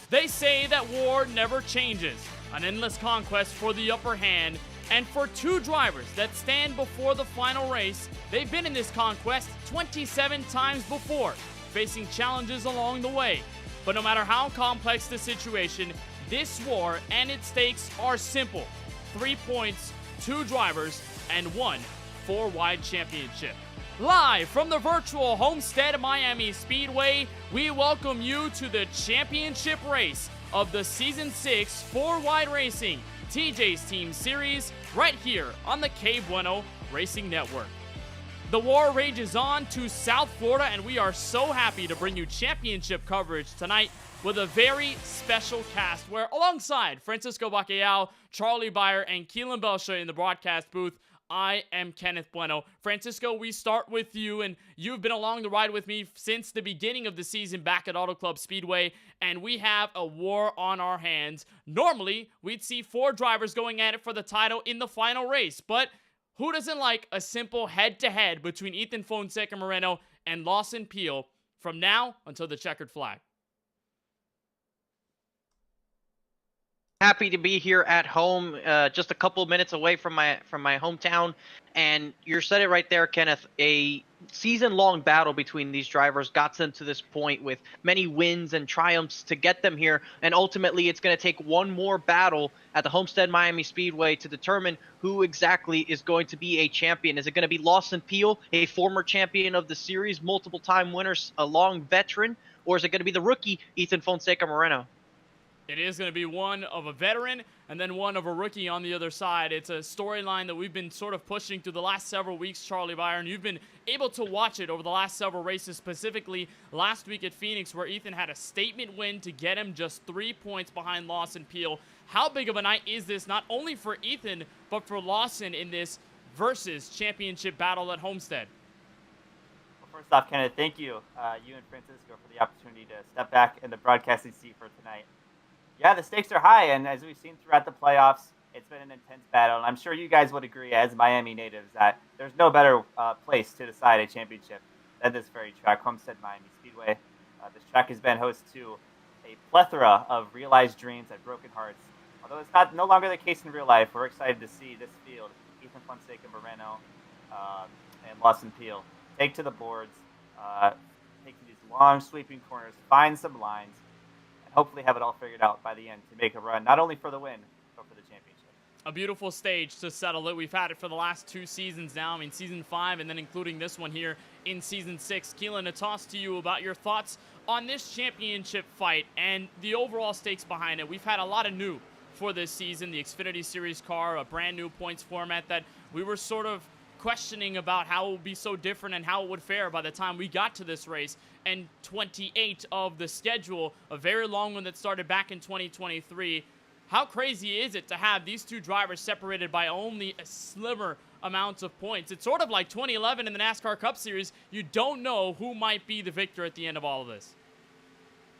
They say that war never changes, an endless conquest for the upper hand, and for two drivers that stand before the final race, they've been in this conquest 27 times before, facing challenges along the way. But no matter how complex the situation, this war and its stakes are simple. 3 points, 2 drivers, and 1 4-wide championship. Live from the virtual Homestead-Miami Speedway, we welcome you to the championship race of the Season 6 4-wide Racing TJ's Team Series right here on the KBueno Racing Network. The war rages on to South Florida, and we are so happy to bring you championship coverage tonight with a very special cast where alongside Francisco Bacallao, Charlie Beyer, and Keelan Belsha in the broadcast booth, I am Kenneth Bueno. Francisco, we start with you, and you've been along the ride with me since the beginning of the season back at Auto Club Speedway, and we have a war on our hands. Normally, we'd see 4 drivers going at it for the title in the final race, but who doesn't like a simple head-to-head between Ethan Fonseca Moreno and Lawson Peele from now until the checkered flag? Happy to be here at home, just a couple minutes away from my hometown, and you said it right there, Kenneth. A season-long battle between these drivers got them to this point with many wins and triumphs to get them here, and ultimately it's going to take one more battle at the Homestead-Miami Speedway to determine who exactly is going to be a champion. Is it going to be Lawson Peele, a former champion of the series, multiple-time winner, a long veteran, or is it going to be the rookie Ethan Fonseca Moreno? It is going to be one of a veteran and then one of a rookie on the other side. It's a storyline that we've been sort of pushing through the last several weeks, Charlie Beyer, and you've been able to watch it over the last several races, specifically last week at Phoenix, where Ethan had a statement win to get him just 3 points behind Lawson Peele. How big of a night is this, not only for Ethan, but for Lawson in this versus championship battle at Homestead? Well, first off, Kenneth, thank you, you and Francisco, for the opportunity to step back in the broadcasting seat for tonight. Yeah, the stakes are high, and as we've seen throughout the playoffs, it's been an intense battle. And I'm sure you guys would agree, as Miami natives, that there's no better place to decide a championship than this very track, Homestead-Miami Speedway. This track has been host to a plethora of realized dreams and broken hearts. Although it's no longer the case in real life, we're excited to see this field, Ethan Fonseca Moreno and Lawson Peele, take to the boards, take to these long sweeping corners, find some lines, hopefully have it all figured out by the end to make a run, not only for the win, but for the championship. A beautiful stage to settle it. We've had it for the last 2 seasons now. I mean, season 5 and then including this one here in season 6. Keelan, a toss to you about your thoughts on this championship fight and the overall stakes behind it. We've had a lot of new for this season. The Xfinity Series car, a brand new points format that we were sort of questioning about how it would be so different and how it would fare by the time we got to this race. And 28 of the schedule, a very long one that started back in 2023. How crazy is it to have these two drivers separated by only a slimmer amount of points? It's sort of like 2011 in the NASCAR Cup Series. You don't know who might be the victor at the end of all of this.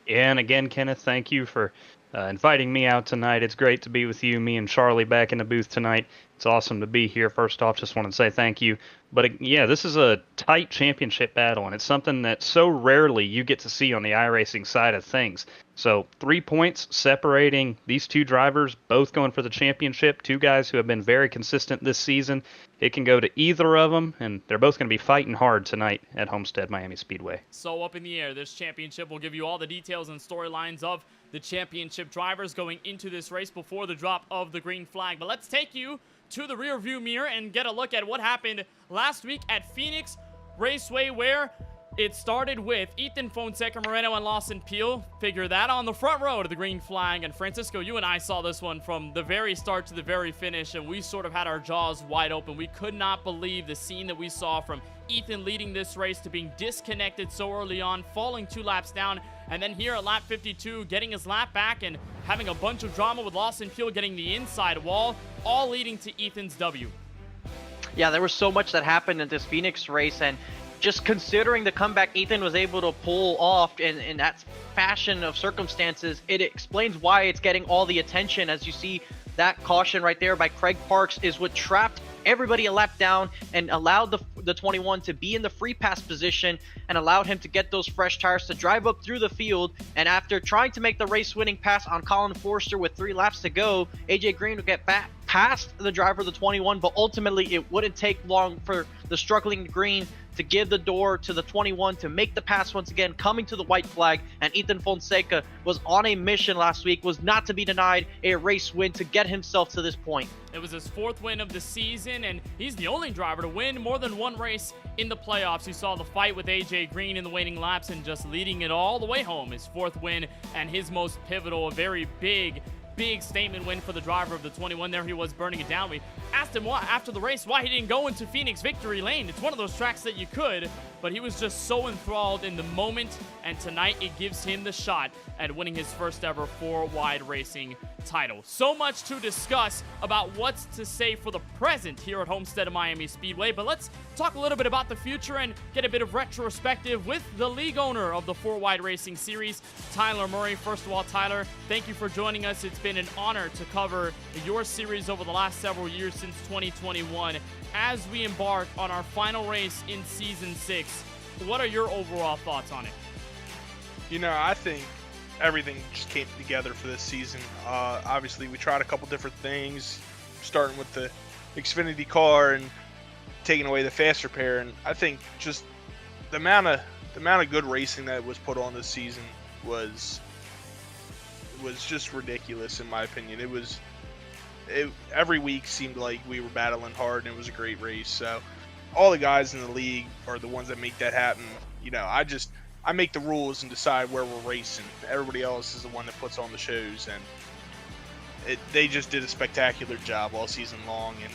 Yeah, and again, Kenneth, thank you for inviting me out tonight. It's great to be with you, me and Charlie back in the booth tonight. It's awesome to be here. First off, just want to say thank you. But yeah, this is a tight championship battle, and it's something that so rarely you get to see on the iRacing side of things. So 3 points separating these two drivers, both going for the championship, 2 guys who have been very consistent this season. It can go to either of them, and they're both going to be fighting hard tonight at Homestead-Miami Speedway. So up in the air, this championship will give you all the details and storylines of the championship drivers going into this race before the drop of the green flag. But let's take you to the rear view mirror and get a look at what happened last week at Phoenix Raceway, where it started with Ethan Fonseca Moreno and Lawson Peele. Figure that on the front row to the green flag. And Francisco, you and I saw this one from the very start to the very finish, and we sort of had our jaws wide open. We could not believe the scene that we saw from Ethan leading this race to being disconnected so early on, falling 2 laps down, and then here at lap 52, getting his lap back and having a bunch of drama with Lawson Peele getting the inside wall, all leading to Ethan's W. Yeah, there was so much that happened in this Phoenix race, and just considering the comeback Ethan was able to pull off in that fashion of circumstances, it explains why it's getting all the attention. As you see, that caution right there by Craig Parks is what trapped everybody a lap down and allowed the 21 to be in the free pass position and allowed him to get those fresh tires to drive up through the field. And after trying to make the race-winning pass on Colin Forster with 3 laps to go, AJ Green would get back past the driver of the 21, but ultimately it wouldn't take long for the struggling Green to give the door to the 21 to make the pass once again, coming to the white flag. And Ethan Fonseca was on a mission last week, was not to be denied a race win to get himself to this point. It was his 4th win of the season, and he's the only driver to win more than one race in the playoffs. You saw the fight with AJ Green in the waning laps and just leading it all the way home. His 4th win and his most pivotal, a very big statement win for the driver of the 21. There he was burning it down. We asked him after the race why he didn't go into Phoenix Victory Lane. It's one of those tracks that you could, but he was just so enthralled in the moment, and tonight it gives him the shot at winning his first ever 4-wide racing title. So much to discuss about what's to say for the present here at Homestead-Miami Speedway, but let's talk a little bit about the future and get a bit of retrospective with the league owner of the 4-wide racing series, Tyler Murray. First of all, Tyler, thank you for joining us. It's been an honor to cover your series over the last several years since 2021. As we embark on our final race in Season 6, what are your overall thoughts on it? You know, I think everything just came together for this season. Obviously, we tried a couple different things, starting with the Xfinity car and taking away the fast repair. And I think just the amount of good racing that was put on this season was just ridiculous, in my opinion. Every week seemed like we were battling hard, and it was a great race. So all the guys in the league are the ones that make that happen. You know, I make the rules and decide where we're racing. Everybody else is the one that puts on the shows, and they just did a spectacular job all season long, and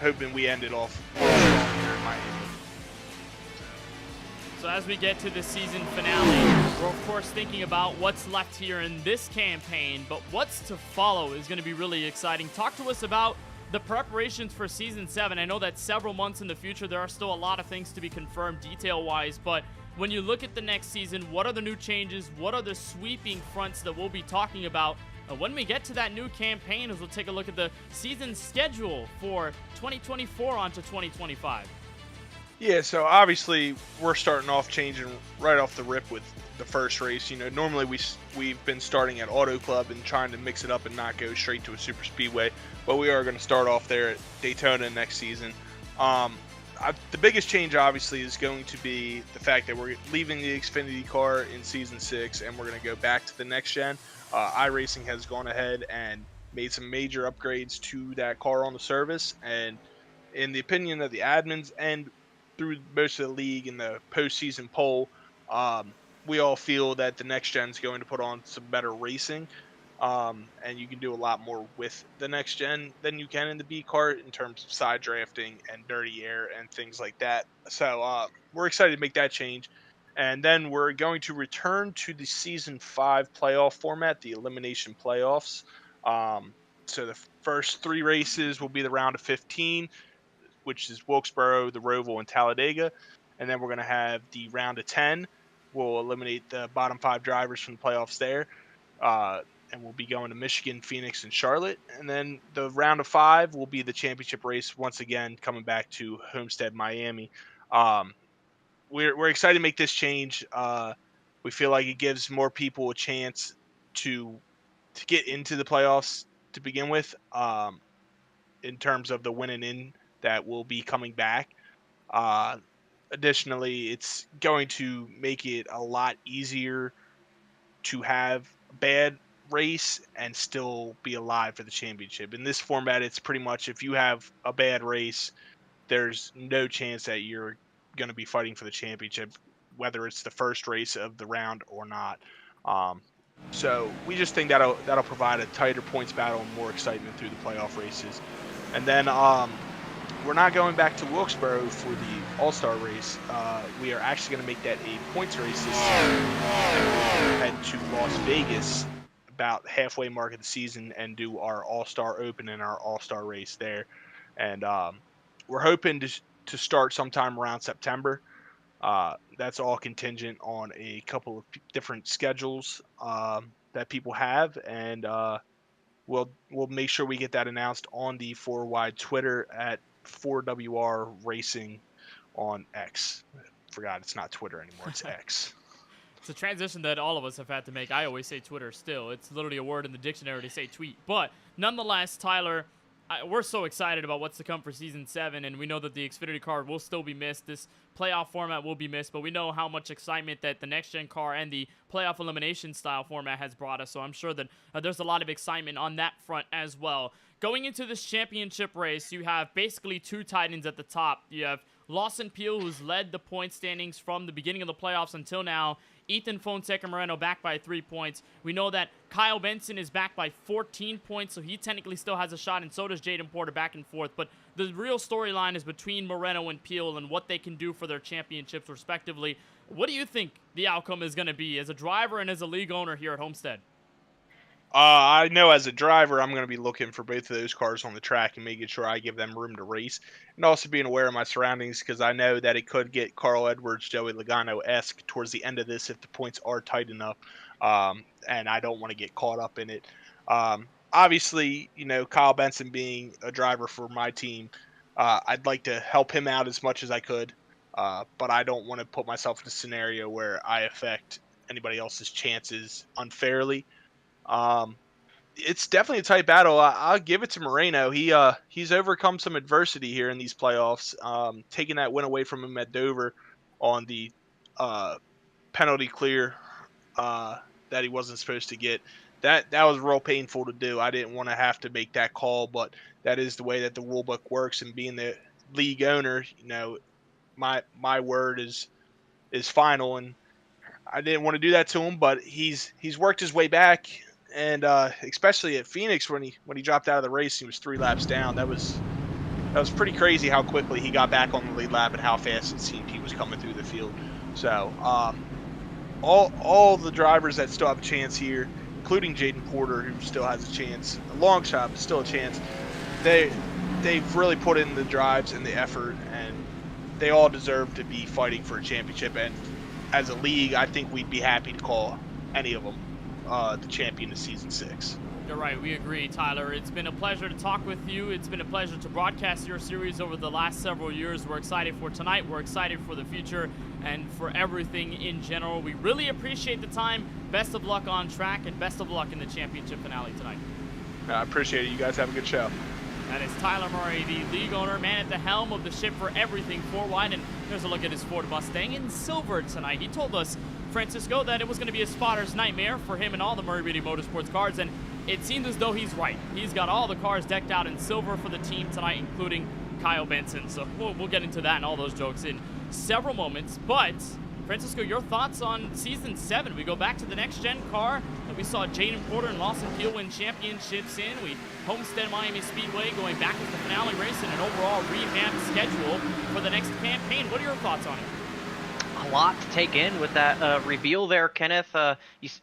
hoping we ended off strong here in Miami. So as we get to the season finale, we're of course thinking about what's left here in this campaign, but what's to follow is going to be really exciting. Talk to us about the preparations for Season 7. I know that several months in the future, there are still a lot of things to be confirmed detail-wise, but when you look at the next season, what are the new changes? What are the sweeping fronts that we'll be talking about when we get to that new campaign, as we'll take a look at the season schedule for 2024 onto 2025? Yeah, so obviously we're starting off changing right off the rip with the first race. You know, normally we've been starting at Auto Club and trying to mix it up and not go straight to a super speedway, but we are going to start off there at Daytona next season. The biggest change obviously is going to be the fact that we're leaving the Xfinity car in Season 6 and we're going to go back to the next gen. iRacing has gone ahead and made some major upgrades to that car on the service, and in the opinion of the admins and through most of the league in the postseason poll, we all feel that the next gen is going to put on some better racing, and you can do a lot more with the next gen than you can in the B kart in terms of side drafting and dirty air and things like that. So we're excited to make that change. And then we're going to return to the Season 5 playoff format, the elimination playoffs. So the first 3 races will be the round of 15, which is Wilkesboro, the Roval, and Talladega. And then we're going to have the round of 10. We'll eliminate the bottom 5 drivers from the playoffs there. And we'll be going to Michigan, Phoenix, and Charlotte. And then the round of 5 will be the championship race, once again, coming back to Homestead-Miami. We're excited to make this change. We feel like it gives more people a chance to get into the playoffs to begin with, in terms of the winning in that will be coming back. Additionally, it's going to make it a lot easier to have a bad race and still be alive for the championship. In this format, it's pretty much if you have a bad race, there's no chance that you're going to be fighting for the championship, whether it's the first race of the round or not. So we just think that'll provide a tighter points battle and more excitement through the playoff races. And then we're not going back to Wilkesboro for the All-Star race. We are actually going to make that a points race this season. Head to Las Vegas about halfway mark of the season and do our All-Star Open and our All-Star race there. And we're hoping to start sometime around September. That's all contingent on a couple of different schedules that people have, and we'll make sure we get that announced on the 4Wide Twitter at 4WR Racing on X. Forgot it's not Twitter anymore. It's X. It's a transition that all of us have had to make. I always say Twitter still. It's literally a word in the dictionary to say tweet. But nonetheless, Tyler, we're so excited about what's to come for Season 7, and we know that the Xfinity card will still be missed. This playoff format will be missed, but we know how much excitement that the next-gen car and the playoff elimination style format has brought us, so I'm sure that there's a lot of excitement on that front as well. Going into this championship race, you have basically two titans at the top. You have Lawson Peele, who's led the point standings from the beginning of the playoffs until now. Ethan Fonseca and Moreno back by 3 points. We know that Kyle Benson is back by 14 points, so he technically still has a shot, and so does Jaden Porter back and forth. But the real storyline is between Moreno and Peele and what they can do for their championships respectively. What do you think the outcome is going to be as a driver and as a league owner here at Homestead? I know as a driver, I'm going to be looking for both of those cars on the track and making sure I give them room to race, and also being aware of my surroundings, because I know that it could get Carl Edwards, Joey Logano-esque towards the end of this if the points are tight enough, and I don't want to get caught up in it. Obviously, Kyle Benson being a driver for my team, I'd like to help him out as much as I could, but I don't want to put myself in a scenario where I affect anybody else's chances unfairly. It's definitely a tight battle. I'll give it to Moreno. He's overcome some adversity here in these playoffs, taking that win away from him at Dover on the penalty clear that he wasn't supposed to get. That was real painful to do. I didn't want to have to make that call, but that is the way that the rule book works. And being the league owner, my word is final, and I didn't want to do that to him. But he's worked his way back. And especially at Phoenix, when he dropped out of the race, he was 3 laps down. That was pretty crazy how quickly he got back on the lead lap and how fast it seemed he was coming through the field. So all the drivers that still have a chance here, including Jaden Porter, who still has a chance, a long shot but still a chance, they've really put in the drives and the effort, and they all deserve to be fighting for a championship. And as a league, I think we'd be happy to call any of them the champion of Season 6. You're right. We agree, Tyler. It's been a pleasure to talk with you. It's been a pleasure to broadcast your series over the last several years. We're excited for tonight. We're excited for the future and for everything in general. We really appreciate the time. Best of luck on track, and best of luck in the championship finale tonight. I appreciate it. You guys have a good show. That is Tyler Murray, the league owner, man at the helm of the ship for everything 4-wide. And here's a look at his Ford Mustang in silver tonight. He told us, Francisco, that it was going to be a spotter's nightmare for him and all the Murray Beatty Motorsports cars, and it seems as though he's right. He's got all the cars decked out in silver for the team tonight, including Kyle Benson. So we'll get into that and all those jokes in several moments. But, Francisco, your thoughts on Season 7? We go back to the next-gen car that we saw Jaden Porter and Lawson Peele win championships in. We Homestead-Miami Speedway going back as the finale race and an overall revamped schedule for the next campaign. What are your thoughts on it? A lot to take in with that reveal there, Kenneth.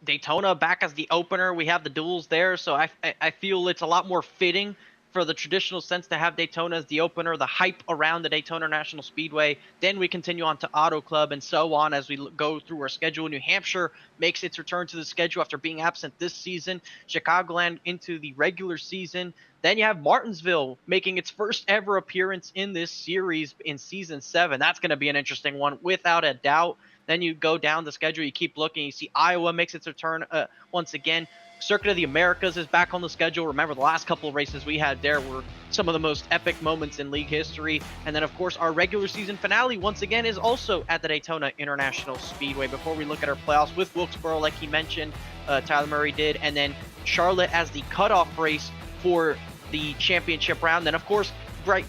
Daytona back as the opener. We have the duels there, so I feel it's a lot more fitting for the traditional sense to have Daytona as the opener, the hype around the Daytona National Speedway. Then we continue on to Auto Club and so on as we go through our schedule. New Hampshire makes its return to the schedule after being absent this season. Chicagoland into the regular season. Then you have Martinsville making its first ever appearance in this series in Season 7. That's going to be an interesting one, without a doubt. Then you go down the schedule, you keep looking, you see Iowa makes its return once again. Circuit of the Americas is back on the schedule. Remember, the last couple of races we had there were some of the most epic moments in league history. And then, of course, our regular season finale, once again, is also at the Daytona International Speedway. Before we look at our playoffs with Wilkesboro, like he mentioned, Tyler Murray did, and then Charlotte as the cutoff race for the championship round. Then, of course,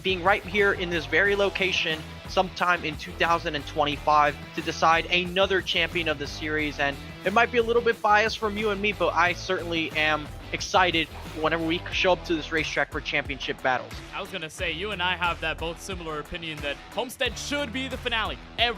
being right here in this very location sometime in 2025 to decide another champion of the series. And it might be a little bit biased from you and me, but I certainly am excited whenever we show up to this racetrack for championship battles. I was going to say, you and I have that both similar opinion that Homestead should be the finale. If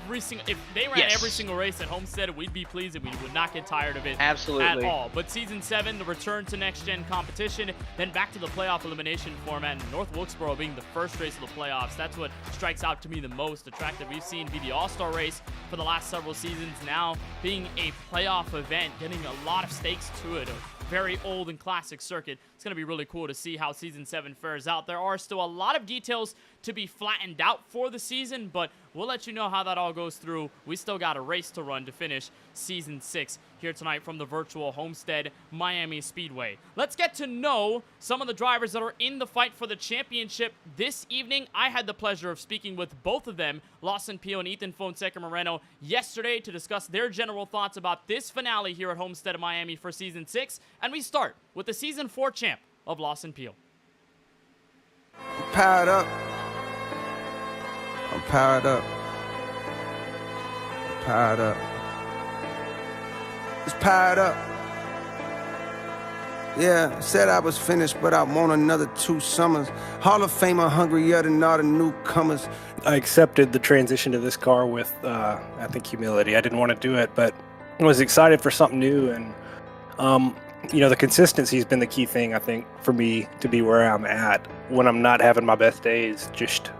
they ran every single race at Homestead, we'd be pleased and we would not get tired of it absolutely at all. But Season 7, the return to next-gen competition, then back to the playoff elimination format, and North Wilkesboro being the first race of the playoffs. That's what strikes out to me the most. The track that we've seen be the All-Star race for the last several seasons, now being a playoff event, getting a lot of stakes to it. very old and classic circuit. It's going to be really cool to see how Season 7 fares out. There are still a lot of details to be flattened out for the season, but we'll let you know how that all goes through. We still got a race to run to finish Season 6 here tonight from the virtual Homestead-Miami Speedway. Let's get to know some of the drivers that are in the fight for the championship this evening. I had the pleasure of speaking with both of them, Lawson Peele and Ethan Fonseca-Moreno, yesterday to discuss their general thoughts about this finale here at Homestead-Miami for Season 6. And we start with the Season 4 champ of Lawson Peele. I'm powered up. I'm powered up. I'm powered up. It's powered up. Yeah, said I was finished, but I want another 2 summers. Hall of Famer hungrier than all the newcomers. I accepted the transition to this car with, I think, humility. I didn't want to do it, but I was excited for something new. And, the consistency has been the key thing, I think, for me to be where I'm at when I'm not having my best days. Just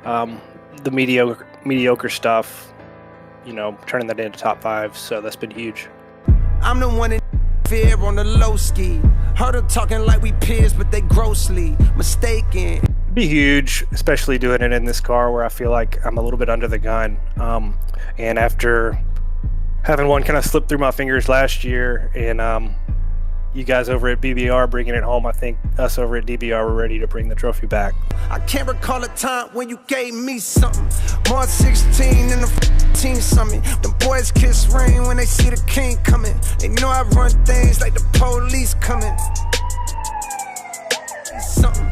the mediocre stuff, turning that into top 5. So that's been huge. I'm the one in fear on the low ski. Heard them talking like we peers, but they grossly mistaken. It'd be huge, especially doing it in this car where I feel like I'm a little bit under the gun. And after having one kind of slip through my fingers last year, and you guys over at BBR bringing it home, I think us over at DBR were ready to bring the trophy back. I can't recall a time when you gave me something. More 16 in the team summit. The boys kiss rain when they see the king coming. They know I run things like the police coming. Something.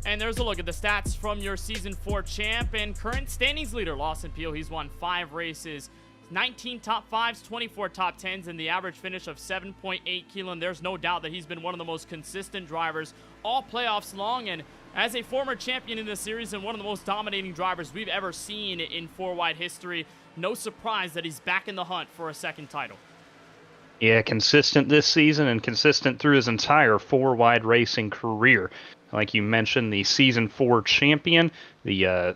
And there's a look at the stats from your Season 4 champ and current standings leader, Lawson Peele. He's won 5 races, 19 top 5s, 24 top 10s, and the average finish of 7.8 kilo. And there's no doubt that he's been one of the most consistent drivers all playoffs long. And as a former champion in this series and one of the most dominating drivers we've ever seen in 4-wide history, no surprise that he's back in the hunt for a second title. Yeah, consistent this season and consistent through his entire 4-wide racing career. Like you mentioned, the Season 4 champion, the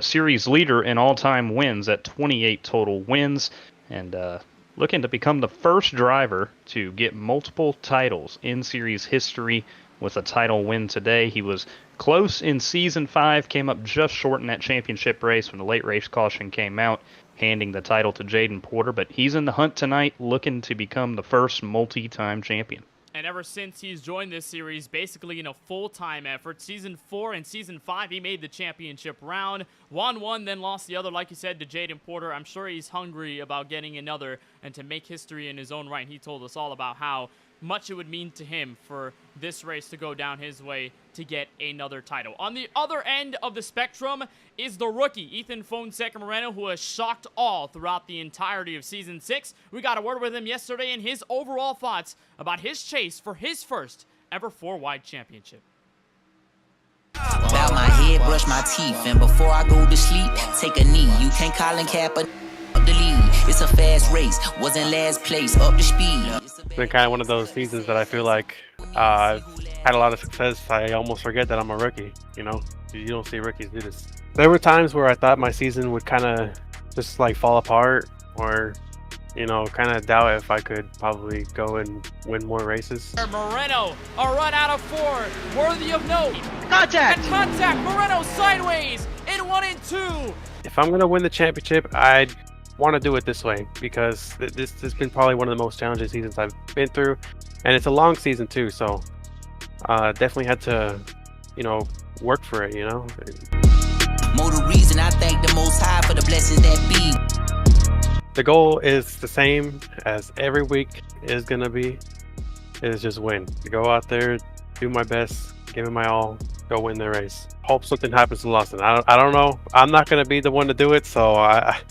series leader in all-time wins at 28 total wins, and looking to become the first driver to get multiple titles in series history with a title win today. He was close in Season 5, came up just short in that championship race when the late race caution came out, handing the title to Jaden Porter, but he's in the hunt tonight looking to become the first multi-time champion. And ever since he's joined this series, basically in a full-time effort, Season 4 and Season 5, he made the championship round, won one, then lost the other, like you said, to Jaden Porter. I'm sure he's hungry about getting another and to make history in his own right. He told us all about how much it would mean to him for this race to go down his way to get another title. On the other end of the spectrum is the rookie, Ethan Fonseca-Moreno, who has shocked all throughout the entirety of Season 6. We got a word with him yesterday and his overall thoughts about his chase for his first ever 4-wide championship. Bow my head, brush my teeth, and before I go to sleep, take a knee. You can't call and cap up the lead. It's a fast race, wasn't last place, up the speed. It's been kind of one of those seasons that I feel like I've had a lot of success. I almost forget that I'm a rookie, you don't see rookies do this. There were times where I thought my season would kind of just like fall apart, or kind of doubt if I could probably go and win more races. Moreno, a run out of 4, worthy of note. Contact! And contact, Moreno sideways in 1 and 2. If I'm going to win the championship, I'd want to do it this way, because this has been probably one of the most challenging seasons I've been through, and it's a long season too, so definitely had to work for it. More the reason I thank the Most High for the blessings that be. The goal is the same as every week is gonna be, is just win. Go out there, do my best, give it my all, go win the race. Hope something happens to Lawson. I don't know. I'm not gonna be the one to do it, so I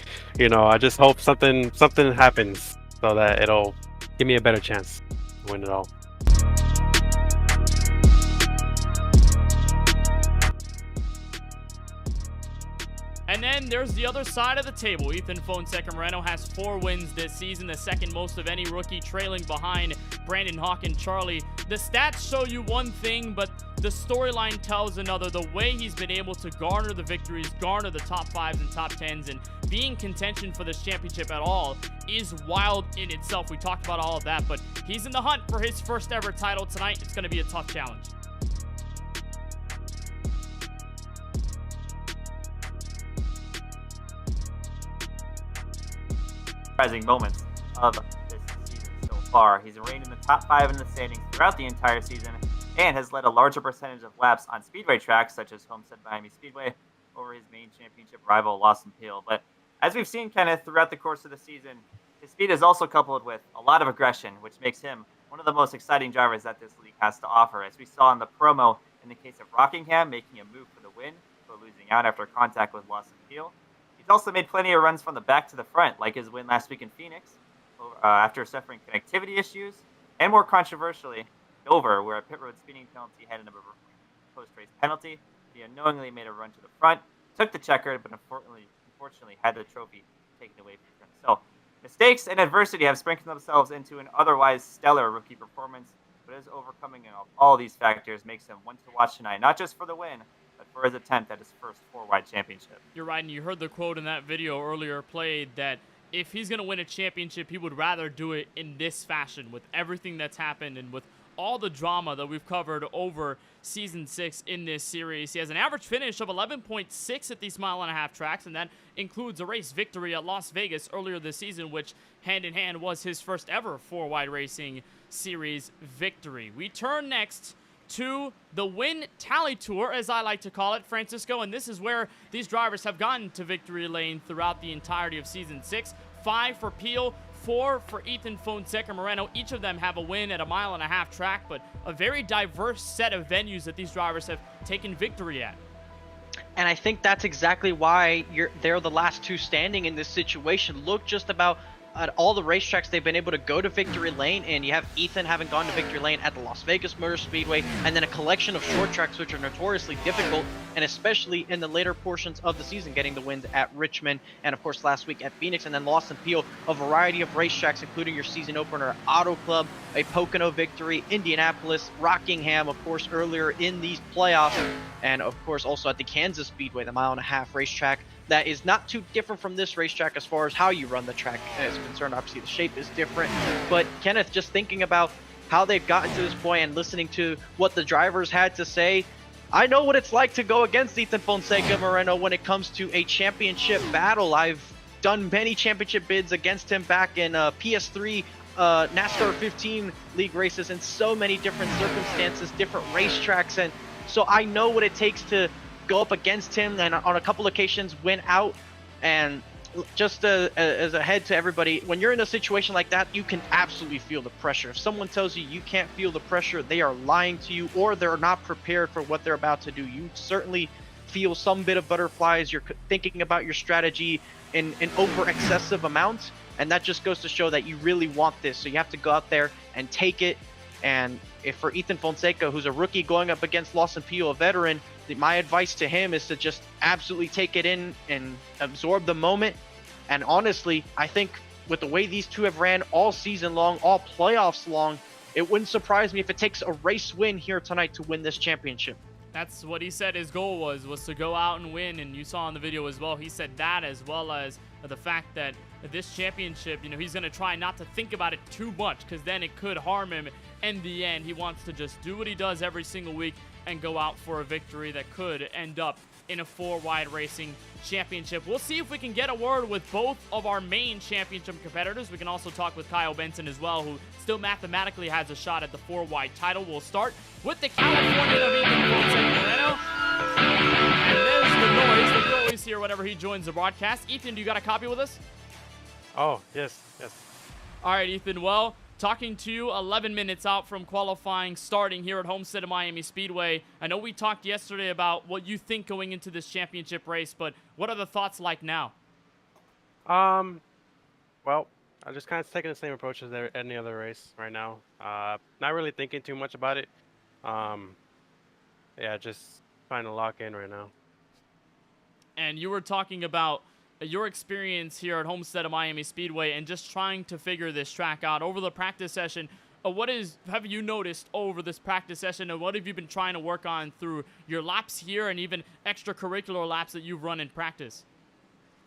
just hope something happens so that it'll give me a better chance to win it all. And then there's the other side of the table. Ethan Fonseca-Moreno has 4 wins this season, the second most of any rookie, trailing behind Brandon Hawk and Charlie. The stats show you one thing, but the storyline tells another. The way he's been able to garner the victories, garner the top 5s and top 10s, and be in contention for this championship at all is wild in itself. We talked about all of that, but he's in the hunt for his first ever title tonight. It's going to be a tough challenge. Surprising moments of this season so far. He's reigned in the top 5 in the standings throughout the entire season and has led a larger percentage of laps on speedway tracks such as Homestead-Miami Speedway over his main championship rival Lawson Peele. But as we've seen, Kenneth, throughout the course of the season, his speed is also coupled with a lot of aggression, which makes him one of the most exciting drivers that this league has to offer. As we saw in the promo in the case of Rockingham, making a move for the win, but losing out after contact with Lawson Peele. He's also made plenty of runs from the back to the front, like his win last week in Phoenix, after suffering connectivity issues, and more controversially, Dover, where a pit road speeding penalty had a number of post-race penalty. He unknowingly made a run to the front, took the checker, but unfortunately had the trophy taken away from him. So mistakes and adversity have sprinkled themselves into an otherwise stellar rookie performance, but his overcoming of all these factors makes him one to watch tonight, not just for the win, but for his attempt at his first 4-wide championship. You're right, and you heard the quote in that video earlier played that if he's going to win a championship, he would rather do it in this fashion with everything that's happened and with all the drama that we've covered over Season 6 in this series. He has an average finish of 11.6 at these mile-and-a-half tracks, and that includes a race victory at Las Vegas earlier this season, which hand-in-hand was his first ever 4-wide racing series victory. We turn next to the win tally tour, as I like to call it, Francisco, and this is where these drivers have gotten to victory lane throughout the entirety of Season 6. 5 for Peele, 4 for Ethan Fonseca-Moreno. Each of them have a win at a mile-and-a-half track, but a very diverse set of venues that these drivers have taken victory at. And I think that's exactly why they're the last 2 standing in this situation. Look just about at all the racetracks they've been able to go to victory lane, and you have Ethan having gone to victory lane at the Las Vegas Motor Speedway, and then a collection of short tracks which are notoriously difficult, and especially in the later portions of the season, getting the wins at Richmond and of course last week at Phoenix, and then Lawson Peele, a variety of racetracks including your season opener at Auto Club, a Pocono victory, Indianapolis, Rockingham of course earlier in these playoffs, and of course also at the Kansas Speedway, the mile-and-a-half racetrack that is not too different from this racetrack as far as how you run the track is concerned. Obviously, the shape is different. But, Kenneth, just thinking about how they've gotten to this point and listening to what the drivers had to say, I know what it's like to go against Ethan Fonseca-Moreno when it comes to a championship battle. I've done many championship bids against him back in PS3 NASCAR 15 league races in so many different circumstances, different racetracks, and so I know what it takes to go up against him, and on a couple occasions win out. And just as a head to everybody, when you're in a situation like that, you can absolutely feel the pressure. If someone tells you you can't feel the pressure, they are lying to you, or they're not prepared for what they're about to do. You certainly feel some bit of butterflies. You're thinking about your strategy in an over excessive amount, and that just goes to show that you really want this. So you have to go out there and take it. And if for Ethan Fonseca, who's a rookie going up against Lawson Peele, a veteran, my advice to him is to just absolutely take it in and absorb the moment. And honestly, I think with the way these two have ran all season long, all playoffs long, it wouldn't surprise me if it takes a race win here tonight to win this championship. That's what he said his goal was to go out and win, and you saw in the video as well, he said that, as well as the fact that this championship, he's going to try not to think about it too much, because then it could harm him in the end. He wants to just do what he does every single week and go out for a victory that could end up in a 4-wide racing championship. We'll see if we can get a word with both of our main championship competitors. We can also talk with Kyle Benson as well, who still mathematically has a shot at the 4-wide title. We'll start with the California of Ethan Fonseca-Moreno. And there's the noise here whenever he joins the broadcast. Ethan, do you got a copy with us? Oh, yes. All right, Ethan. Well, talking to you 11 minutes out from qualifying starting here at Homestead-Miami Speedway. I know we talked yesterday about what you think going into this championship race, but what are the thoughts like now? Well, I'm just kind of taking the same approach as any other race right now. Not really thinking too much about it. Yeah, just trying to lock in right now. and you were talking about your experience here at Homestead-Miami Speedway and just trying to figure this track out over the practice session. Have you noticed over this practice session, and what have you been trying to work on through your laps here and even extracurricular laps that you've run in practice?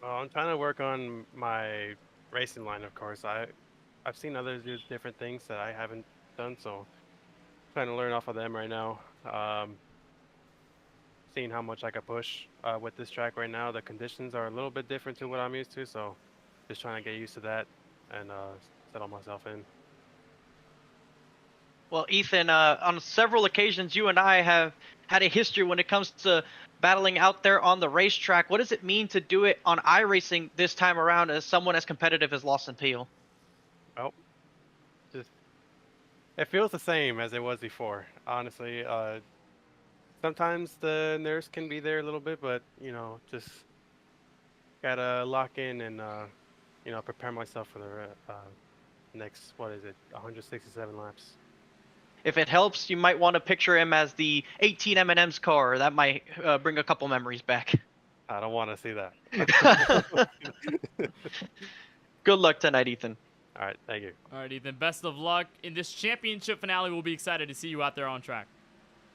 I'm trying to work on my racing line, of course. I've seen others do different things that I haven't done, so trying to learn off of them right now. Seeing how much I can push with this track right now. The conditions are a little bit different to what I'm used to, so just trying to get used to that and settle myself in. Well, Ethan, on several occasions, you and I have had a history when it comes to battling out there on the racetrack. What does it mean to do it on iRacing this time around as someone as competitive as Lawson Peele? Well, just it feels the same as it was before, honestly. Sometimes the nerves can be there a little bit, but just gotta lock in and prepare myself for the next 167 laps. If it helps, you might want to picture him as the 18 M&M's car. That might bring a couple memories back. I don't want to see that. Good luck tonight, Ethan. All right, thank you. All right, Ethan, best of luck. In this championship finale, we'll be excited to see you out there on track.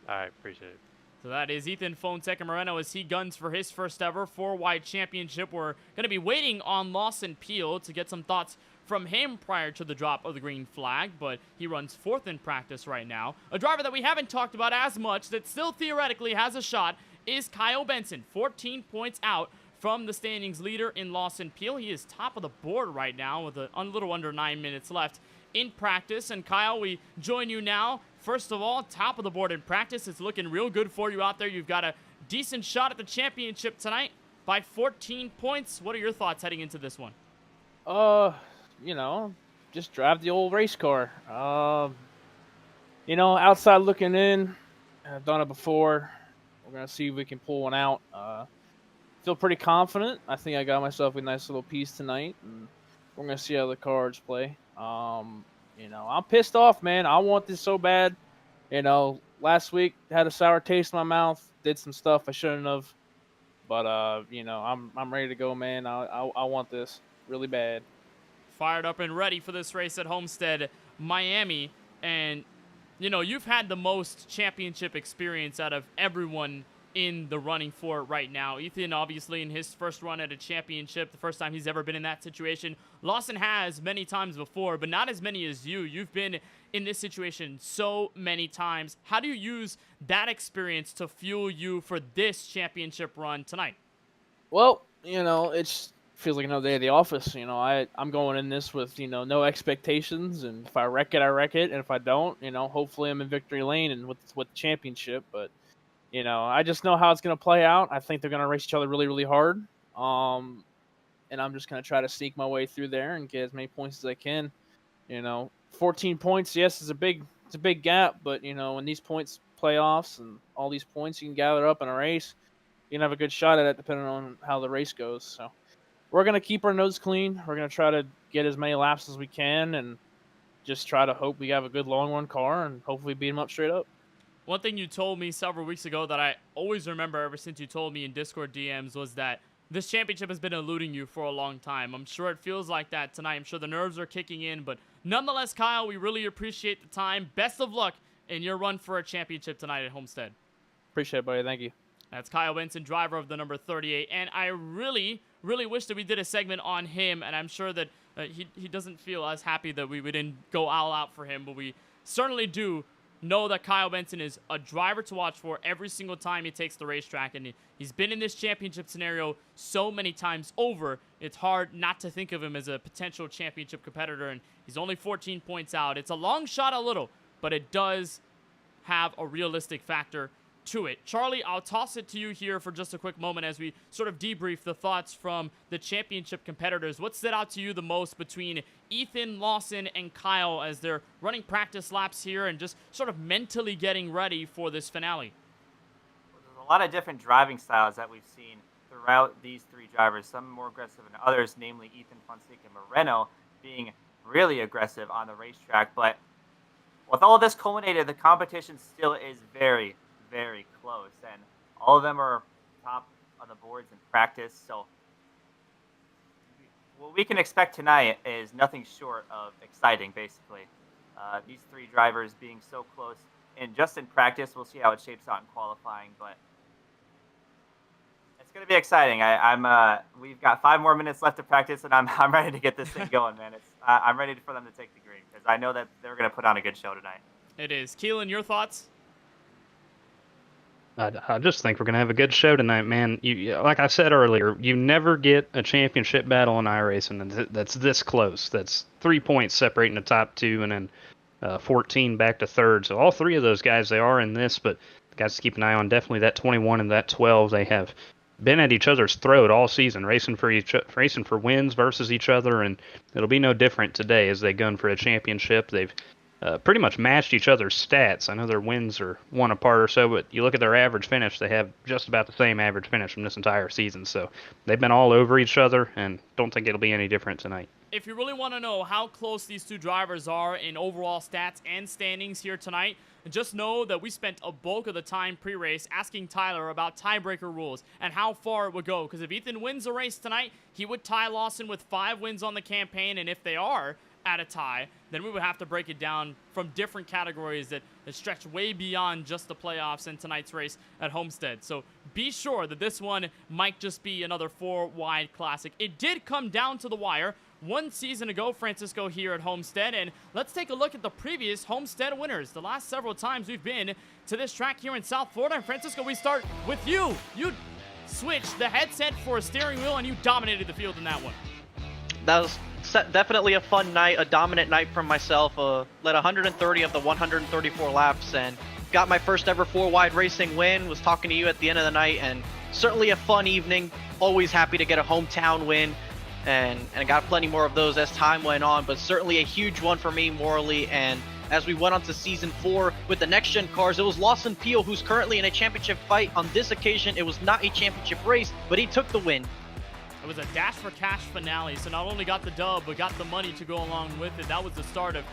All right, appreciate it. So that is Ethan Fonseca Moreno as he guns for his first ever 4-wide championship. We're going to be waiting on Lawson Peele to get some thoughts from him prior to the drop of the green flag, but he runs 4th in practice right now. A driver that we haven't talked about as much that still theoretically has a shot is Kyle Benson, 14 points out from the standings leader in Lawson Peele. He is top of the board right now with a little under 9 minutes left in practice. And Kyle, we join you now. First of all, top of the board in practice. It's looking real good for you out there. You've got a decent shot at the championship tonight by 14 points. What are your thoughts heading into this one? Just drive the old race car. Outside looking in, I've done it before. We're going to see if we can pull one out. Feel pretty confident. I think I got myself a nice little piece tonight, and we're going to see how the cards play. I'm pissed off, man. I want this so bad. Last week had a sour taste in my mouth, did some stuff I shouldn't have. But, I'm ready to go, man. I want this really bad. Fired up and ready for this race at Homestead-Miami. And, you've had the most championship experience out of everyone in the running for it right now. Ethan, obviously, in his first run at a championship, the first time he's ever been in that situation. Lawson has many times before, but not as many as you. You've been in this situation so many times. How do you use that experience to fuel you for this championship run tonight? Well, it feels like another day of the office. I'm going in this with, no expectations, and if I wreck it, I wreck it, and if I don't, hopefully I'm in victory lane and with the championship, but I just know how it's going to play out. I think they're going to race each other really, really hard. And I'm just going to try to sneak my way through there and get as many points as I can. 14 points, yes, it's a big gap, but when these points playoffs and all these points you can gather up in a race, you can have a good shot at it depending on how the race goes. So we're going to keep our nose clean. We're going to try to get as many laps as we can and just try to hope we have a good long run car and hopefully beat them up straight up. One thing you told me several weeks ago that I always remember ever since you told me in Discord DMs was that this championship has been eluding you for a long time. I'm sure it feels like that tonight. I'm sure the nerves are kicking in, but nonetheless, Kyle, we really appreciate the time. Best of luck in your run for a championship tonight at Homestead. Appreciate it, buddy. Thank you. That's Kyle Benson, driver of the number 38, and I really, really wish that we did a segment on him, and I'm sure that he doesn't feel as happy that we didn't go all out for him, but we certainly do know that Kyle Benson is a driver to watch for every single time he takes the racetrack, and he's been in this championship scenario so many times over, it's hard not to think of him as a potential championship competitor, and he's only 14 points out. It's a long shot a little, but it does have a realistic factor to it. Charlie, I'll toss it to you here for just a quick moment as we sort of debrief the thoughts from the championship competitors. What stood out to you the most between Ethan, Lawson, and Kyle as they're running practice laps here and just sort of mentally getting ready for this finale? There's a lot of different driving styles that we've seen throughout these three drivers, some more aggressive than others, namely Ethan Fonseca and Moreno being really aggressive on the racetrack. But with all this culminated, the competition still is very, very close, and all of them are top on the boards in practice. So what we can expect tonight is nothing short of exciting, basically. These three drivers being so close, and just in practice, we'll see how it shapes out in qualifying, but it's going to be exciting. We've got 5 more minutes left to practice, and I'm ready to get this thing going, man. I'm ready for them to take the green because I know that they're going to put on a good show tonight. It is. Keelan, your thoughts? I just think we're going to have a good show tonight, man. Like I said earlier, you never get a championship battle in iRacing that's this close. That's 3 points separating the top 2 and then 14 back to third. So all 3 of those guys, they are in this, but guys to keep an eye on, definitely that 21 and that 12. They have been at each other's throat all season, racing for wins versus each other, and it'll be no different today as they gun for a championship. They've pretty much matched each other's stats. I know their wins are 1 apart or so, but you look at their average finish, they have just about the same average finish from this entire season. So they've been all over each other, and don't think it'll be any different tonight. If you really want to know how close these 2 drivers are in overall stats and standings here tonight, just know that we spent a bulk of the time pre-race asking Tyler about tiebreaker rules and how far it would go. Because if Ethan wins the race tonight, he would tie Lawson with 5 wins on the campaign, and if they are at a tie, then we would have to break it down from different categories that stretch way beyond just the playoffs and tonight's race at Homestead. So be sure that this one might just be another 4-wide classic. It did come down to the wire 1 season ago, Francisco, here at Homestead, and let's take a look at the previous Homestead winners. The last several times we've been to this track here in South Florida. And Francisco, we start with you. You switched the headset for a steering wheel, and you dominated the field in that one. That was definitely a fun night, a dominant night from myself. Led 130 of the 134 laps and got my first ever 4-wide racing win. Was talking to you at the end of the night, and certainly a fun evening. Always happy to get a hometown win, and got plenty more of those as time went on, but certainly a huge one for me morally. And as we went on to season 4 with the next gen cars, it was Lawson Peele who's currently in a championship fight. On this occasion, it was not a championship race, but he took the win. It was a dash for cash finale, so not only got the dub, but got the money to go along with it. That was the start of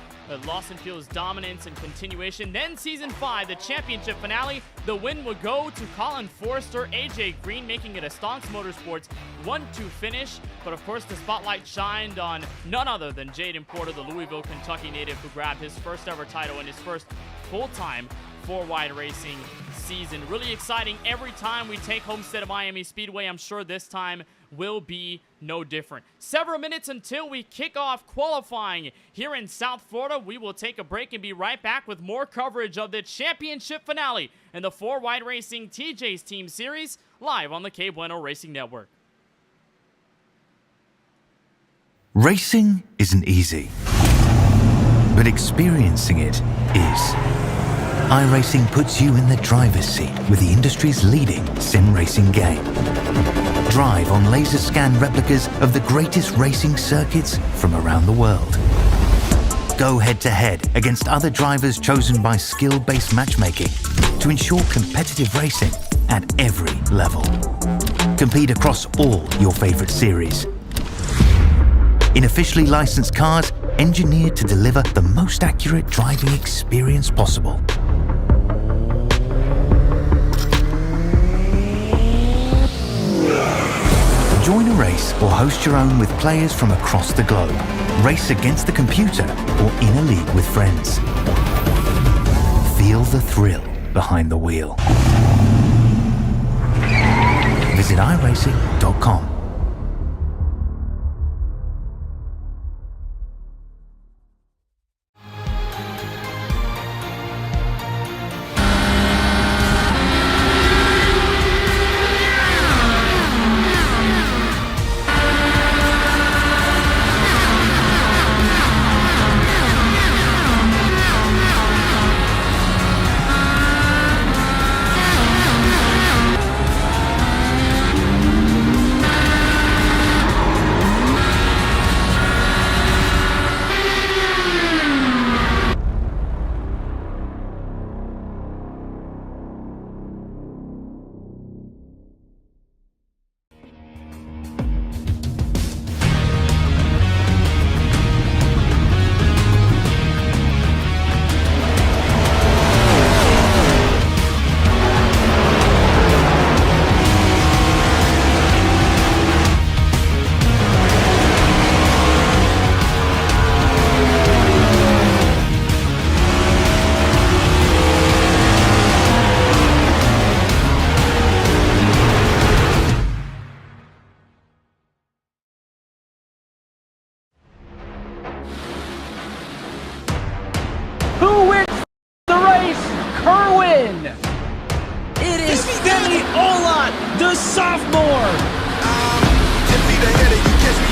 Lawson Peele's dominance and continuation. Then Season 5, the championship finale, the win would go to Colin Forrester, AJ Green, making it a Stonks Motorsports 1-2 finish. But of course, the spotlight shined on none other than Jaden Porter, the Louisville, Kentucky native, who grabbed his first ever title in his first full-time 4-wide racing season. Really exciting every time we take Homestead-Miami Speedway. I'm sure this time will be no different. Several minutes until we kick off qualifying here in South Florida. We will take a break and be right back with more coverage of the championship finale in the 4-wide racing TJ's Team Series live on the KBueno Racing Network. Racing isn't easy, but experiencing it is. iRacing puts you in the driver's seat with the industry's leading sim racing game. Drive on laser scan replicas of the greatest racing circuits from around the world. Go head to head against other drivers chosen by skill-based matchmaking to ensure competitive racing at every level. Compete across all your favorite series. In officially licensed cars, engineered to deliver the most accurate driving experience possible. Join a race or host your own with players from across the globe. Race against the computer or in a league with friends. Feel the thrill behind the wheel. Visit iRacing.com.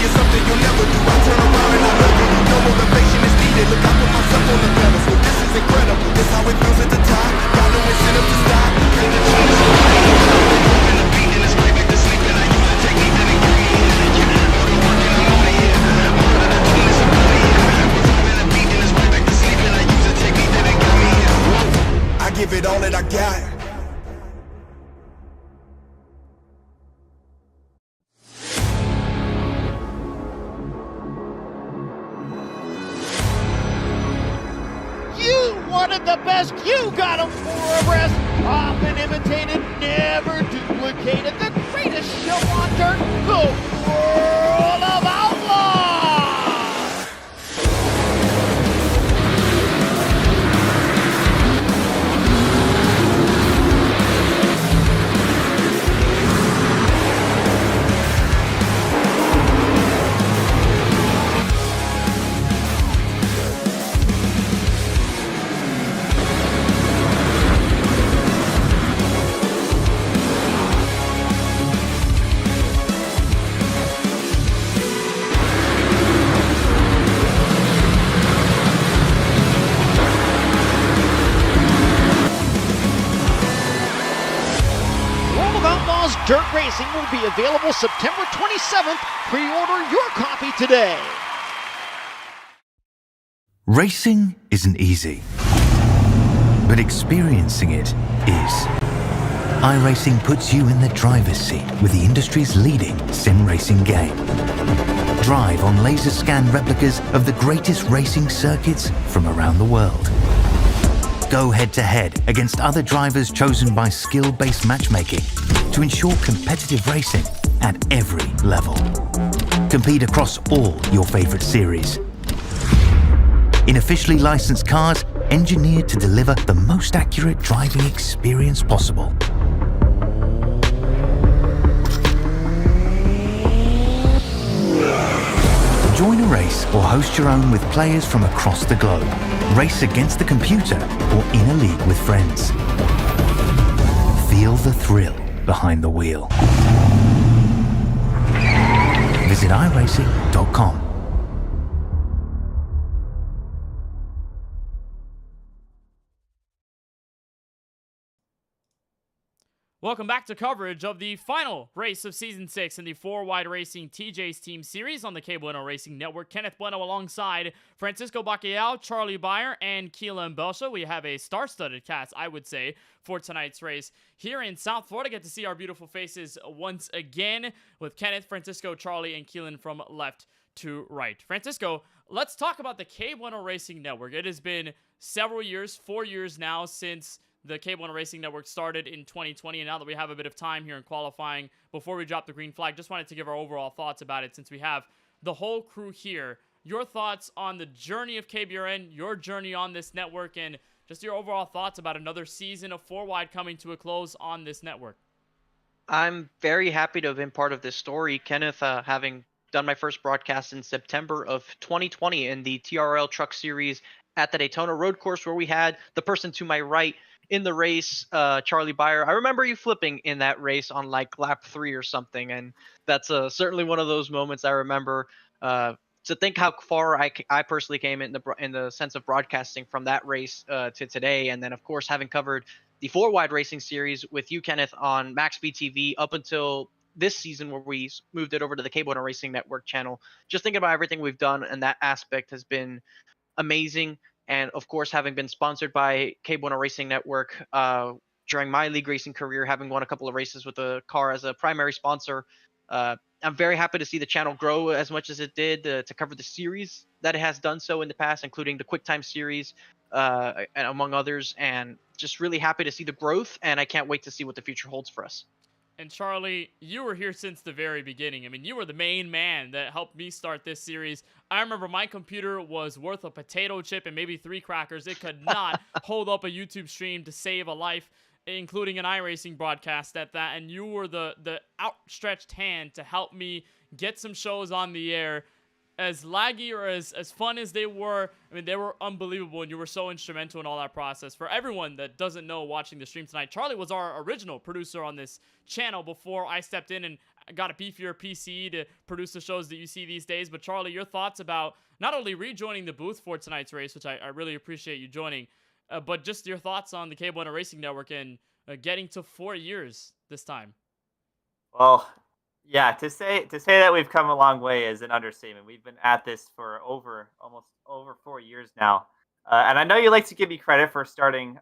is something you'll never do. I turn around and I hug you. No motivation is needed. Look, I put myself on the pedestal. This is incredible. This how it feels at the top. Got no incentive to stop. Can't achieve so the beat and it's right back to sleep. And I use the technique that it gave me energy. All the work and I'm on it, yeah. All that I do is I'm on it, yeah. Performing the beat and it's right back to sleep. And I use the technique that it got me, yeah. I give it all that I got. Wanted the best, you got him for a breast. Often imitated, never duplicated. The greatest show on dirt, the World of Outlaws. Dirt Racing will be available September 27th. Pre-order your copy today. Racing isn't easy, but experiencing it is. iRacing puts you in the driver's seat with the industry's leading sim racing game. Drive on laser scan replicas of the greatest racing circuits from around the world. Go head-to-head against other drivers chosen by skill-based matchmaking to ensure competitive racing at every level. Compete across all your favorite series. In officially licensed cars, engineered to deliver the most accurate driving experience possible. Join a race or host your own with players from across the globe. Race against the computer or in a league with friends. Feel the thrill behind the wheel. Visit iRacing.com. Welcome back to coverage of the final race of Season 6 in the 4-Wide Racing TJ's Team Series on the KBueno Racing Network. Kenneth Bueno alongside Francisco Bacalhau, Charlie Beyer, and Keelan Belcha. We have a star-studded cast, I would say, for tonight's race. Here in South Florida, get to see our beautiful faces once again with Kenneth, Francisco, Charlie, and Keelan from left to right. Francisco, let's talk about the KBueno Racing Network. It has been several years, 4 years now, since the KBueno Racing Network started in 2020, and now that we have a bit of time here in qualifying before we drop the green flag, just wanted to give our overall thoughts about it since we have the whole crew here. Your thoughts on the journey of KBRN, your journey on this network, and just your overall thoughts about another season of 4-Wide coming to a close on this network. I'm very happy to have been part of this story, Kenneth, having done my first broadcast in September of 2020 in the TRL Truck Series at the Daytona Road Course, where we had the person to my right in the race, Charlie Beyer. I remember you flipping in that race on like lap 3 or something, and that's certainly one of those moments I remember. To think how far I personally came in the sense of broadcasting from that race to today, and then of course having covered the 4-Wide Racing Series with you, Kenneth, on MaxB TV up until this season where we moved it over to the KBueno Racing Network channel. Just thinking about everything we've done, and that aspect has been amazing. And of course, having been sponsored by KBueno Racing Network during my league racing career, having won a couple of races with the car as a primary sponsor, I'm very happy to see the channel grow as much as it did to cover the series that it has done so in the past, including the QuickTime series, and among others. And just really happy to see the growth, and I can't wait to see what the future holds for us. And Charlie, you were here since the very beginning. I mean, you were the main man that helped me start this series. I remember my computer was worth a potato chip and maybe 3 crackers. It could not hold up a YouTube stream to save a life, including an iRacing broadcast at that. And you were the outstretched hand to help me get some shows on the air. as laggy or as fun as they were, I mean, they were unbelievable, and you were so instrumental in all that process. For everyone that doesn't know watching the stream tonight, Charlie was our original producer on this channel before I stepped in and got a beefier PC to produce the shows that you see these days. But Charlie, your thoughts about not only rejoining the booth for tonight's race, which I really appreciate you joining, but just your thoughts on the KBueno Racing Network and getting to 4 years this time. Well, yeah, to say that we've come a long way is an understatement. We've been at this for almost over 4 years now. And I know you like to give me credit for starting,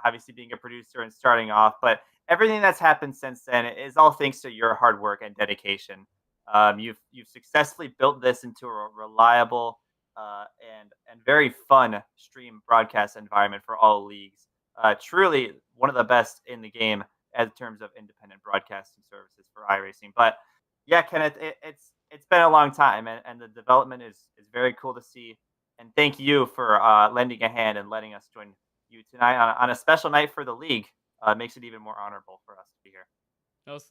obviously being a producer and starting off, but everything that's happened since then is all thanks to your hard work and dedication. You've successfully built this into a reliable and very fun stream broadcast environment for all leagues. Truly one of the best in the game in terms of independent broadcasting services for iRacing. But yeah, Kenneth, it's been a long time, and the development is very cool to see. And thank you for lending a hand and letting us join you tonight on a special night for the league. Makes it even more honorable for us to be here.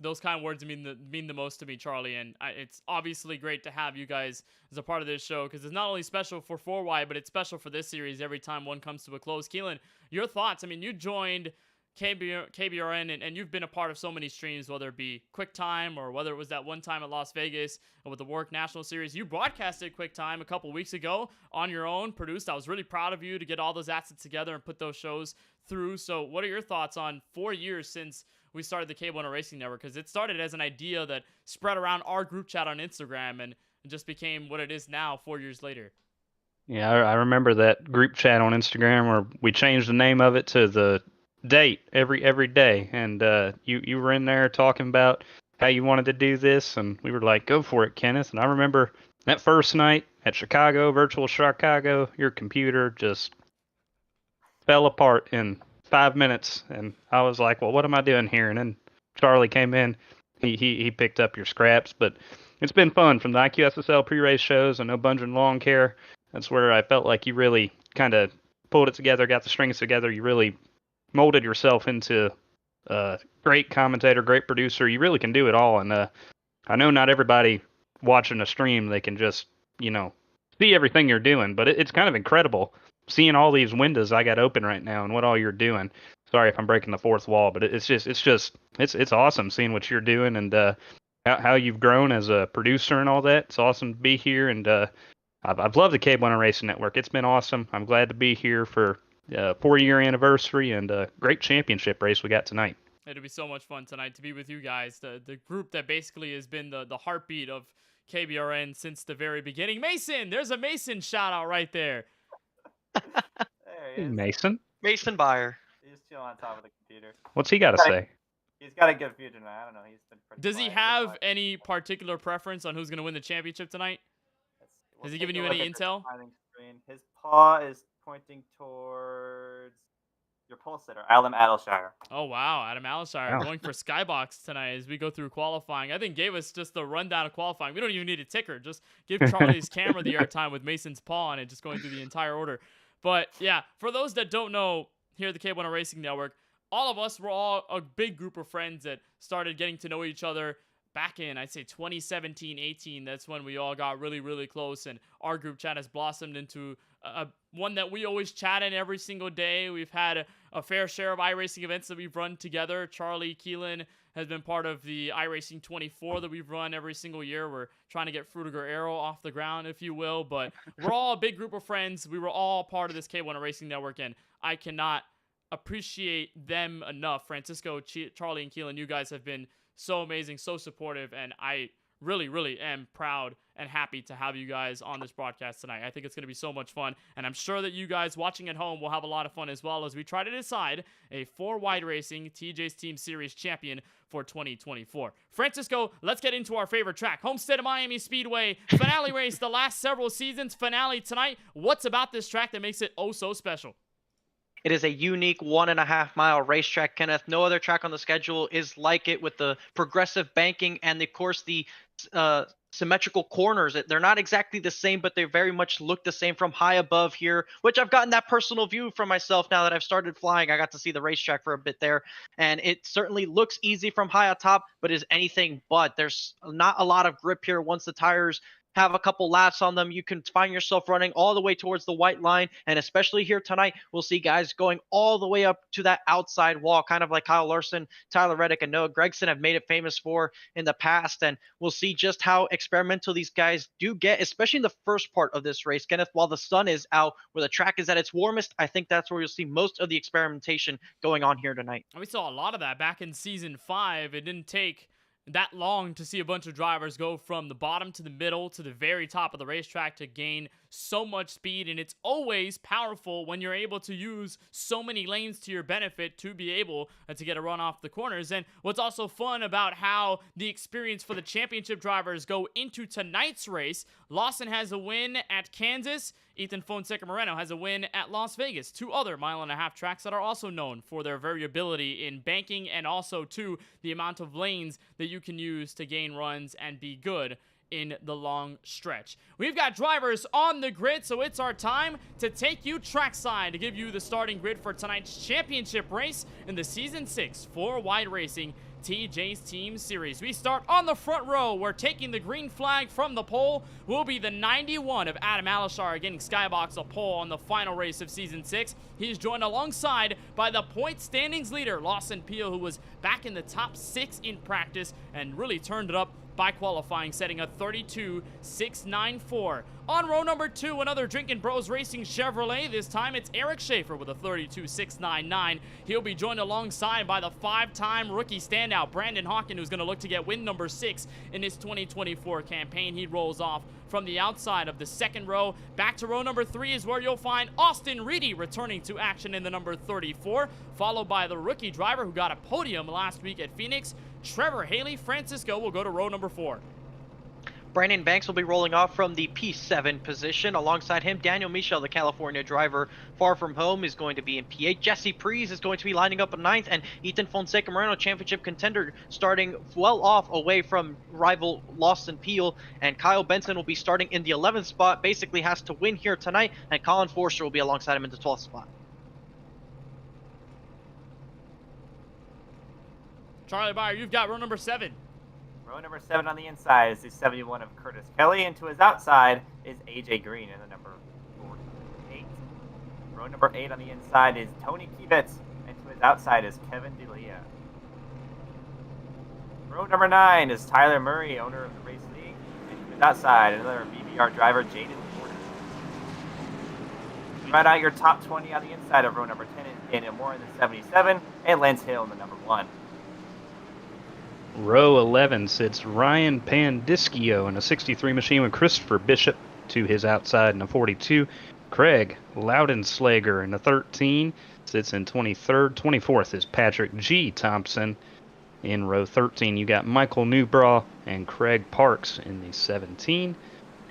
Those kind words mean the most to me, Charlie, and it's obviously great to have you guys as a part of this show, because it's not only special for 4Y, but it's special for this series every time one comes to a close. Keelan, your thoughts? I mean, you joined KBRN, and you've been a part of so many streams, whether it be QuickTime or whether it was that one time at Las Vegas with the Work National Series. You broadcasted QuickTime a couple weeks ago on your own, produced. I was really proud of you to get all those assets together and put those shows through. So what are your thoughts on 4 years since we started the KBueno Racing Network? Because it started as an idea that spread around our group chat on Instagram and just became what it is now 4 years later. Yeah, I remember that group chat on Instagram where we changed the name of it to the date every day, and you were in there talking about how you wanted to do this, and we were like, go for it, Kenneth. And I remember that first night at Virtual Chicago, your computer just fell apart in 5 minutes, and I was like, well, what am I doing here? And then Charlie came in, he picked up your scraps. But it's been fun from the IQSSL pre-race shows. I know Bungeon Lawn Care, that's where I felt like you really kind of pulled it together, got the strings together. You really molded yourself into a great commentator, great producer. You really can do it all. And I know not everybody watching a stream, they can just, see everything you're doing, but it's kind of incredible seeing all these windows I got open right now and what all you're doing. Sorry if I'm breaking the fourth wall, but it's awesome seeing what you're doing and how you've grown as a producer and all that. It's awesome to be here, and I've loved the KBueno Racing Network. It's been awesome. I'm glad to be here for 4-year anniversary and a great championship race we got tonight. It'll be so much fun tonight to be with you guys, the group that basically has been the heartbeat of KBRN since the very beginning. Mason, there's a Mason shout out right there. There he is. Mason Buyer. He's chilling on top of the computer. What's he got to say? He's got a good future tonight. I don't know. He's been pretty Does he quiet. have any particular preference on who's going to win the championship tonight? Has he given you any intel? His paw is pointing towards your pole sitter, Adam Adelshire. Oh, wow. Adam Adelshire going for Skybox tonight as we go through qualifying. I think gave us just the rundown of qualifying. We don't even need a ticker. Just give Charlie's camera the airtime with Mason's paw on it, just going through the entire order. But, yeah, for those that don't know, here at the KBueno Racing Network, all of us were all a big group of friends that started getting to know each other back in, I'd say, 2017-18. That's when we all got really, really close, and our group chat has blossomed into one that we always chat in every single day. We've had a fair share of iRacing events that we've run together. Charlie Keelan has been part of the iRacing 24 that we've run every single year. We're trying to get Frutiger Arrow off the ground, if you will, but we're all a big group of friends. We were all part of this KBueno Racing Network, and I cannot appreciate them enough. Francisco, Charlie, and Keelan, you guys have been so amazing, so supportive, and I really, really am proud and happy to have you guys on this broadcast tonight. I think it's going to be so much fun, and I'm sure that you guys watching at home will have a lot of fun as well as we try to decide a 4-Wide Racing TJ's Team Series champion for 2024. Francisco, let's get into our favorite track, Homestead-Miami Speedway, finale race the last several seasons, finale tonight. What's about this track that makes it oh so special? It is a unique 1.5 mile racetrack, Kenneth. No other track on the schedule is like it, with the progressive banking and, of course, the symmetrical corners. They're not exactly the same, but they very much look the same from high above here, which I've gotten that personal view from myself now that I've started flying. I got to see the racetrack for a bit there, and it certainly looks easy from high atop, but is anything but. There's not a lot of grip here once the tires have a couple laps on them, you can find yourself running all the way towards the white line. And especially here tonight, we'll see guys going all the way up to that outside wall, kind of like Kyle Larson, Tyler Reddick, and Noah Gragson have made it famous for in the past. And we'll see just how experimental these guys do get, especially in the first part of this race. Kenneth, while the sun is out, where the track is at its warmest, I think that's where you'll see most of the experimentation going on here tonight. We saw a lot of that back in season 5. It didn't take that long to see a bunch of drivers go from the bottom to the middle to the very top of the racetrack to gain so much speed, and it's always powerful when you're able to use so many lanes to your benefit to be able to get a run off the corners. And what's also fun about how the experience for the championship drivers go into tonight's race, Lawson has a win at Kansas, Ethan Fonseca Moreno has a win at Las Vegas, 2 other mile-and-a-half tracks that are also known for their variability in banking and also to the amount of lanes that you can use to gain runs and be good in the long stretch. We've got drivers on the grid, so it's our time to take you trackside to give you the starting grid for tonight's championship race in the Season 6 4Wide Racing TJ's Team Series. We start on the front row. We're taking the green flag from the pole. Will be the 91 of Adam Alishar getting Skybox a pole on the final race of Season 6. He's joined alongside by the point standings leader, Lawson Peele, who was back in the top 6 in practice and really turned it up by qualifying, setting a 32.694. On row number 2, another Drinkin' Bros Racing Chevrolet. This time it's Eric Schaefer with a 32.699. He'll be joined alongside by the 5-time rookie standout Brandon Hawken, who's going to look to get win number 6 in his 2024 campaign. He rolls off from the outside of the second row. Back to row number 3 is where you'll find Austin Reedy returning to action in the number 34, followed by the rookie driver who got a podium last week at Phoenix, Trevor Haley. Francisco will go to row number 4. Brandon Banks will be rolling off from the P7 position. Alongside him, Daniel Michel, the California driver, far from home, is going to be in P8. Jesse Prees is going to be lining up at 9th, and Ethan Fonseca Moreno, championship contender, starting well off away from rival Lawson Peele. And Kyle Benson will be starting in the 11th spot, basically has to win here tonight, and Colin Forster will be alongside him in the 12th spot. Charlie Byer, you've got row number 7. Row number 7 on the inside is the 71 of Curtis Kelly, and to his outside is AJ Green in the number 48. Row number 8 on the inside is Tony Kibitz, and to his outside is Kevin D'Elia. Row number 9 is Tyler Murray, owner of the Race League, and to his outside another BBR driver, Jaden Porter. Right out your top 20 on the inside of row number 10 is Daniel Moore in the 77, and Lance Hill in the number 1. Row 11 sits Ryan Pandischio in a 63 machine with Christopher Bishop to his outside in a 42. Craig Loudenslager in a 13 sits in 23rd. 24th is Patrick G. Thompson. In row 13, you got Michael Newbraw and Craig Parks in the 17.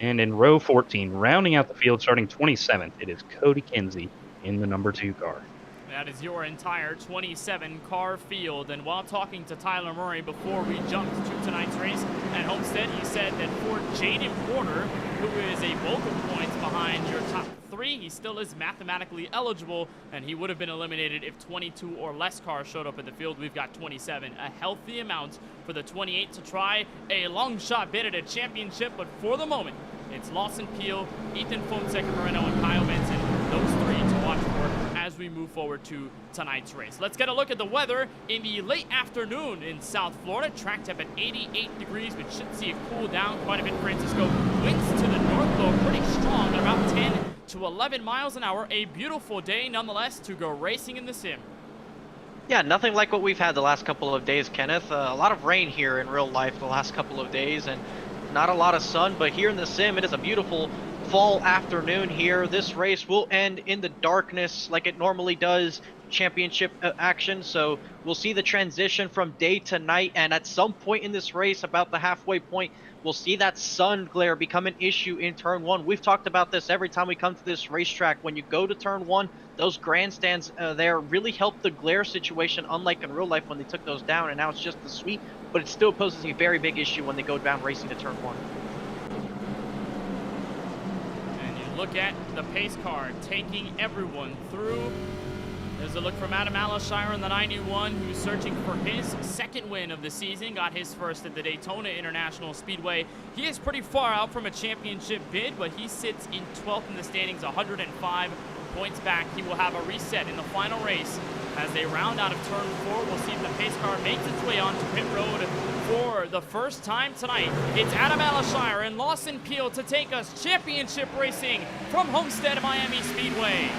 And in row 14, rounding out the field, starting 27th, it is Cody Kinsey in the number 2 car. That is your entire 27-car field. And while talking to Tyler Murray before we jumped to tonight's race at Homestead, he said that for Jaden Porter, who is a vocal points behind your top 3, he still is mathematically eligible, and he would have been eliminated if 22 or less cars showed up in the field. We've got 27, a healthy amount for the 28 to try a long shot bid at a championship. But for the moment, it's Lawson Peele, Ethan Fonseca Moreno, and Kyle Benson, those 3 to watch for as we move forward to tonight's race. Let's get a look at the weather in the late afternoon in South Florida. Track temp at 88 degrees, which should see it cool down quite a bit. Francisco, winds to the north, though pretty strong at about 10 to 11 miles an hour. A beautiful day, nonetheless, to go racing in the sim. Yeah, nothing like what we've had the last couple of days, Kenneth. A lot of rain here in real life the last couple of days, and not a lot of sun, but here in the sim, it is a beautiful fall afternoon here. This race will end in the darkness like it normally does, championship action. So we'll see the transition from day to night, and at some point in this race, about the halfway point, we'll see that sun glare become an issue in turn 1. We've talked about this every time we come to this racetrack. When you go to turn 1, those grandstands there really help the glare situation, unlike in real life when they took those down, and now it's just the sweep, but it still poses a very big issue when they go down racing to turn 1. Look at the pace car taking everyone through There's a look from Adam Alashire in the 91, who's searching for his second win of the season. Got his first at the Daytona International Speedway. He is pretty far out from a championship bid, but he sits in 12th in the standings, 105 points back. He will have a reset in the final race as they round out of turn 4. We'll see if the pace car makes its way onto pit road for the first time tonight. It's Adam Alashire and Lawson Peele to take us championship racing from Homestead-Miami Speedway.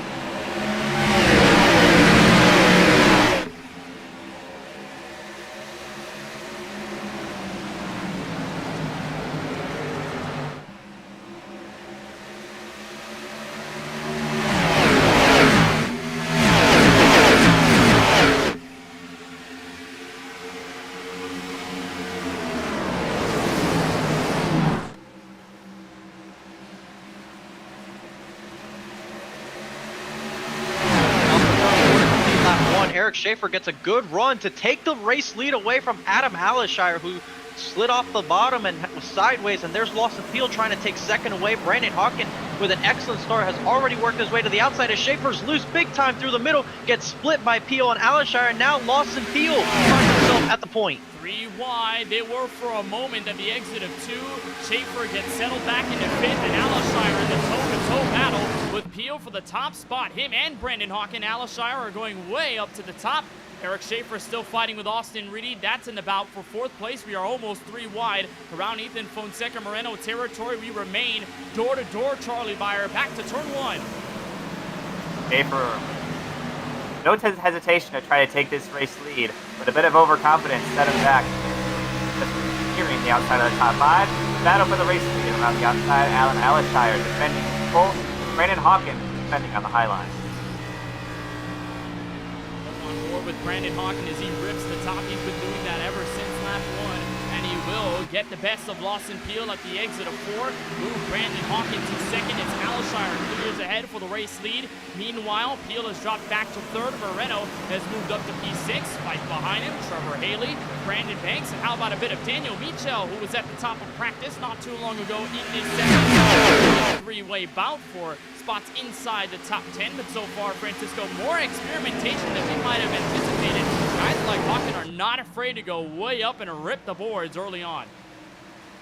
Eric Schaefer gets a good run to take the race lead away from Adam Alashire, who slid off the bottom and was sideways, and there's Lawson Peele trying to take second away. Brandon Hawkins with an excellent start has already worked his way to the outside as Schaefer's loose big time through the middle, gets split by Peele and Alashire, and now Lawson Peele finds himself at the point. 3 wide. They were for a moment at the exit of 2. Schaefer gets settled back into 5th, and Alashire in the toe-to-toe battle with Peele for the top spot. Him and Brandon Hawkins, Alashire are going way up to the top. Eric Schaefer still fighting with Austin Reedy. That's in the bout for 4th place. We are almost 3 wide around Ethan Fonseca Moreno territory. We remain door-to-door, Charlie Beyer. Back to turn 1. Schaefer, no hesitation to try to take this race lead, but a bit of overconfidence set him back. Just hearing the outside of the top 5. Battle for the race lead around the outside. Alan Alashire defending full. Brandon Hawkins defending on the high line. With Brandon Hawkins as he rips the top. He's been doing that ever since lap 1, and he will get the best of Lawson Peele at the exit of 4. Move Brandon Hawkins to second. It's Alashire clears ahead for the race lead. Meanwhile, Peele has dropped back to 3rd. Moreno has moved up to P6. Fight behind him, Trevor Haley, Brandon Banks, and how about a bit of Daniel Michel, who was at the top of practice not too long ago in this second 3-way bout for spots inside the top 10, but so far, Francisco, more experimentation than we might have anticipated. Guys like Hawkins are not afraid to go way up and rip the boards early on.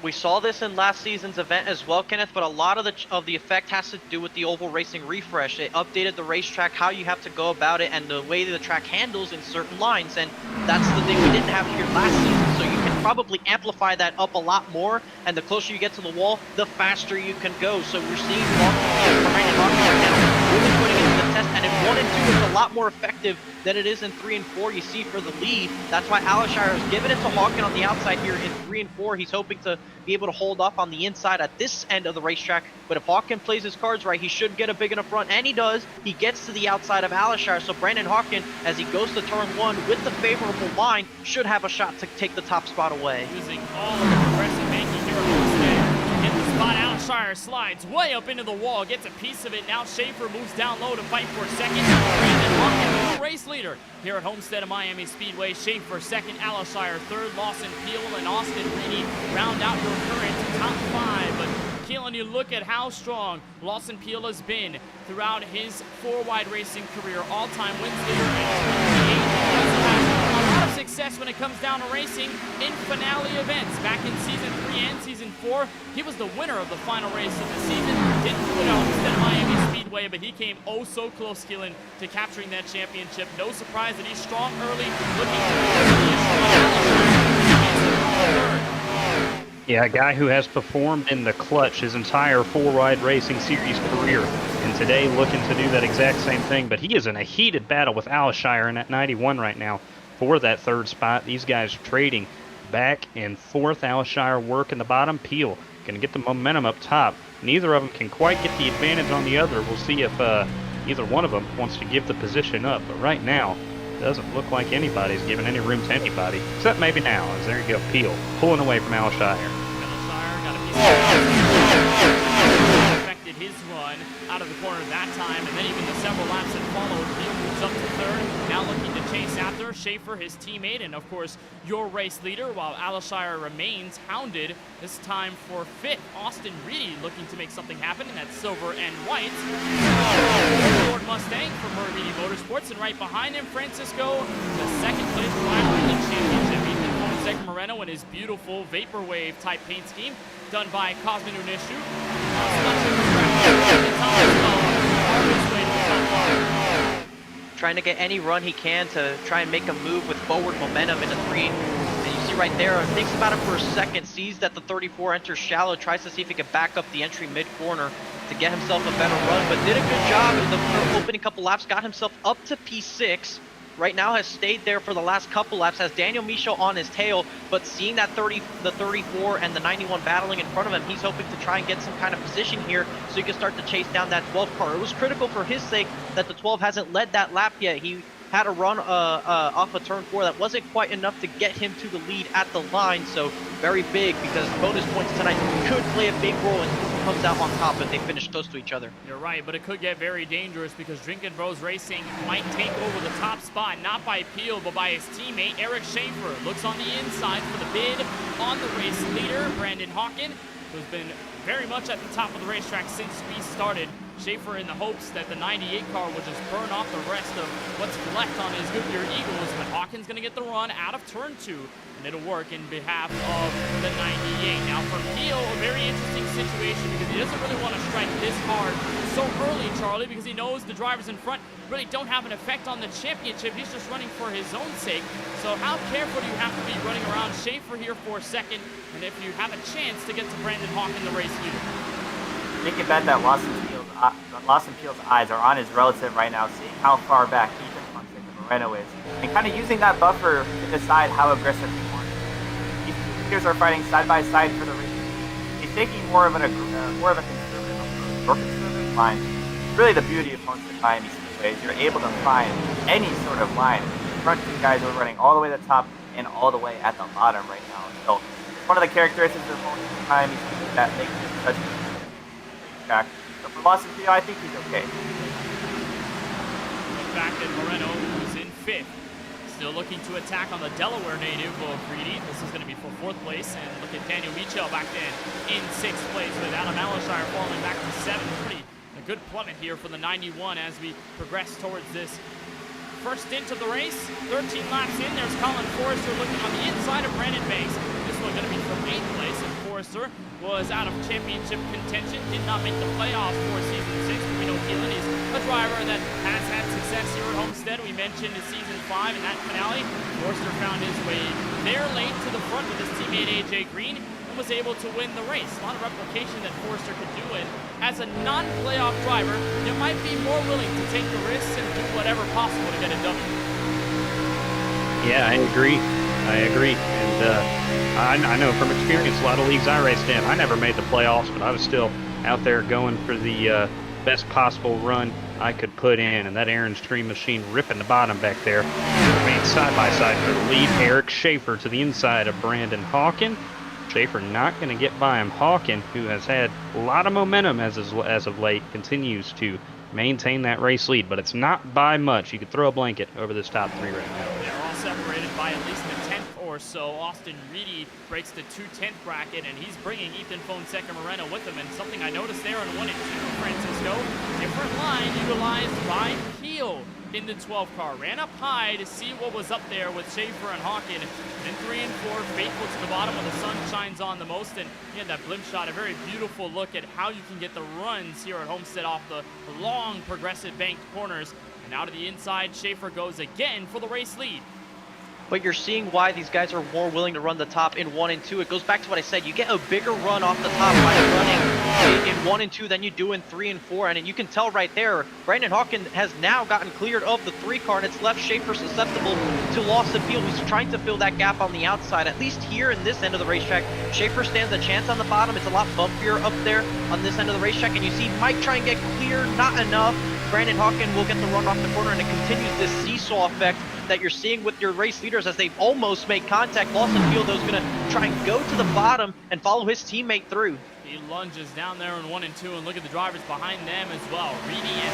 We saw this in last season's event as well, Kenneth, but a lot of the effect has to do with the oval racing refresh. It updated the racetrack, how you have to go about it, and the way the track handles in certain lines, and that's the thing we didn't have here last season, so you can probably amplify that up a lot more, and the closer you get to the wall, the faster you can go. So we're seeing Brandon Hawkins right now really putting it to the test, and in 1 and 2 is a lot more effective than it is in 3 and 4. You see for the lead, that's why Alashire has given it to Hawkins on the outside here in 3 and 4. He's hoping to be able to hold off on the inside at this end of the racetrack, but if Hawkins plays his cards right, he should get a big enough run, and he does. He gets to the outside of Alashire, so Brandon Hawkins, as he goes to turn 1 with the favorable line, should have a shot to take the top spot away. Using all of the progressive banking here at Homestead. Hit the spot, Alashire slides way up into the wall, gets a piece of it. Now Schaefer moves down low to fight for second. Brandon Hawkins, the race leader here at Homestead-Miami Speedway. Schaefer second, Alashire third, Lawson Peele and Austin Reedy round out your current top 5. But Keelan, you look at how strong Lawson Peele has been throughout his 4-wide racing career. All-time wins leader in 28. A lot of success when it comes down to racing in finale events. Back in season 3 and season 4, he was the winner of the final race of the season. Didn't do it instead of Miami Speedway, but he came oh so close, Keelan, to capturing that championship. No surprise that he's strong early, looking Yeah, a guy who has performed in the clutch his entire 4-wide racing series career, and today looking to do that exact same thing. But he is in a heated battle with Alashire in that 91 right now for that 3rd spot. These guys are trading back and forth. Alashire working the bottom. Peele going to get the momentum up top. Neither of them can quite get the advantage on the other. We'll see if either one of them wants to give the position up. But right now, it doesn't look like anybody's giving any room to anybody, except maybe now, as there you go, Peele pulling away from Alashire. Alashire got a piece of affected his run out of the corner that time, and then even the several laps that followed, Peele moves up to 3rd, now looking to chase after Schaefer, his teammate, and of course your race leader, while Alashire remains hounded. This time for 5th, Austin Reedy looking to make something happen in that silver and white. Mustang from Mervini Motorsports, and right behind him, Francisco, the second place driver in the championship. Ethan Fonseca Moreno in his beautiful Vaporwave type paint scheme, done by Cosmin Unishu. Trying to get any run he can to try and make a move with forward momentum into 3. And you see right there, thinks about it for a second, sees that the 34 enters shallow, tries to see if he can back up the entry mid-corner to get himself a better run, but did a good job in the opening couple laps, got himself up to P6. Right now has stayed there for the last couple laps, has Daniel Michaud on his tail, but seeing that the 34 and the 91 battling in front of him, he's hoping to try and get some kind of position here so he can start to chase down that 12 car. It was critical for his sake that the 12 hasn't led that lap yet. He had a run off of turn 4 that wasn't quite enough to get him to the lead at the line, so very big because bonus points tonight could play a big role in who comes out on top if they finish close to each other. You're right, but it could get very dangerous because Drinkin' Bros Racing might take over the top spot, not by Peele, but by his teammate, Eric Schaefer. Looks on the inside for the bid on the race leader, Brandon Hawken, who's been very much at the top of the racetrack since we started. Schaefer in the hopes that the 98 car will just burn off the rest of what's left on his Goodyear Eagles, but Hawkins going to get the run out of turn 2, and it'll work in behalf of the 98. Now for Peele, a very interesting situation because he doesn't really want to strike this hard so early, Charlie, because he knows the drivers in front really don't have an effect on the championship. He's just running for his own sake. So how careful do you have to be running around Schaefer here for a second, and if you have a chance to get to Brandon Hawken, the race leader? You can bet that Lawson Peele's eyes are on his relative right now, seeing how far back Ethan Fonseca Moreno is, and kind of using that buffer to decide how aggressive he wants. These two leaders are fighting side by side for the race. He's taking more of a conservative approach, or conservative line. Really, the beauty of Homestead-Miami Speedway is you're able to find any sort of line. The front two guys are running all the way to the top and all the way at the bottom right now. So one of the characteristics of Homestead-Miami Speedway that makes it such a track. So for Lawson Peele, I think he's okay. Look back at Moreno, who's in 5th. Still looking to attack on the Delaware native of Greedy. This is going to be for 4th place. And look at Daniel Michaud back then in 6th place with Adam Allenshire falling back to 7th. A good plummet here for the 91 as we progress towards this first stint of the race. 13 laps in, there's Colin Forrester looking on the inside of Brandon Banks. This one going to be from 8th place, and Forrester was out of championship contention, did not make the playoffs for season 6. But we know Keelan is a driver that has had success here at Homestead. We mentioned in season 5 in that finale. Forrester found his way there late to the front with his teammate AJ Green and was able to win the race. A lot of replication that Forrester could do, and as a non-playoff driver, you might be more willing to take the risks and do whatever possible to get a W. Yeah, I agree. And I know from experience, a lot of leagues I raced in, I never made the playoffs, but I was still out there going for the best possible run I could put in. And that Aaron's Dream Machine ripping the bottom back there. Remains side by side for the lead. Eric Schaefer to the inside of Brandon Hawken. Schaefer not going to get by him. Hawken, who has had a lot of momentum as of late, continues to maintain that race lead, but it's not by much. You could throw a blanket over this top 3 right now. They're all separated by at least a 10th or so. Austin Reedy breaks the 2/10 bracket, and he's bringing Ethan Fonseca Moreno with him. And something I noticed there in 1 and 2, Francisco, different line utilized by Peele in the 12 car. Ran up high to see what was up there with Schaefer and Hawken. And 3 and 4, faithful to the bottom when the sun shines on the most. And he had that blimp shot, a very beautiful look at how you can get the runs here at Homestead off the long progressive banked corners. And out of the inside, Schaefer goes again for the race lead. But you're seeing why these guys are more willing to run the top in 1 and 2. It goes back to what I said. You get a bigger run off the top by running in 1 and 2 than you do in 3 and 4. And you can tell right there, Brandon Hawken has now gotten cleared of the 3 car, and it's left Schaefer susceptible to Lawson Peele, who's trying to fill that gap on the outside. At least here in this end of the racetrack, Schaefer stands a chance on the bottom. It's a lot bumpier up there on this end of the racetrack. And you see Mike try and get clear, not enough. Brandon Hawken will get the run off the corner, and it continues this seesaw effect that you're seeing with your race leaders as they've almost made contact. Lawson Peele, though, is going to try and go to the bottom and follow his teammate through. He lunges down there in 1 and 2, and look at the drivers behind them as well. Reedy and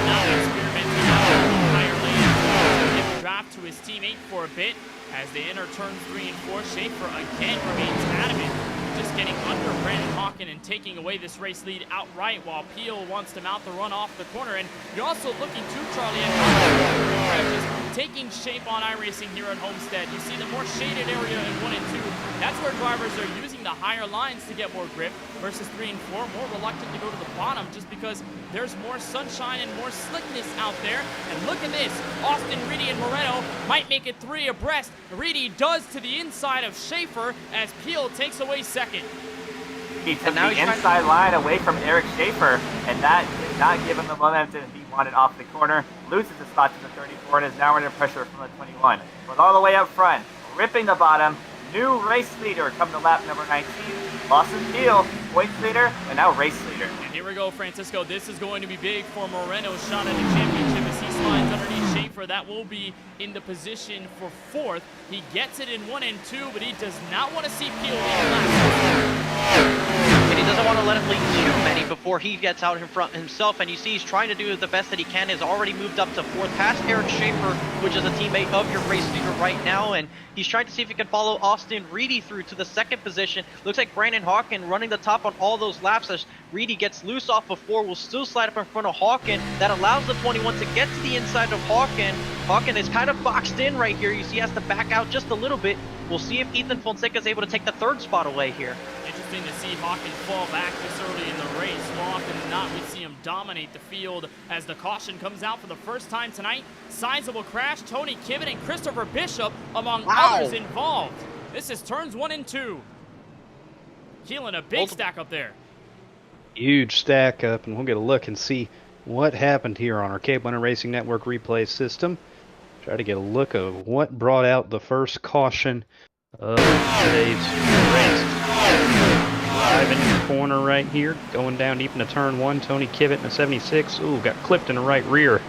now experimenting on higher lanes. Give the draft to his teammate for a bit as they enter turn 3 and 4. Schaefer again remains adamant. just getting under Brandon Hawken and taking away this race lead outright, while Peele wants to mount the run off the corner. And you're also looking too, Charlie, at how the just taking shape on iRacing here at Homestead. You see the more shaded area in 1 and 2. That's where drivers are using the higher lines to get more grip, versus 3 and 4, more reluctant to go to the bottom just because there's more sunshine and more slickness out there. And look at this. Austin, Reedy, and Moreno might make it 3 abreast. Reedy does to the inside of Schaefer as Peele takes away second. He took the inside line away from Eric Schaefer, and that did not give him the momentum he wanted off the corner. Loses the spot to the 34 and is now under pressure from the 21. But all the way up front, ripping the bottom, new race leader come to lap number 19. Lawson Peele, points leader, and now race leader. And here we go, Francisco. This is going to be big for Moreno's shot at the championship as he slides underneath Schaefer. That will be in the position for 4th. He gets it in 1 and 2, but he does not want to see Peele lead last. And he doesn't want to let him lead too many before he gets out in front himself. And you see he's trying to do the best that he can. Has already moved up to 4th, past Eric Schaefer, which is a teammate of your race leader right now. And he's trying to see if he can follow Austin Reedy through to the 2nd position. Looks like Brandon Hawken running the top on all those laps as Reedy gets loose off of 4. Will still slide up in front of Hawken. That allows the 21 to get to the inside of Hawken. Hawken is kind of boxed in right here. You see he has to back out just a little bit. We'll see if Ethan Fonseca is able to take the 3rd spot away here. Interesting to see Hawken fall back this early in the race. More often than not, we see him dominate the field as the caution comes out for the first time tonight. Sizable crash, Tony Kibbett and Christopher Bishop among others involved. This is turns 1 and 2. Keelan, a big stack up there. Huge stack up, and we'll get a look and see what happened here on our KBueno Racing Network replay system. Try to get a look of what brought out the first caution of today's race. Driving in the corner right here, going down deep into turn 1. Tony Kibbett in a 76. Ooh, got clipped in the right rear.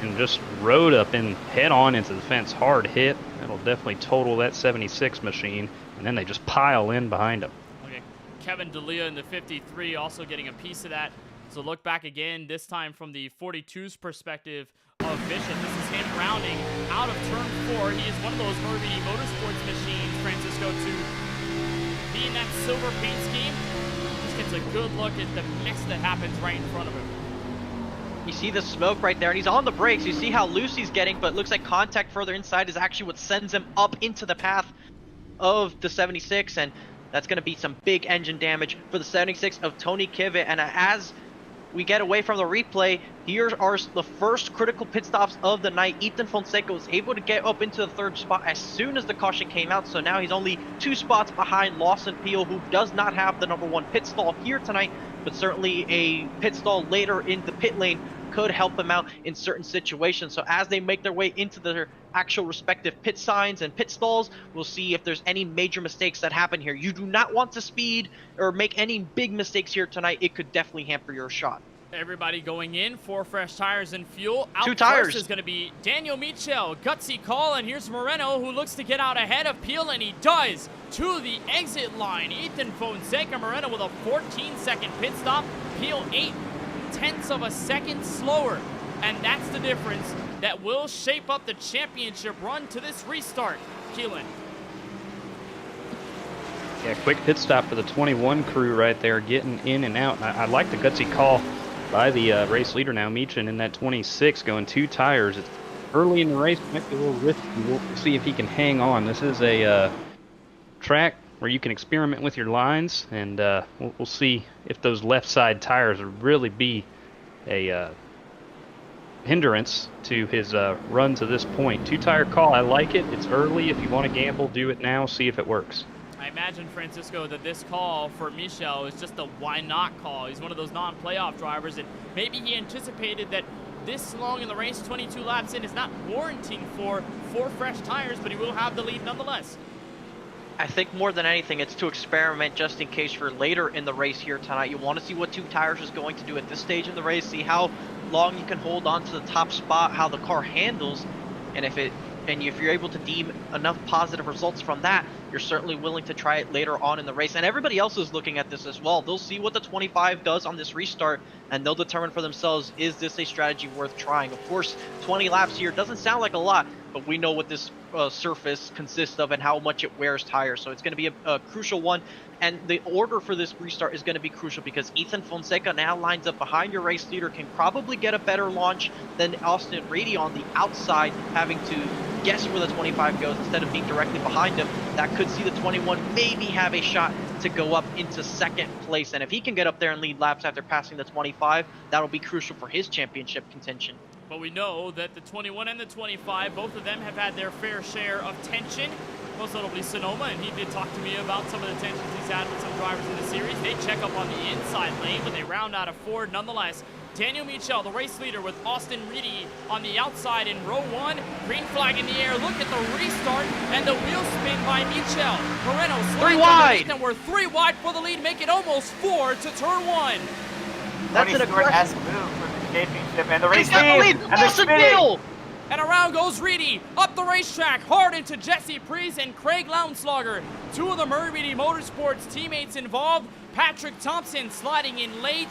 And just rode up in head on into the fence. Hard hit. That'll definitely total that 76 machine. And then they just pile in behind him. Okay, Kevin D'Elia in the 53 also getting a piece of that. So look back again, this time from the 42's perspective of Bishop. This is him rounding out of turn 4. He is one of those RVD Motorsports machines, Francisco, to be in that silver paint scheme. Just gets a good look at the mess that happens right in front of him. You see the smoke right there, and he's on the brakes. You see how loose he's getting, but it looks like contact further inside is actually what sends him up into the path of the 76, and that's going to be some big engine damage for the 76 of Tony Kibbett. And as we get away from the replay, here are the first critical pit stops of the night. Ethan Fonseca was able to get up into the 3rd spot as soon as the caution came out, so now he's only 2 spots behind Lawson Peele, who does not have the number 1 pit stall here tonight, but certainly a pit stall later in the pit lane could help him out in certain situations. So as they make their way into their actual respective pit signs and pit stalls, we'll see if there's any major mistakes that happen here. You do not want to speed or make any big mistakes here tonight. It could definitely hamper your shot. Everybody going in, 4 fresh tires and fuel. Out 2 tires. First is going to be Daniel Michel, gutsy call, and here's Moreno, who looks to get out ahead of Peele, and he does to the exit line. Ethan Fonseca, Moreno with a 14-second pit stop. Peele 0.8 of a second slower, and that's the difference that will shape up the championship run to this restart. Keelan. Yeah, quick pit stop for the 21 crew right there, getting in and out. I like the gutsy call by the race leader now, Meechin, in that 26, going 2 tires. It's early in the race, might be a little risky. We'll see if he can hang on. This is a track where you can experiment with your lines, and we'll see if those left side tires will really be a hindrance to his run to this point. 2-tire call, I like it. It's early. If you want to gamble, do it now. See if it works. I imagine, Francisco, that this call for Michel is just a why not call. He's one of those non-playoff drivers, and maybe he anticipated that this long in the race, 22 laps in, is not warranting for 4 fresh tires, but he will have the lead nonetheless. I think more than anything, it's to experiment just in case for later in the race here tonight. You want to see what 2 tires is going to do at this stage in the race, see how long you can hold on to the top spot, how the car handles, and if you're able to deem enough positive results from that, you're certainly willing to try it later on in the race. And everybody else is looking at this as well. They'll see what the 25 does on this restart, and they'll determine for themselves, is this a strategy worth trying? Of course, 20 laps here doesn't sound like a lot, but we know what this surface consists of and how much it wears tires. So it's going to be a crucial one. And the order for this restart is going to be crucial because Ethan Fonseca now lines up behind your race leader, can probably get a better launch than Austin Reedy on the outside, having to guess where the 25 goes instead of being directly behind him. That could see the 21 maybe have a shot to go up into second place. And if he can get up there and lead laps after passing the 25, that'll be crucial for his championship contention. But we know that the 21 and the 25, both of them have had their fair share of tension. Most notably Sonoma, and he did talk to me about some of the tensions he's had with some drivers in the series. They check up on the inside lane, but they round out a Ford nonetheless. Daniel Michel, the race leader, with Austin Reedy on the outside in row 1. Green flag in the air. Look at the restart and the wheel spin by Michel. Moreno slides underneath, and we're 3 wide for the lead, make it almost 4 to turn 1. That's an aggressive move for the championship and the race lead. And Lawson Peele. And around goes Reedy, up the racetrack, hard into Jesse Priest and Craig Lounslogger. 2 of the Murray Beatty Motorsports teammates involved. Patrick Thompson sliding in late.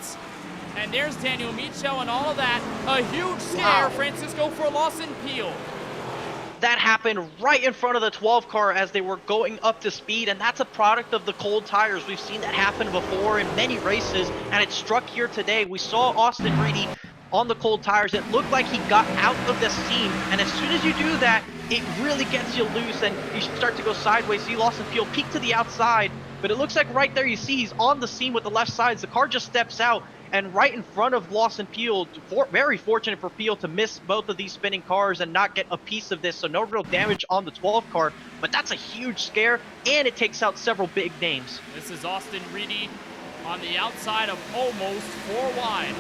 And there's Daniel Michel and all of that. A huge scare, Francisco, for Lawson Peele. That happened right in front of the 12 car as they were going up to speed, and that's a product of the cold tires. We've seen that happen before in many races, and it struck here today. We saw Austin Reedy on the cold tires. It looked like he got out of the seam, and as soon as you do that, it really gets you loose and you start to go sideways. See Lawson Peele peek to the outside, but it looks like right there you see he's on the seam with the left sides. The car just steps out, and right in front of Lawson Peele, very fortunate for Peele to miss both of these spinning cars and not get a piece of this, so no real damage on the 12 car, but that's a huge scare, and it takes out several big names. This is Austin Reedy on the outside of almost 4 wide.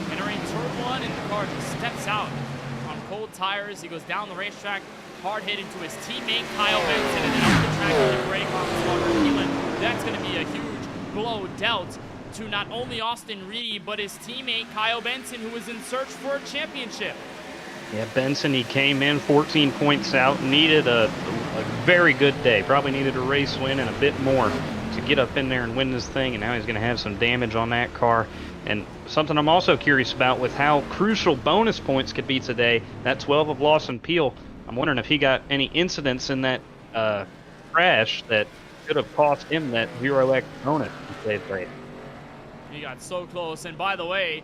Entering turn 1, and the car just steps out on cold tires. He goes down the racetrack, hard hit into his teammate Kyle Benson, and then up the track into Greg Lounslogger. That's going to be a huge blow dealt to not only Austin Reedy, but his teammate Kyle Benson, who was in search for a championship. Yeah, Benson, he came in 14 points out, needed a very good day, probably needed a race win and a bit more to get up in there and win this thing, and now he's going to have some damage on that car. And something I'm also curious about with how crucial bonus points could be today, that 12 of Lawson Peele, I'm wondering if he got any incidents in that crash that could have cost him that 0x bonus in today's race. He got so close, and by the way,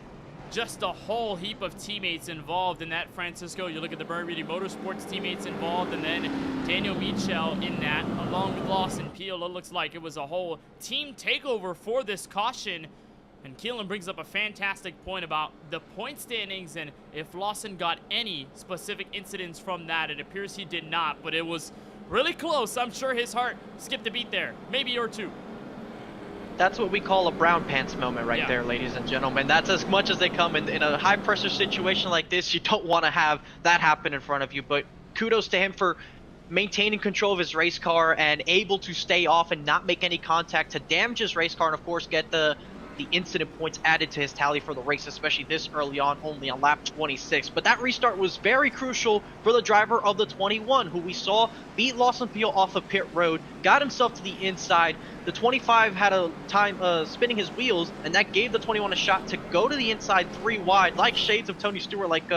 just a whole heap of teammates involved in that, Francisco. You look at the Murray Beatty Motorsports teammates involved, and then Daniel Michel in that, along with Lawson Peele. It looks like it was a whole team takeover for this caution. And Keelan brings up a fantastic point about the point standings and if Lawson got any specific incidents from that. It appears he did not, but it was really close. I'm sure his heart skipped a beat there, maybe or 2. That's what we call a brown pants moment right there, ladies and gentlemen. That's as much as they come in a high-pressure situation like this. You don't want to have that happen in front of you, but kudos to him for maintaining control of his race car and able to stay off and not make any contact to damage his race car and, of course, get the incident points added to his tally for the race, especially this early on, only on lap 26. But that restart was very crucial for the driver of the 21, who we saw beat Lawson Peele off of pit road, got himself to the inside. The 25 had a time spinning his wheels, and that gave the 21 a shot to go to the inside 3 wide, like shades of Tony Stewart, like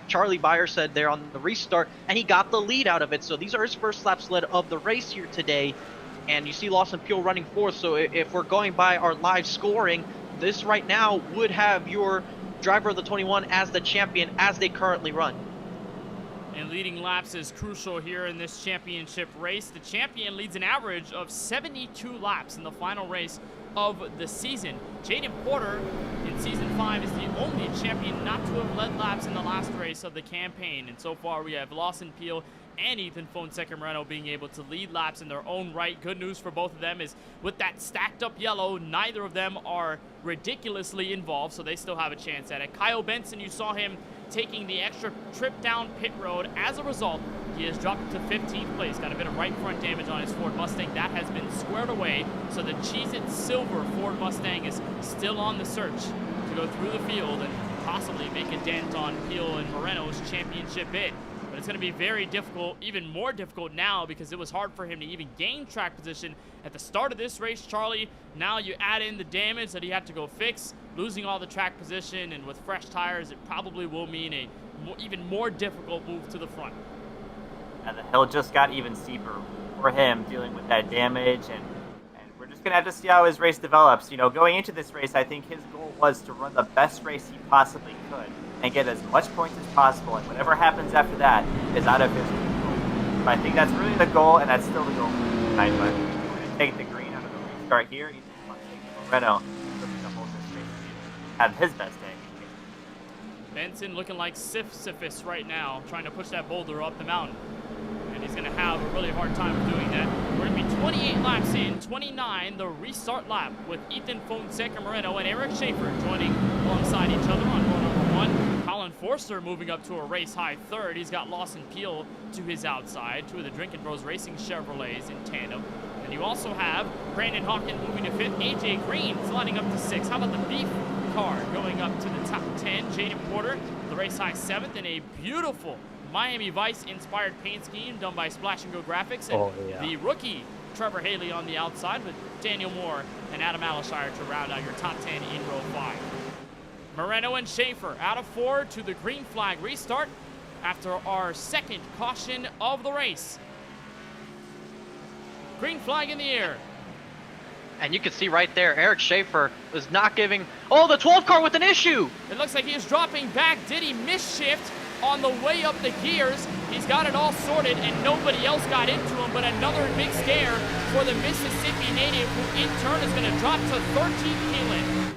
Charlie Beyer said there on the restart, and he got the lead out of it. So these are his first laps led of the race here today. And you see Lawson Peele running 4th, so if we're going by our live scoring, this right now would have your driver of the 21 as the champion as they currently run. And leading laps is crucial here in this championship race. The champion leads an average of 72 laps in the final race of the season. Jaden Porter in Season 5 is the only champion not to have led laps in the last race of the campaign. And so far we have Lawson Peele and Ethan Fonseca Moreno being able to lead laps in their own right. Good news for both of them is with that stacked up yellow, neither of them are ridiculously involved, so they still have a chance at it. Kyle Benson, you saw him taking the extra trip down pit road. As a result, he has dropped to 15th place. Got a bit of right front damage on his Ford Mustang. That has been squared away, so the Cheez-It Silver Ford Mustang is still on the search to go through the field and possibly make a dent on Peele and Moreno's championship bid. But it's going to be very difficult, even more difficult now, because it was hard for him to even gain track position at the start of this race, Charlie. Now you add in the damage that he had to go fix, losing all the track position, and with fresh tires, it probably will mean a even more difficult move to the front. The hill just got even steeper for him, dealing with that damage, and we're just going to have to see how his race develops. Going into this race, I think his goal was to run the best race he possibly could and get as much points as possible, and whatever happens after that is out of his control. But I think that's really the goal, and that's still the goal for tonight. But we're going to take the green out of the restart here. He's going to take Moreno looking to hold this race to have his best day. Benson looking like Sisyphus right now, trying to push that boulder up the mountain. And he's going to have a really hard time doing that. We're going to be 28 laps in, 29 the restart lap, with Ethan Fonseca Moreno and Eric Schaefer joining alongside each other on row number 1. Colin Forster moving up to a race-high third. He's got Lawson Peele to his outside. Two of the Drinking Bros Racing Chevrolets in tandem. And you also have Brandon Hawkins moving to 5th, AJ Green sliding up to 6th. How about the Beef car going up to the top 10? Jaden Porter, the race-high 7th, in a beautiful Miami Vice-inspired paint scheme done by Splash & Go Graphics. And the rookie Trevor Haley on the outside, with Daniel Moore and Adam Alishire to round out your top 10 in row 5. Moreno and Schaefer out of 4 to the green flag restart after our second caution of the race. Green flag in the air. And you can see right there, Eric Schaefer was not giving... Oh, the 12 car with an issue! It looks like he is dropping back. Did he miss-shift on the way up the gears? He's got it all sorted, and nobody else got into him, but another big scare for the Mississippi native, who in turn is going to drop to 13th Keelan.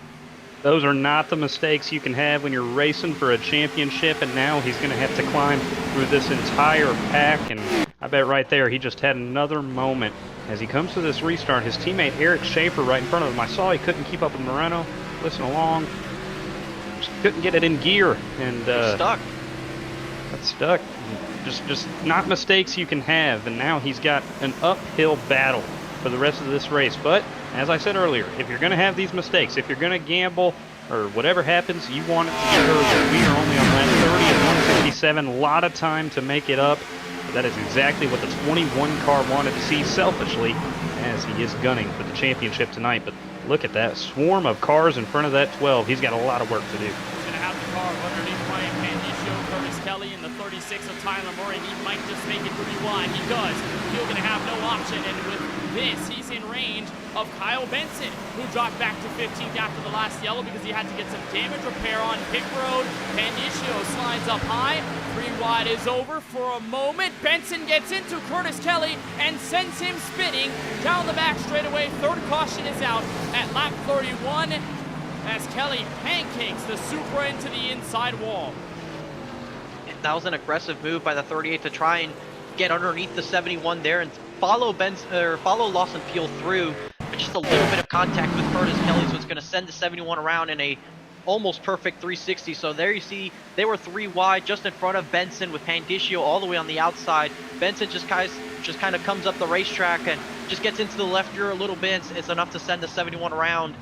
Those are not the mistakes you can have when you're racing for a championship, and now he's going to have to climb through this entire pack, and I bet right there he just had another moment. As he comes to this restart, his teammate Eric Schaefer right in front of him. I saw he couldn't keep up with Moreno. Listen along. Just couldn't get it in gear, and stuck. Got stuck. Just not mistakes you can have, and now he's got an uphill battle for the rest of this race. But as I said earlier, if you're going to have these mistakes, if you're going to gamble or whatever happens, you want it to get earlier. We are only on lap 30 at 157. A lot of time to make it up. That is exactly what the 21 car wanted to see selfishly, as he is gunning for the championship tonight. But look at that swarm of cars in front of that 12. He's got a lot of work to do. He's going to have the car underneath Ryan Pandisio, Curtis Kelly, and the 36 of Tyler Murray. He might just make it pretty wide. He does. He's going to have no option, and with this, he's in range of Kyle Benson, who dropped back to 15th after the last yellow because he had to get some damage repair on pit road. Pandisio slides up high. 3 wide is over for a moment. Benson gets into Curtis Kelly and sends him spinning down the back straightaway. Third caution is out at lap 31 as Kelly pancakes the Supra into the inside wall. That was an aggressive move by the 38 to try and get underneath the 71 there and follow Lawson Peele through. But just a little bit of contact with Curtis Kelly, so it's going to send the 71 around in a almost perfect 360. So there you see they were 3 wide just in front of Benson, with Pandisio all the way on the outside. Benson just kind of comes up the racetrack and just gets into the left rear a little bit. It's enough to send the 71 around.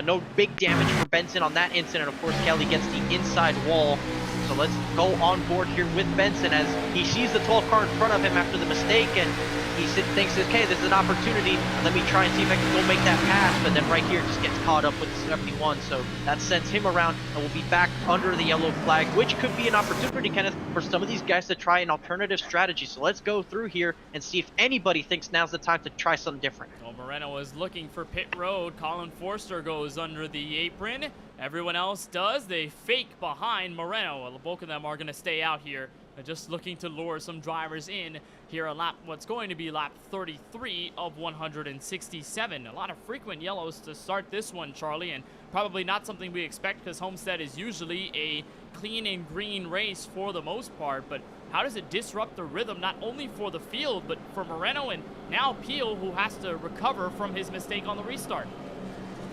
No big damage for Benson on that incident. Of course, Kelly gets the inside wall. So let's go on board here with Benson as he sees the 12 car in front of him after the mistake, and he thinks, okay, this is an opportunity. Let me try and see if I can go make that pass. But then right here just gets caught up with the 71. So that sends him around, and we'll be back under the yellow flag, which could be an opportunity, Kenneth, for some of these guys to try an alternative strategy. So let's go through here and see if anybody thinks now's the time to try something different. Well, Moreno is looking for pit road. Colin Forster goes under the apron. Everyone else does. They fake behind Moreno. Well, the bulk of them are going to stay out here, just looking to lure some drivers in here on what's going to be lap 33 of 167. A lot of frequent yellows to start this one, Charlie, and probably not something we expect because Homestead is usually a clean and green race for the most part. But how does it disrupt the rhythm, not only for the field, but for Moreno and now Peele, who has to recover from his mistake on the restart?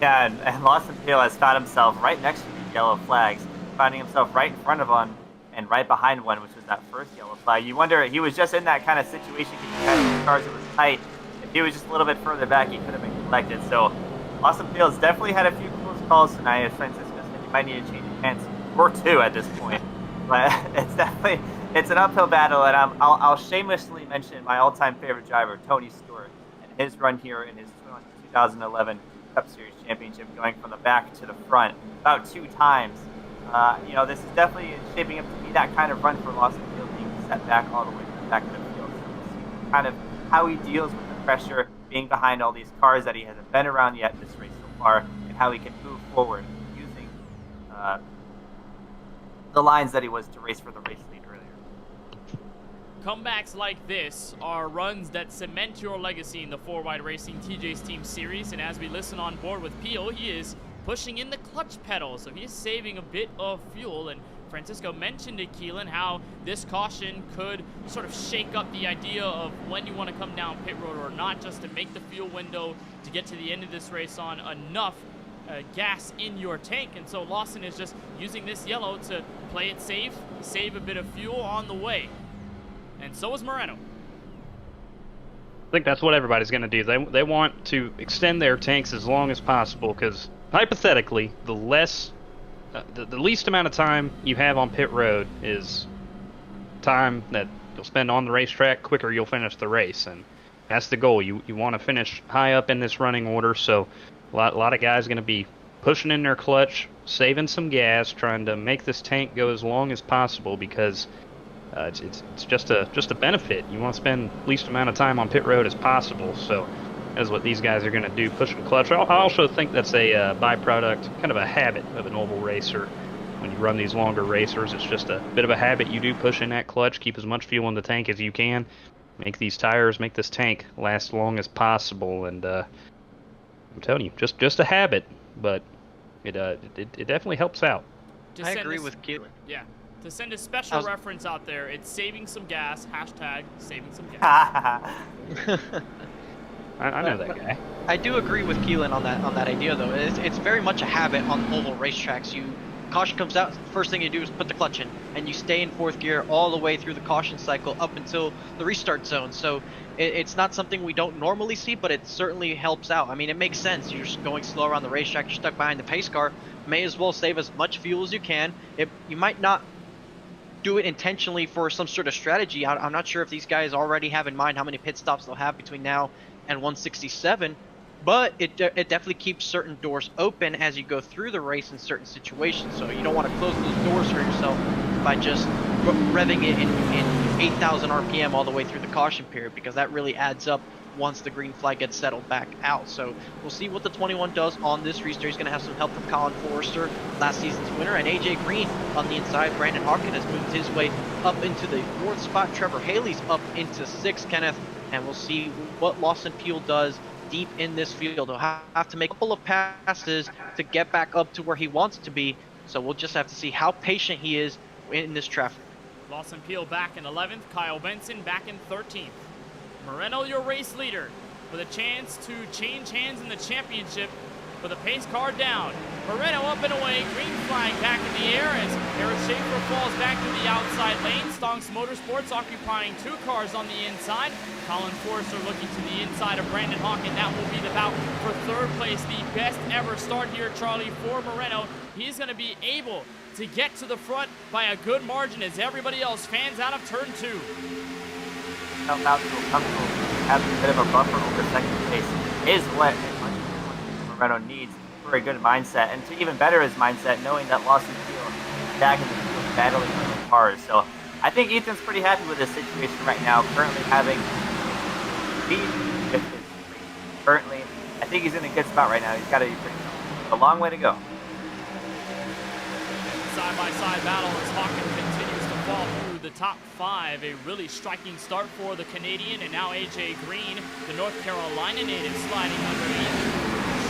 Yeah, and Lawson Peele has found himself right next to these yellow flags, finding himself right in front of one and right behind one, which was that first yellow flag. You wonder, he was just in that kind of situation because he had the cars, it was tight. If he was just a little bit further back, he could have been collected. So Lawson Peele has definitely had a few close calls tonight. As Francisco said, he might need to change his pants or 2 at this point. But it's an uphill battle, and I'll shamelessly mention my all-time favorite driver, Tony Stewart, and his run here in his 2011 Cup Series Championship, going from the back to the front about 2 times. This is definitely shaping up to be that kind of run for Lawson Peele, being set back all the way to the back of the field. kind of how he deals with the pressure being behind all these cars that he hasn't been around yet this race so far, and how he can move forward using the lines that he was to race for the race lead earlier. Comebacks like this are runs that cement your legacy in the 4Wide Racing TJ's Team Series, and as we listen on board with Peele, he is pushing in the clutch pedal, so he is saving a bit of fuel. And Francisco mentioned to Keelan how this caution could sort of shake up the idea of when you want to come down pit road or not, just to make the fuel window to get to the end of this race on enough gas in your tank. And so Lawson is just using this yellow to play it safe, save a bit of fuel on the way. And so is Moreno. I think that's what everybody's going to do. They want to extend their tanks as long as possible, because hypothetically, the least amount of time you have on pit road is time that you'll spend on the racetrack. Quicker you'll finish the race, and that's the goal. You want to finish high up in this running order, so a lot of guys are going to be pushing in their clutch, saving some gas, trying to make this tank go as long as possible, because it's just a benefit. You want to spend least amount of time on pit road as possible, so that's what these guys are going to do, pushing the clutch. I also think that's a byproduct, kind of a habit of an oval racer. When you run these longer racers, it's just a bit of a habit. You do push in that clutch, keep as much fuel in the tank as you can, make these tires, make this tank last long as possible, and I'm telling you, just a habit, but it definitely helps out. I agree with Keelan. Yeah. To send a special reference out there, it's saving some gas, hashtag saving some gas. I know that guy. I do agree with Keelan on that idea, though. It's very much a habit on oval racetracks. Caution comes out, first thing you do is put the clutch in, and you stay in fourth gear all the way through the caution cycle up until the restart zone. So it's not something we don't normally see, but it certainly helps out. I mean, it makes sense. You're just going slow around the racetrack, you're stuck behind the pace car. May as well save as much fuel as you can. You might not do it intentionally for some sort of strategy. I'm not sure if these guys already have in mind how many pit stops they'll have between now and 167, but it definitely keeps certain doors open as you go through the race in certain situations. So you don't want to close those doors for yourself by just revving it in 8,000 RPM all the way through the caution period, because that really adds up once the green flag gets settled back out. So we'll see what the 21 does on this restart. He's going to have some help from Colin Forrester, last season's winner, and AJ Green on the inside. Brandon Hawkins has moved his way up into the 4th spot. Trevor Haley's up into 6th, Kenneth, and we'll see what Lawson Peele does deep in this field. He'll have to make a couple of passes to get back up to where he wants to be, so we'll just have to see how patient he is in this traffic. Lawson Peele back in 11th, Kyle Benson back in 13th. Moreno, your race leader, with a chance to change hands in the championship with a pace car down. Moreno up and away, green flag back in the air as Eric Schaefer falls back to the outside lane. Stonks Motorsports occupying 2 cars on the inside. Colin Forrester looking to the inside of Brandon Hawkins. That will be the bout for 3rd place, the best ever start here, Charlie, for Moreno. He's going to be able to get to the front by a good margin as everybody else fans out of turn 2. Out to a comfortable, having a bit of a buffer over second place is what Moreno needs for a good mindset, and to even better his mindset, knowing that Lawson Peele is back in the field battling other cars. So I think Ethan's pretty happy with this situation right now, currently having lead with his currently. I think he's in a good spot right now. He's got to be pretty a long way to go. Side-by-side battle as Hawkins continues to fall through the top 5. A really striking start for the Canadian, and now AJ Green, the North Carolina native, sliding underneath.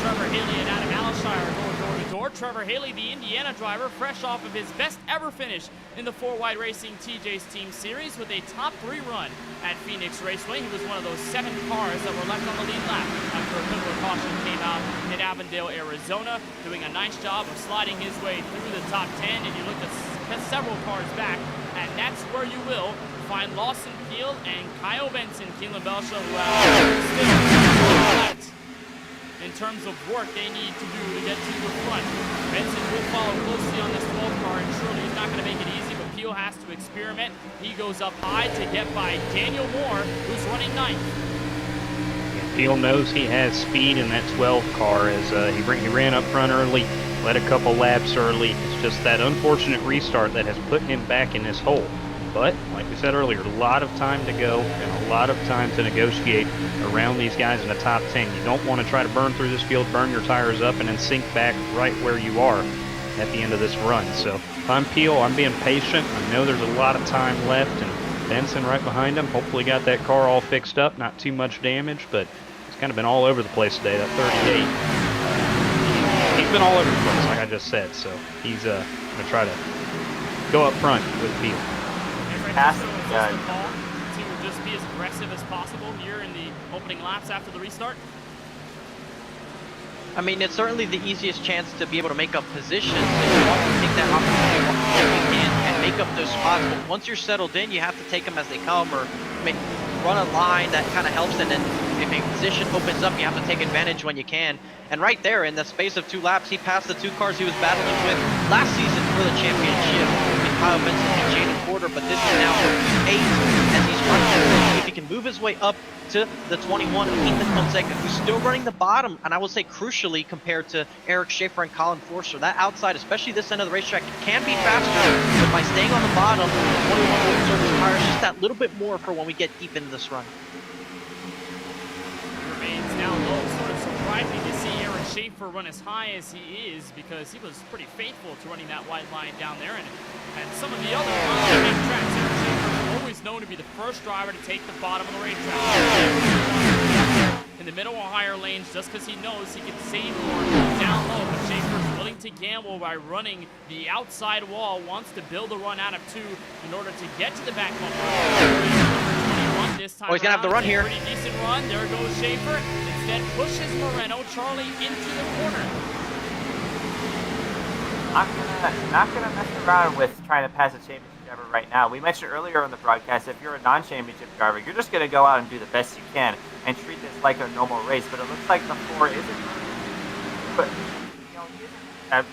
Trevor Haley and Adam Alshire go door to door. Trevor Haley, the Indiana driver, fresh off of his best ever finish in the 4Wide Racing TJ's Team Series with a top 3 run at Phoenix Raceway. He was one of those 7 cars that were left on the lead lap after a Goodwood caution came out in Avondale, Arizona, doing a nice job of sliding his way through the top 10. And you look at several cars back, and that's where you will find Lawson Peele and Kyle Benson, Keelan Belshaw, who have in terms of work they need to do to get to the front. Benson will follow closely on this 12 car, and surely he's not going to make it easy, but Peele has to experiment. He goes up high to get by Daniel Moore, who's running 9th. Peele knows he has speed in that 12 car as he ran up front early, led a couple laps early. It's just that unfortunate restart that has put him back in this hole. But, like we said earlier, a lot of time to go and a lot of time to negotiate around these guys in the top 10. You don't want to try to burn through this field, burn your tires up, and then sink back right where you are at the end of this run. So if I'm Peele, I'm being patient. I know there's a lot of time left, and Benson right behind him. Hopefully got that car all fixed up, not too much damage, but it's kind of been all over the place today, that 38. He's been all over the place, like I just said, so he's going to try to go up front with Peele. Pass So to just be as aggressive as possible here in the opening laps after the restart. I mean, it's certainly the easiest chance to be able to make up positions. If you want to take that opportunity while you can and make up those spots, but once you're settled in, you have to take them as they come, or run a line that kind of helps, and then if a position opens up, you have to take advantage when you can. And right there, in the space of 2 laps, he passed the 2 cars he was battling with last season for the championship. Kyle Benson and Jaden Porter, but this is now 8 as he's running. If he can move his way up to the 21, Ethan Fonseca, who's still running the bottom, and I will say crucially compared to Eric Schaefer and Colin Forster, that outside, especially this end of the racetrack, can be faster, but by staying on the bottom, the 21 will serve his tires just that little bit more for when we get deep into this run. He remains down low, sort of surprising to see Eric Schaefer run as high as he is, because he was pretty faithful to running that white line down there, and some of the other big tracks, Eric Schaefer is always known to be the first driver to take the bottom of the racetrack. In the middle or higher lanes, just because he knows he can save more down low, but Schaefer's willing to gamble by running the outside wall, wants to build a run out of 2 in order to get to the back bumper. This time he's going to have the run here. Pretty decent run. There goes Schaefer. Instead pushes Moreno, Charlie, into the corner. Not gonna mess around with trying to pass a championship driver right now. We mentioned earlier on the broadcast, if you're a non-championship driver, you're just gonna go out and do the best you can and treat this like a normal race. But it looks like the 4 isn't, but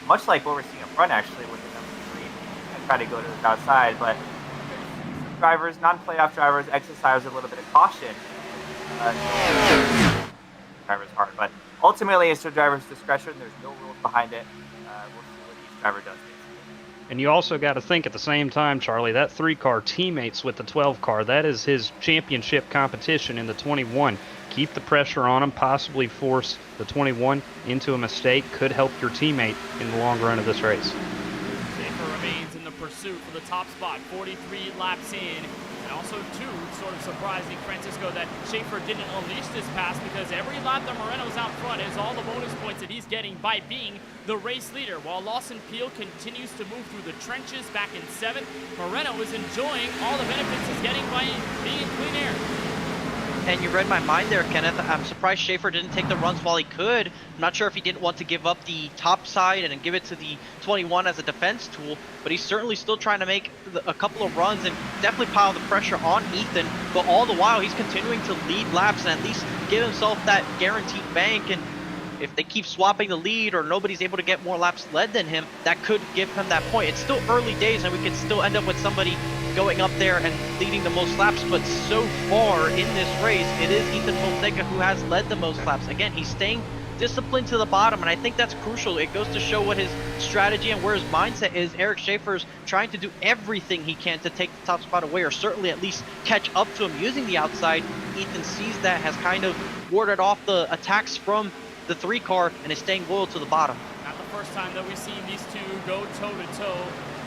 much like what we're seeing up front actually with the number 3, and try to go to the outside. But drivers, non-playoff drivers, exercise a little bit of caution. Driver's hard, but ultimately it's the driver's discretion. There's no rules behind it. We'll see what each driver does. And you also got to think at the same time, Charlie, that 3-car teammates with the 12 car, that is his championship competition in the 21. Keep the pressure on him, possibly force the 21 into a mistake, could help your teammate in the long run of this race. Schaefer remains in the pursuit for the top spot, 43 laps in. And also, too, sort of surprising, Francisco, that Schaefer didn't unleash this pass, because every lap that Moreno's out front is all the bonus points that he's getting by being the race leader. While Lawson Peele continues to move through the trenches back in 7th, Moreno is enjoying all the benefits he's getting by being in clean air. And you read my mind there, Kenneth. I'm surprised Schaefer didn't take the runs while he could. I'm not sure if he didn't want to give up the top side and give it to the 21 as a defense tool, but he's certainly still trying to make a couple of runs and definitely pile the pressure on Ethan. But all the while, he's continuing to lead laps and at least give himself that guaranteed bank. And if they keep swapping the lead or nobody's able to get more laps led than him, that could give him that point. It's still early days, and we could still end up with somebody going up there and leading the most laps, but so far in this race, it is Ethan Fonseca who has led the most laps. Again, he's staying disciplined to the bottom, and I think that's crucial. It goes to show what his strategy and where his mindset is. Eric Schaefer's trying to do everything he can to take the top spot away, or certainly at least catch up to him using the outside. Ethan sees that, has kind of warded off the attacks from the 3-car, and is staying loyal to the bottom. Not the first time that we've seen these two go toe-to-toe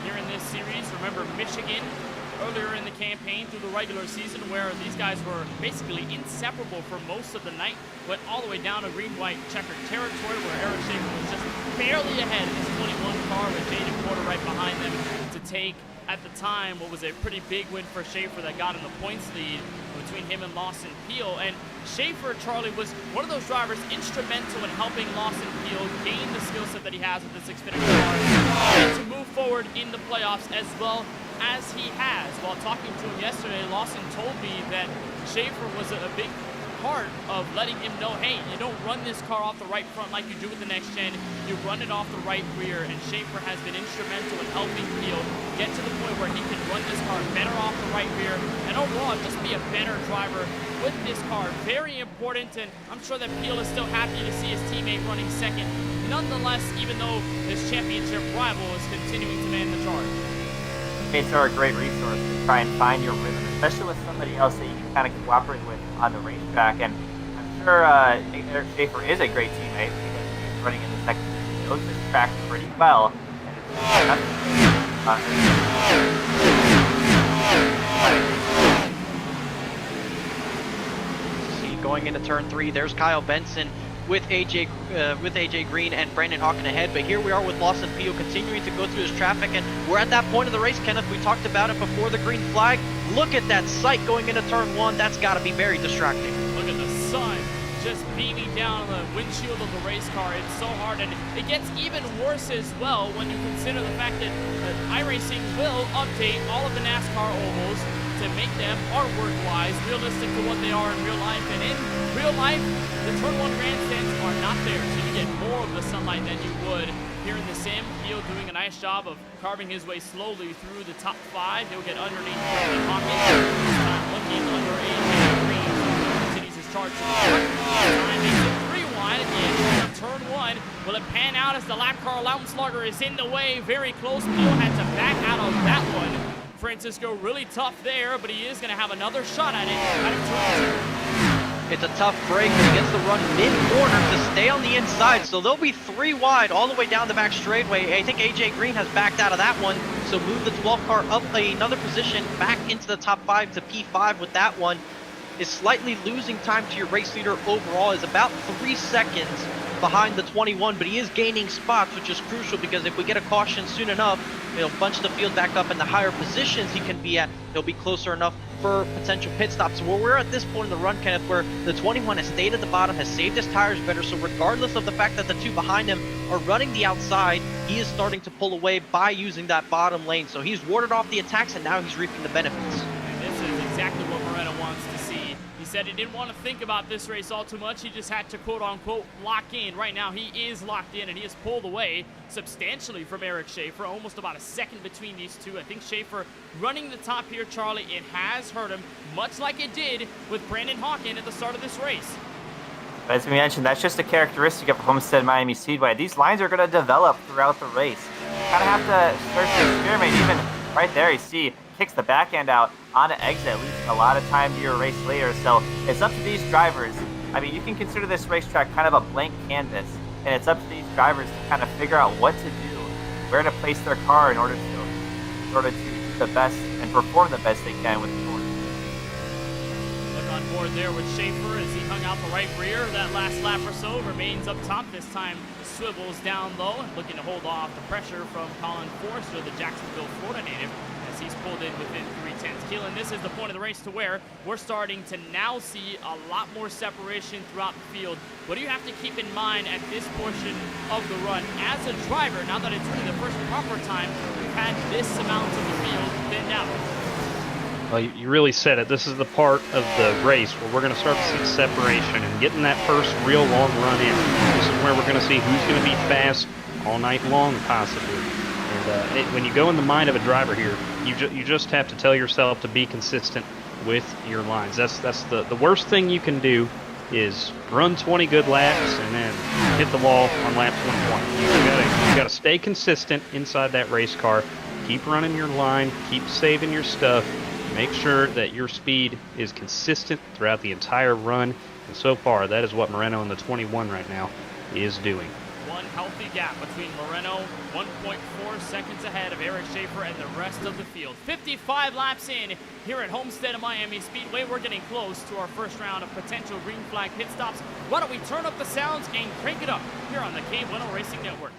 here in this series. Remember Michigan earlier in the campaign through the regular season, where these guys were basically inseparable for most of the night, went all the way down to green-white checkered territory, where Eric Schaefer was just barely ahead of his 21 car with Jaden Porter right behind them to take, at the time, what was a pretty big win for Schaefer that got him the points lead between him and Lawson Peele. And Schaefer, Charlie, was one of those drivers instrumental in helping Lawson Peele gain the skill set that he has with this Xfinity car and to move forward in the playoffs as well as he has. While talking to him yesterday, Lawson told me that Schaefer was a big part of letting him know, hey, you don't run this car off the right front like you do with the next gen, you run it off the right rear. And Schaefer has been instrumental in helping Peele get to the point where he can run this car better off the right rear and overall just be a better driver with this car. Very important, and I'm sure that Peele is still happy to see his teammate running second nonetheless, even though his championship rival is continuing to man the charge. teammates are a great resource to try and find your rhythm, especially with somebody else that you can kind of cooperate with on the racetrack. And I'm sure Eric Schaefer is a great teammate because he's running in the second position. He knows this track pretty well. See, going into turn 3, there's Kyle Benson with AJ Green and Brandon Hawken ahead, but here we are with Lawson Peele continuing to go through his traffic, and we're at that point of the race, Kenneth. We talked about it before the green flag. Look at that sight going into turn 1. That's got to be very distracting. Look at the sun just beaming down on the windshield of the race car. It's so hard, and it gets even worse as well when you consider the fact that iRacing will update all of the NASCAR ovals to make them artwork-wise realistic to what they are in real life. And in real life, the turn 1 grandstands are not there, so you get more of the sunlight than you would here in the sim. Peele doing a nice job of carving his way slowly through the top 5. He'll get underneath Brandon Hawkins. This time looking under AJ Green. Continues his charge to the front. Time makes it 3 wide at the end of turn 1. Will it pan out as the lap car allowance logger is in the way? Very close. Peele had to back out of that one. Francisco really tough there, but he is going to have another shot at it out of turn 2. It's a tough break, but he gets the run mid-corner to stay on the inside, so they'll be 3 wide all the way down the back straightaway. I think AJ Green has backed out of that one, so move the 12 car up another position back into the top 5 to P5 with that one. Is slightly losing time to your race leader overall, is about 3 seconds behind the 21, but he is gaining spots, which is crucial because if we get a caution soon enough, it'll bunch the field back up in the higher positions he can be at. He'll be closer enough for potential pit stops. So we're at this point in the run, Kenneth, where the 21 has stayed at the bottom, has saved his tires better, so regardless of the fact that the 2 behind him are running the outside, he is starting to pull away by using that bottom lane. So he's warded off the attacks, and now he's reaping the benefits. And this is exactly what Moreno wants to see. He said he didn't want to think about this race all too much. He just had to quote-unquote lock in. Right now, he is locked in, and he has pulled away substantially from Eric Schaefer. Almost about a second between these two. I think Schaefer running the top here, Charlie. It has hurt him, much like it did with Brandon Hawken at the start of this race. But as we mentioned, that's just a characteristic of Homestead-Miami Speedway. These lines are going to develop throughout the race. You kind of have to start to experiment. Even right there, you see, kicks the back end out on an exit, losing a lot of time to your race later. So it's up to these drivers. I mean, you can consider this racetrack kind of a blank canvas, and it's up to these drivers to kind of figure out what to do, where to place their car in order to do the best and perform the best they can with the Ford. Look on board there with Schaefer as he hung out the right rear. That last lap or so remains up top. This time swivels down low, looking to hold off the pressure from Colin Forster, the Jacksonville, Florida native, as he's pulled in within 3/10. Keelan, this is the point of the race to where we're starting to now see a lot more separation throughout the field. What do you have to keep in mind at this portion of the run as a driver, now that it's really the first proper time we've had this amount of the field thinned out? Well, you really said it. This is the part of the race where we're going to start to see separation and getting that first real long run in. This is where we're going to see who's going to be fast all night long, possibly. And when you go in the mind of a driver here, you just have to tell yourself to be consistent with your lines. That's the worst thing you can do is run 20 good laps and then hit the wall on lap 21. You got to stay consistent inside that race car. Keep running your line. Keep saving your stuff. Make sure that your speed is consistent throughout the entire run. And so far, that is what Moreno in the 21 right now is doing. One healthy gap between Moreno, 1.4 seconds ahead of Eric Schaefer and the rest of the field. 55 laps in here at Homestead-Miami Speedway. We're getting close to our first round of potential green flag pit stops. Why don't we turn up the sounds and crank it up here on the KBueno Racing Network.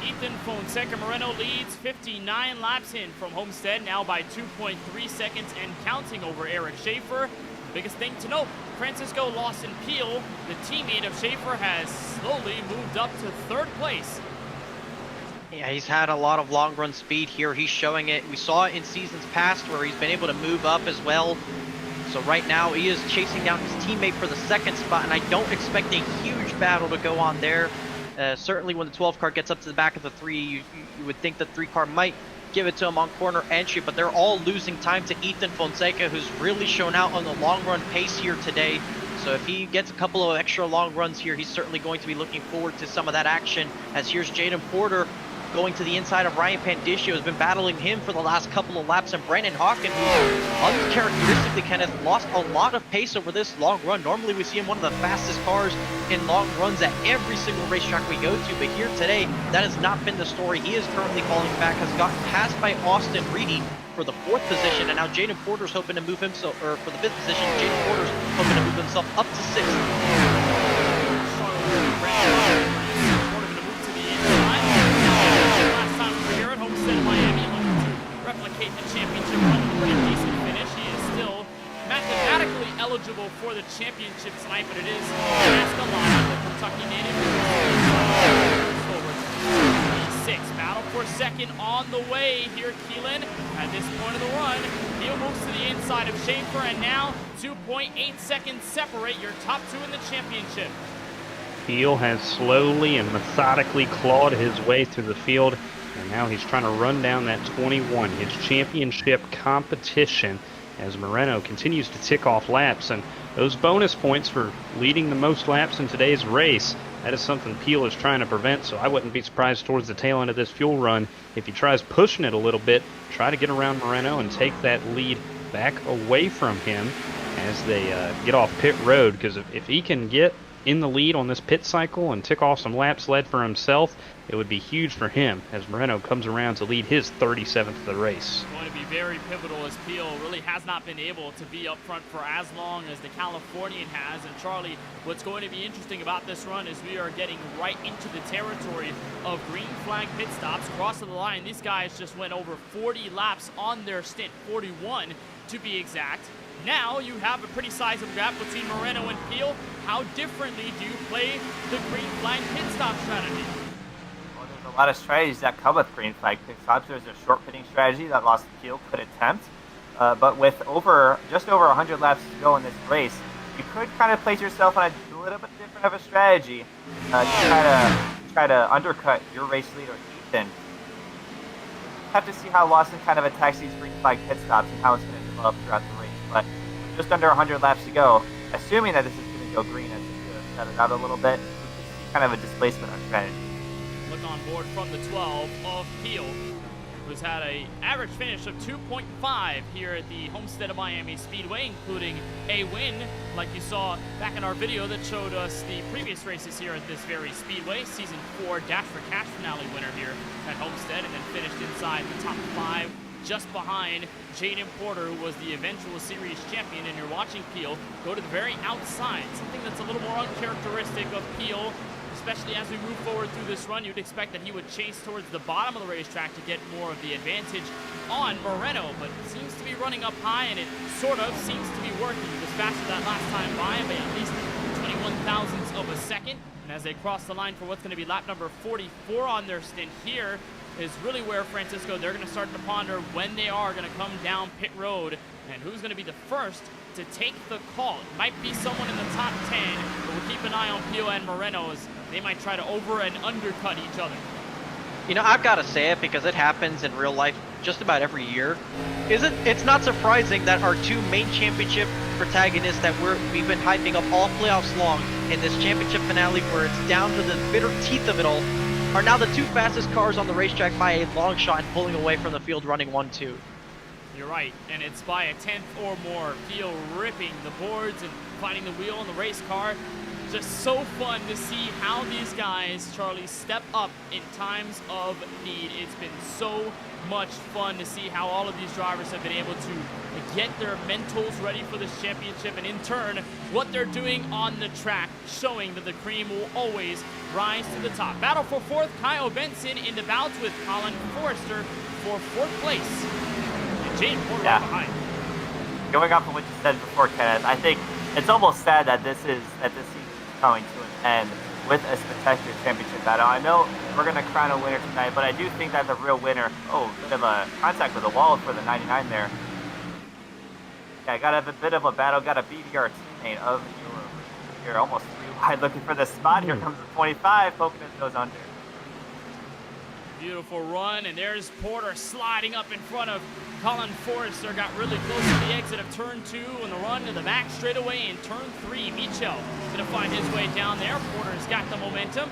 Ethan Fonseca Moreno leads 59 laps in from Homestead, now by 2.3 seconds and counting over Eric Schaefer. Biggest thing to note, Francisco Lawson Peele, the teammate of Schaefer, has slowly moved up to 3rd place. Yeah, he's had a lot of long run speed here. He's showing it. We saw it in seasons past where he's been able to move up as well. So right now he is chasing down his teammate for the 2nd spot, and I don't expect a huge battle to go on there. Certainly when the 12 car gets up to the back of the 3, you would think the 3 car might give it to him on corner entry, but they're all losing time to Ethan Fonseca, who's really shown out on the long run pace here today. So if he gets a couple of extra long runs here, he's certainly going to be looking forward to some of that action. As here's Jaden Porter going to the inside of Ryan Pandiccio, has been battling him for the last couple of laps, and Brandon Hawkins, who uncharacteristically Kenneth lost a lot of pace over this long run. Normally we see him one of the fastest cars in long runs at every single racetrack we go to, but here today that has not been the story. He is currently falling back, has gotten passed by Austin Reedy for the 4th position, and now Jaden Porter's hoping to move himself, or for the 5th position, Jaden Porter's hoping to move himself up to 6th. Homestead-Miami looking to replicate the championship run with a pretty decent finish. He is still mathematically eligible for the championship tonight, but it is Pascalana, the Kentucky native. Battle for 2nd on the way here, Keelan. At this point of the run, Peele moves to the inside of Schaefer, and now 2.8 seconds separate your top 2 in the championship. Peele has slowly and methodically clawed his way through the field, and now he's trying to run down that 21, his championship competition, as Moreno continues to tick off laps. And those bonus points for leading the most laps in today's race, that is something Peele is trying to prevent, so I wouldn't be surprised towards the tail end of this fuel run if he tries pushing it a little bit, try to get around Moreno and take that lead back away from him as they get off pit road, because if he can get in the lead on this pit cycle and tick off some laps led for himself, it would be huge for him as Moreno comes around to lead his 37th of the race. It's going to be very pivotal as Peele really has not been able to be up front for as long as the Californian has. And Charlie, what's going to be interesting about this run is we are getting right into the territory of green flag pit stops. Crossing the line, these guys just went over 40 laps on their stint, 41 to be exact. Now you have a pretty sizable gap between Moreno and Peele. How differently do you play the green flag pit stop strategy? Well, there's a lot of strategies that come with green flag pit stops. There's a short pitting strategy that Lawson Peele could attempt, but with just over 100 laps to go in this race, you could kind of place yourself on a little bit different of a strategy to try to undercut your race leader, Ethan. Have to see how Lawson kind of attacks these green flag pit stops and how it's going to develop throughout the race. But just under 100 laps to go, assuming that this is going to go green, as it's set it out a little bit, we can see kind of a displacement on strategy. Look on board from the 12 of Peele, who's had an average finish of 2.5 here at the Homestead-Miami Speedway, including a win, like you saw back in our video that showed us the previous races here at this very speedway. Season 4 Dash for Cash finale winner here at Homestead, and then finished inside the top 5, just behind Jaden Porter, who was the eventual series champion. And you're watching Peele go to the very outside, something that's a little more uncharacteristic of Peele, especially as we move forward through this run. You'd expect that he would chase towards the bottom of the racetrack to get more of the advantage on Moreno, but seems to be running up high, and it sort of seems to be working. He was faster that last time by at least 21 thousandths of a second. And as they cross the line for what's going to be lap number 44 on their stint here, is really where Francisco, they're going to start to ponder when they are going to come down pit road and who's going to be the first to take the call. It might be someone in the top 10, but we'll keep an eye on Peele and Moreno as they might try to over and undercut each other. You know, I've got to say it because it happens in real life just about every year. It's not surprising that our 2 main championship protagonists that we've been hyping up all playoffs long in this championship finale, where it's down to the bitter teeth of it all, are now the 2 fastest cars on the racetrack by a long shot and pulling away from the field running 1-2. You're right, and it's by a tenth or more. Peele ripping the boards and finding the wheel in the race car. Just so fun to see how these guys, Charlie, step up in times of need. It's been so much fun to see how all of these drivers have been able to get their mentals ready for this championship, and in turn, what they're doing on the track, showing that the cream will always rise to the top. Battle for fourth, Kyle Benson in the bouts with Colin Forrester for fourth place. And James Porter right behind. Going off of what you said before, Kenneth, I think it's almost sad that this season coming to an end with a spectacular championship battle. I know we're going to crown a winner tonight, but I do think that the real winner, bit of a contact with the wall for the 99 there. Yeah, got to have a bit of a battle, got to beat your teammate of you're almost 3 wide looking for the spot. Here comes the 25, poking his nose under. Beautiful run, and there's Porter sliding up in front of Colin Forrester. Got really close to the exit of turn 2 and the run to the back straightaway in turn 3. Michel gonna find his way down there. Porter's got the momentum.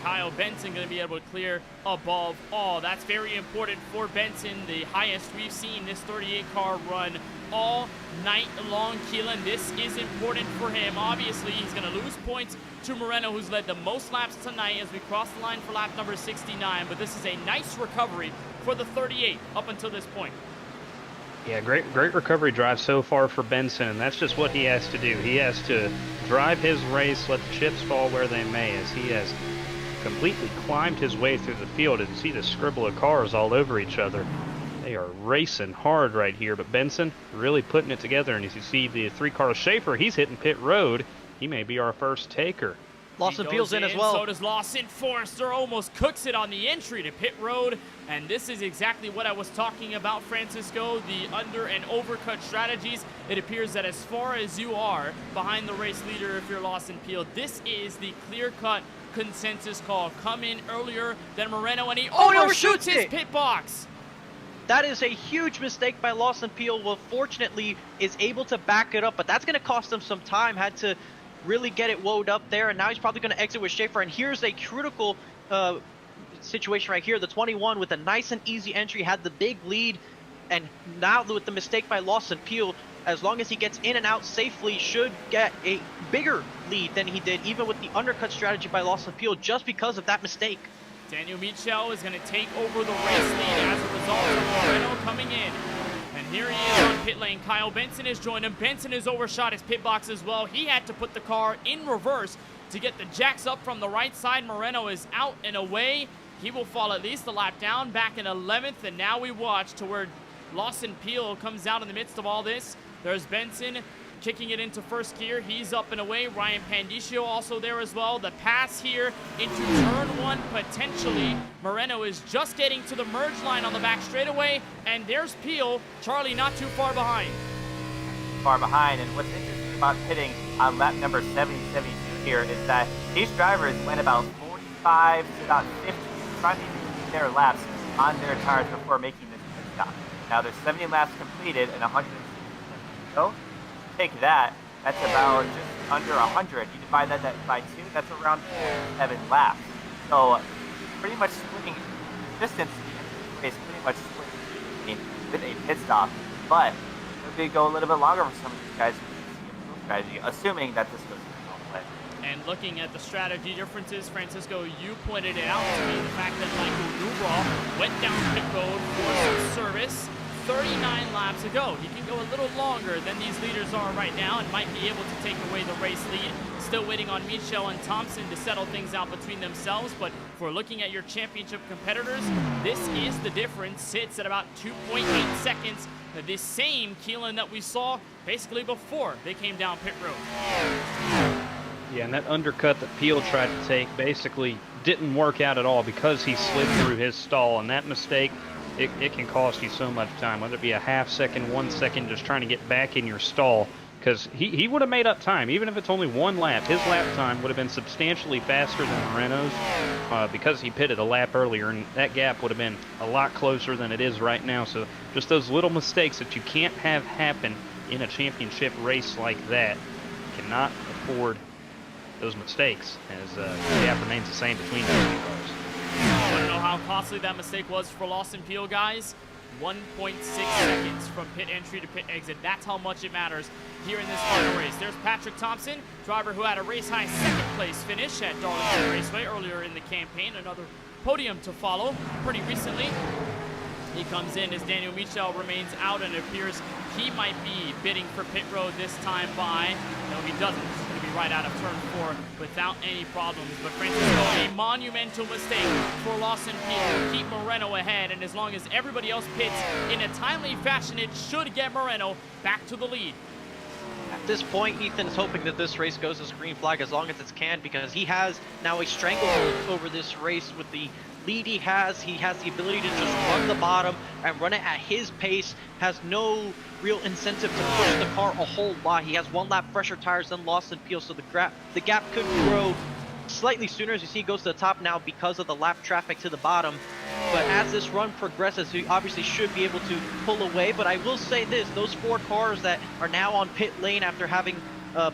Kyle Benson gonna be able to clear above all. That's very important for Benson, the highest we've seen this 38 car run all night long. Keelan, this is important for him. Obviously, he's gonna lose points to Moreno, who's led the most laps tonight as we cross the line for lap number 69, but this is a nice recovery for the 38 up until this point. Yeah, great recovery drive so far for Benson, and that's just what he has to do. He has to drive his race, let the chips fall where they may, as he has completely climbed his way through the field. And see the scribble of cars all over each other. They are racing hard right here, but Benson really putting it together. And as you see the 3-car Schaefer, he's hitting pit road. He may be our first taker. Lawson Peele's in as well. So does Lawson. Forrester almost cooks it on the entry to pit road. And this is exactly what I was talking about, Francisco, the under and overcut strategies. It appears that as far as you are behind the race leader, if you're Lawson Peele, this is the clear-cut consensus call. Come in earlier than Moreno, and he overshoots his pit box. That is a huge mistake by Lawson Peele. Well, fortunately, is able to back it up, but that's going to cost him some time. Had to really get it woed up there, and now he's probably going to exit with Schaefer. And here's a critical situation right here. The 21 with a nice and easy entry had the big lead, and now with the mistake by Lawson Peele, as long as he gets in and out safely, should get a bigger lead than he did, even with the undercut strategy by Lawson Peele, just because of that mistake. Daniel Michel is going to take over the race lead as a result of Moreno coming in. And here he is on pit lane. Kyle Benson has joined him. Benson has overshot his pit box as well. He had to put the car in reverse to get the jacks up from the right side. Moreno is out and away. He will fall at least a lap down, back in 11th. And now we watch to where Lawson Peele comes out in the midst of all this. There's Benson kicking it into first gear. He's up and away. Ryan Pandicio also there as well. The pass here into turn 1 potentially. Moreno is just getting to the merge line on the back straightaway. And there's Peele. Charlie not too far behind. Far behind. And what's interesting about pitting on lap number 72 here is that these drivers went about 45 to about 50 trying to use their laps on their tires before making this pit stop. Now there's 70 laps completed and 160 so take that, that's about just under 100. You divide that by 2, that's around 7 laps. So pretty much splitting distance is pretty much split with a pit stop. But it could go a little bit longer for some of these guys who see a strategy, assuming that this goes to the wrong way. And looking at the strategy differences, Francisco, you pointed it out to me, the fact that Michael Dubraw went down pit road for some service 39 laps ago. He can go a little longer than these leaders are right now and might be able to take away the race lead. Still waiting on Michel and Thompson to settle things out between themselves, but if we're looking at your championship competitors, this is the difference. Sits at about 2.8 seconds. The same Keelan that we saw basically before they came down pit road. Yeah, and that undercut that Peele tried to take basically didn't work out at all because he slid through his stall, and that mistake, it can cost you so much time, whether it be a half second, 1 second, just trying to get back in your stall, because he would have made up time, even if it's only 1 lap. His lap time would have been substantially faster than Moreno's because he pitted a lap earlier, and that gap would have been a lot closer than it is right now. So just those little mistakes that you can't have happen in a championship race like that, cannot afford those mistakes, as the gap remains the same between those two cars. I don't know how costly that mistake was for Lawson Peele, guys. 1.6 seconds from pit entry to pit exit. That's how much it matters here in this final race. There's Patrick Thompson, driver who had a race-high second-place finish at Darlington Raceway earlier in the campaign. Another podium to follow pretty recently. He comes in as Daniel Michel remains out, and it appears he might be bidding for pit road this time by. No, he doesn't. He's going to be right out of turn 4 without any problems. But Francisco, a monumental mistake for Lawson Peele to keep Moreno ahead, and as long as everybody else pits in a timely fashion, it should get Moreno back to the lead. At this point, Ethan is hoping that this race goes as green flag as long as it can, because he has now a stranglehold over this race with the lead he has. He has the ability to just run the bottom and run it at his pace, has no real incentive to push the car a whole lot. He has 1 lap fresher tires than Lawson Peele, so the gap could grow slightly sooner. As you see, he goes to the top now because of the lap traffic to the bottom. But as this run progresses, he obviously should be able to pull away. But I will say this, those 4 cars that are now on pit lane after having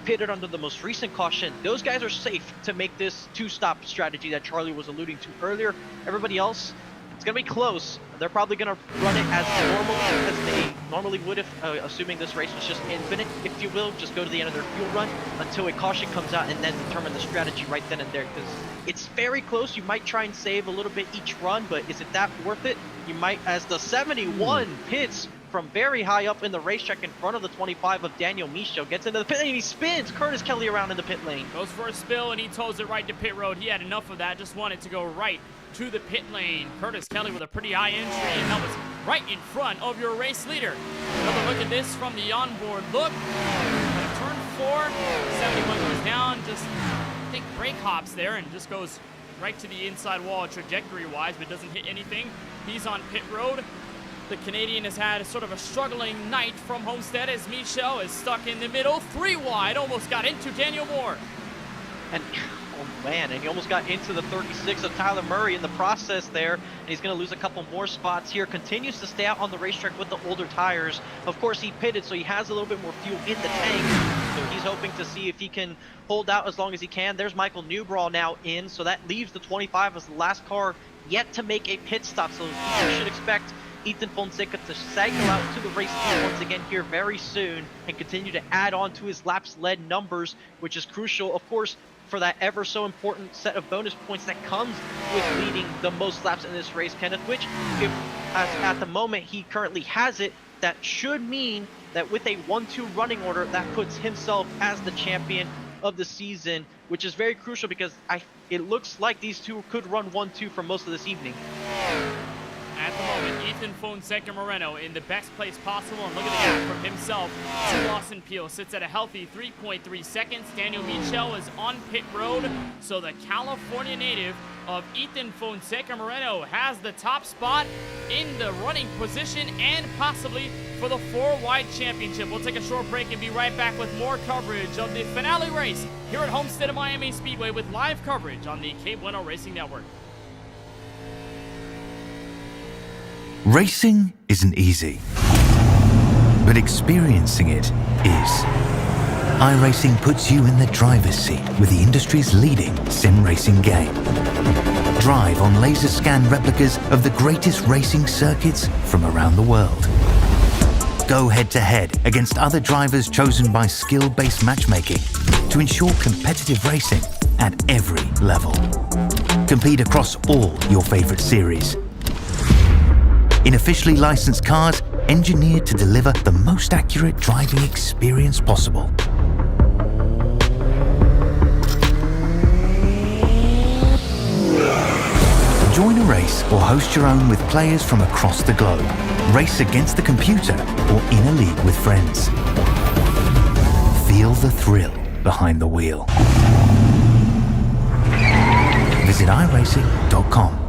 pitted under the most recent caution, those guys are safe to make this 2-stop strategy that Charlie was alluding to earlier. Everybody else, it's going to be close. They're probably going to run it as normally as they normally would if, assuming this race was just infinite, if you will. Just go to the end of their fuel run until a caution comes out and then determine the strategy right then and there, because it's very close. You might try and save a little bit each run, but is it that worth it? You might, as the 71 pits from very high up in the racetrack in front of the 25 of Daniel Michaud, gets into the pit lane and he spins Curtis Kelly around in the pit lane. Goes for a spill and he tows it right to pit road. He had enough of that, just wanted to go right to the pit lane. Curtis Kelly with a pretty high entry, and that was right in front of your race leader. Another look at this from the onboard look. Turn 4, 71 goes down, just I think brake hops there and just goes right to the inside wall trajectory-wise, but doesn't hit anything. He's on pit road. The Canadian has had sort of a struggling night from Homestead as Michel is stuck in the middle, 3 wide, almost got into Daniel Moore. And oh man, and he almost got into the 36 of Tyler Murray in the process there, and he's going to lose a couple more spots here. Continues to stay out on the racetrack with the older tires. Of course, he pitted, so he has a little bit more fuel in the tank, so he's hoping to see if he can hold out as long as he can. There's Michael Newbraw now in, so that leaves the 25 as the last car yet to make a pit stop, so you should expect Ethan Fonseca to cycle out to the race team once again here very soon and continue to add on to his laps led numbers, which is crucial, of course, for that ever so important set of bonus points that comes with leading the most laps in this race, Kenneth, which if at the moment he currently has it, that should mean that with a 1-2 running order, that puts himself as the champion of the season, which is very crucial because it looks like these two could run 1-2 for most of this evening. At the moment, Ethan Fonseca Moreno in the best place possible, and look at the gap from himself to Lawson Peele. Sits at a healthy 3.3 seconds. Daniel Michel is on pit road, so the California native of Ethan Fonseca Moreno has the top spot in the running position and possibly for the 4-wide championship. We'll take a short break and be right back with more coverage of the finale race here at Homestead-Miami Speedway with live coverage on the KBueno Racing Network. Racing isn't easy, but experiencing it is. iRacing puts you in the driver's seat with the industry's leading sim racing game. Drive on laser scan replicas of the greatest racing circuits from around the world. Go head-to-head against other drivers chosen by skill-based matchmaking to ensure competitive racing at every level. Compete across all your favorite series. In officially licensed cars, engineered to deliver the most accurate driving experience possible. Join a race or host your own with players from across the globe. Race against the computer or in a league with friends. Feel the thrill behind the wheel. Visit iRacing.com.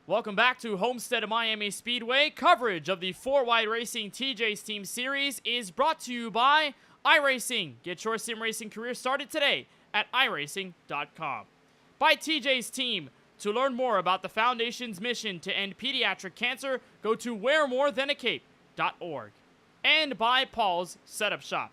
Welcome back to Homestead-Miami Speedway. Coverage of the 4Wide Racing TJ's Team Series is brought to you by iRacing. Get your sim racing career started today at iRacing.com. By TJ's Team. To learn more about the Foundation's mission to end pediatric cancer, go to wearmorethan.cape.org. And by Paul's Setup Shop.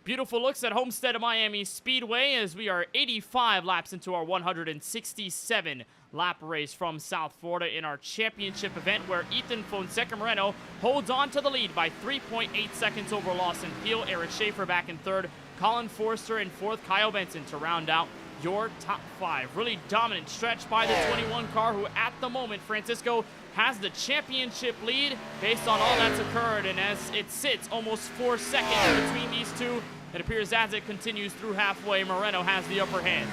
Beautiful looks at Homestead-Miami Speedway as we are 85 laps into our 167 lap race from South Florida in our championship event, where Ethan Fonseca Moreno holds on to the lead by 3.8 seconds over Lawson Peele. Eric Schaefer back in third, Colin Forster in fourth, Kyle Benson to round out your top five. Really dominant stretch by the 21 car, who at the moment, Francisco, has the championship lead based on all that's occurred, and as it sits almost 4 seconds between these two, it appears as it continues through halfway, Moreno has the upper hand.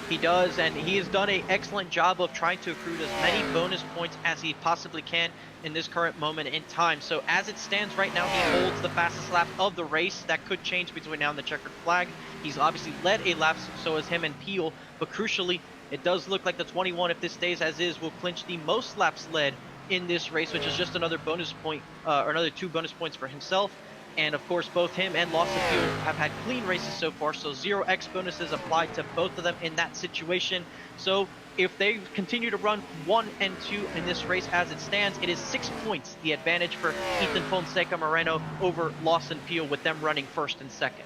He does, and he has done an excellent job of trying to accrue as many bonus points as he possibly can in this current moment in time. So as it stands right now, he holds the fastest lap of the race. That could change between now and the checkered flag. He's obviously led a lap, so is him and Peele, but crucially, it does look like the 21, if this stays as is, will clinch the most laps led in this race, which is just another bonus point, or another 2 bonus points for himself. And of course, both him and Lawson Peele have had clean races so far, so 0x bonuses applied to both of them in that situation. So if they continue to run 1 and 2 in this race as it stands, it is 6 points the advantage for Ethan Fonseca Moreno over Lawson Peele, with them running first and second.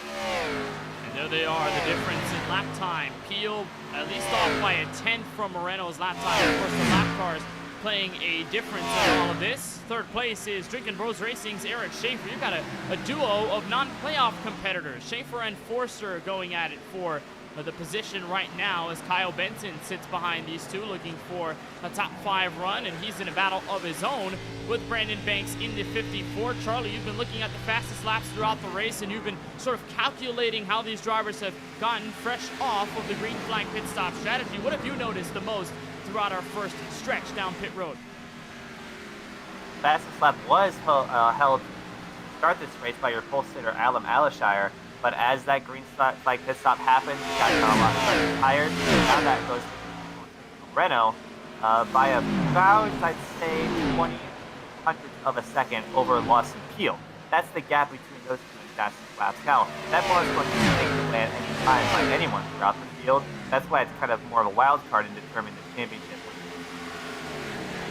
And there they are, the difference in lap time. Peele at least off by a 10th from Moreno's lap time. Of course, the lap cars playing a difference in all of this. Third place is Drinkin' Bros Racing's Eric Schaefer. You've got a duo of non-playoff competitors. Schaefer and Forster going at it for the position right now, as Kyle Benson sits behind these two looking for a top 5 run, and he's in a battle of his own with Brandon Banks in the 54. Charlie, you've been looking at the fastest laps throughout the race, and you've been sort of calculating how these drivers have gotten fresh off of the green flag pit stop strategy. What have you noticed the most throughout our first stretch down pit road? Fastest lap was held to start this race by your pole sitter Alam Alishire, but as that green flag pit stop happened, he got a lot of tires, and now that goes to Moreno by about, I'd say, 20 hundredths of a second over Lawson Peele. That's the gap between those two fastest laps. Now, that bonus point can be taken away at any time by anyone throughout the field. That's why it's kind of more of a wild card in determining the championship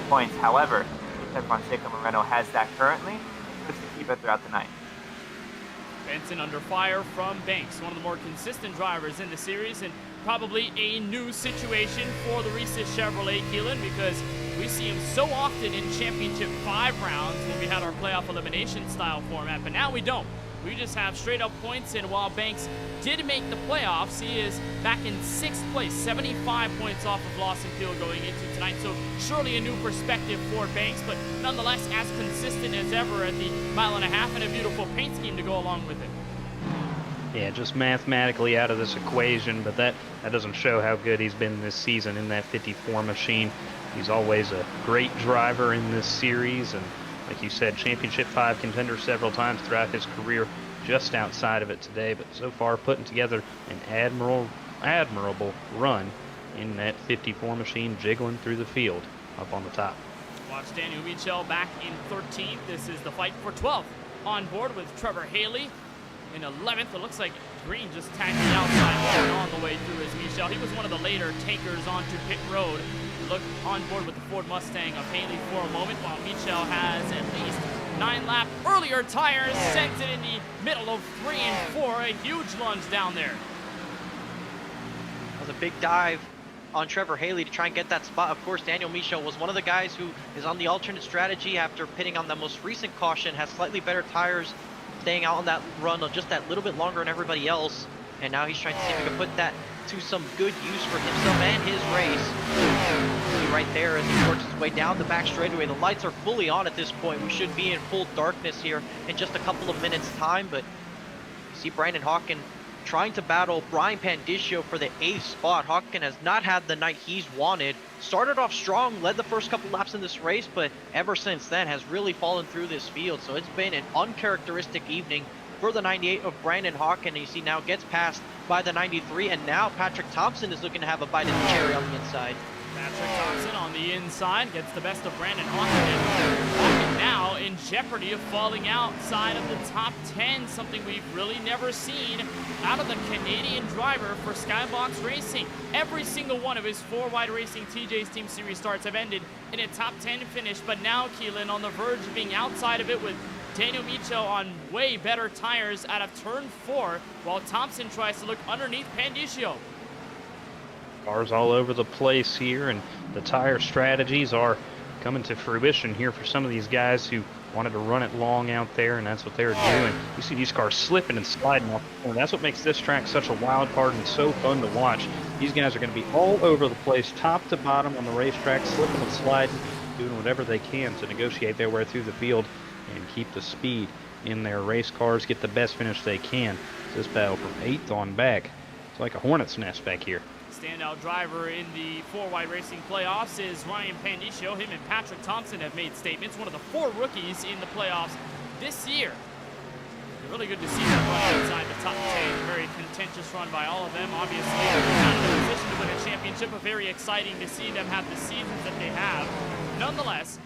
points. However, Fonseca Moreno has that currently, and looks to keep it throughout the night. Benson under fire from Banks, one of the more consistent drivers in the series, and probably a new situation for the Reese's Chevrolet Keelan, because we see him so often in Championship 5 rounds when we had our playoff elimination style format, but now we don't. We just have straight up points, and while Banks did make the playoffs, he is back in 6th place, 75 points off of Lawson Peele going into tonight. So surely a new perspective for Banks, but nonetheless as consistent as ever at the 1.5 miles, and a beautiful paint scheme to go along with it. Yeah, just mathematically out of this equation, but that doesn't show how good he's been this season in that 54 machine. He's always a great driver in this series, and like you said, Championship 5 contender several times throughout his career, just outside of it today, but so far putting together an admirable run in that 54 machine, jiggling through the field up on the top. Watch Daniel Michel back in 13th. This is the fight for 12th on board with Trevor Haley in 11th. It looks like Green just tagged the outside on the way through as Michel. He was one of the later tankers onto pit road. Look on board with the Ford Mustang of Haley for a moment, while Michel has at least 9-lap earlier tires, sends it in the middle of 3 and 4. A huge lunge down there. That was a big dive on Trevor Haley to try and get that spot. Of course, Daniel Michel was one of the guys who is on the alternate strategy after pitting on the most recent caution, has slightly better tires, staying out on that run just that little bit longer than everybody else. And now he's trying to see if he can put that to some good use for himself and his race. See right there as he works his way down the back straightaway. The lights are fully on at this point. We should be in full darkness here in just a couple of minutes time, but you see Brandon Hawken trying to battle Brian Pandiccio for the 8th spot. Hawken has not had the night he's wanted. Started off strong, led the first couple laps in this race, but ever since then has really fallen through this field. So it's been an uncharacteristic evening for the 98 of Brandon Hawken. And you see now gets passed by the 93, and now Patrick Thompson is looking to have a bite of the cherry on the inside. Patrick Thompson on the inside gets the best of Brandon Hawkins. Now in jeopardy of falling outside of the top 10, something we've really never seen out of the Canadian driver for Skybox Racing. Every single one of his 4-wide racing TJ's Team Series starts have ended in a top 10 finish, but now Keelan on the verge of being outside of it with Daniel Micho on way better tires out of turn 4, while Thompson tries to look underneath Pandiccio. Cars all over the place here, and the tire strategies are coming to fruition here for some of these guys who wanted to run it long out there, and that's what they're doing. You see these cars slipping and sliding off the corner. That's what makes this track such a wild card and so fun to watch. These guys are going to be all over the place, top to bottom on the racetrack, slipping and sliding, doing whatever they can to negotiate their way through the field and keep the speed in their race cars, get the best finish they can. So this battle from 8th on back, it's like a hornet's nest back here. Standout driver in the 4-wide racing playoffs is Ryan Pandiccio. Him and Patrick Thompson have made statements. One of the 4 rookies in the playoffs this year. Really good to see them run inside the top 10. Very contentious run by all of them. Obviously, they're not in a position to win a championship, but very exciting to see them have the seasons that they have. Nonetheless,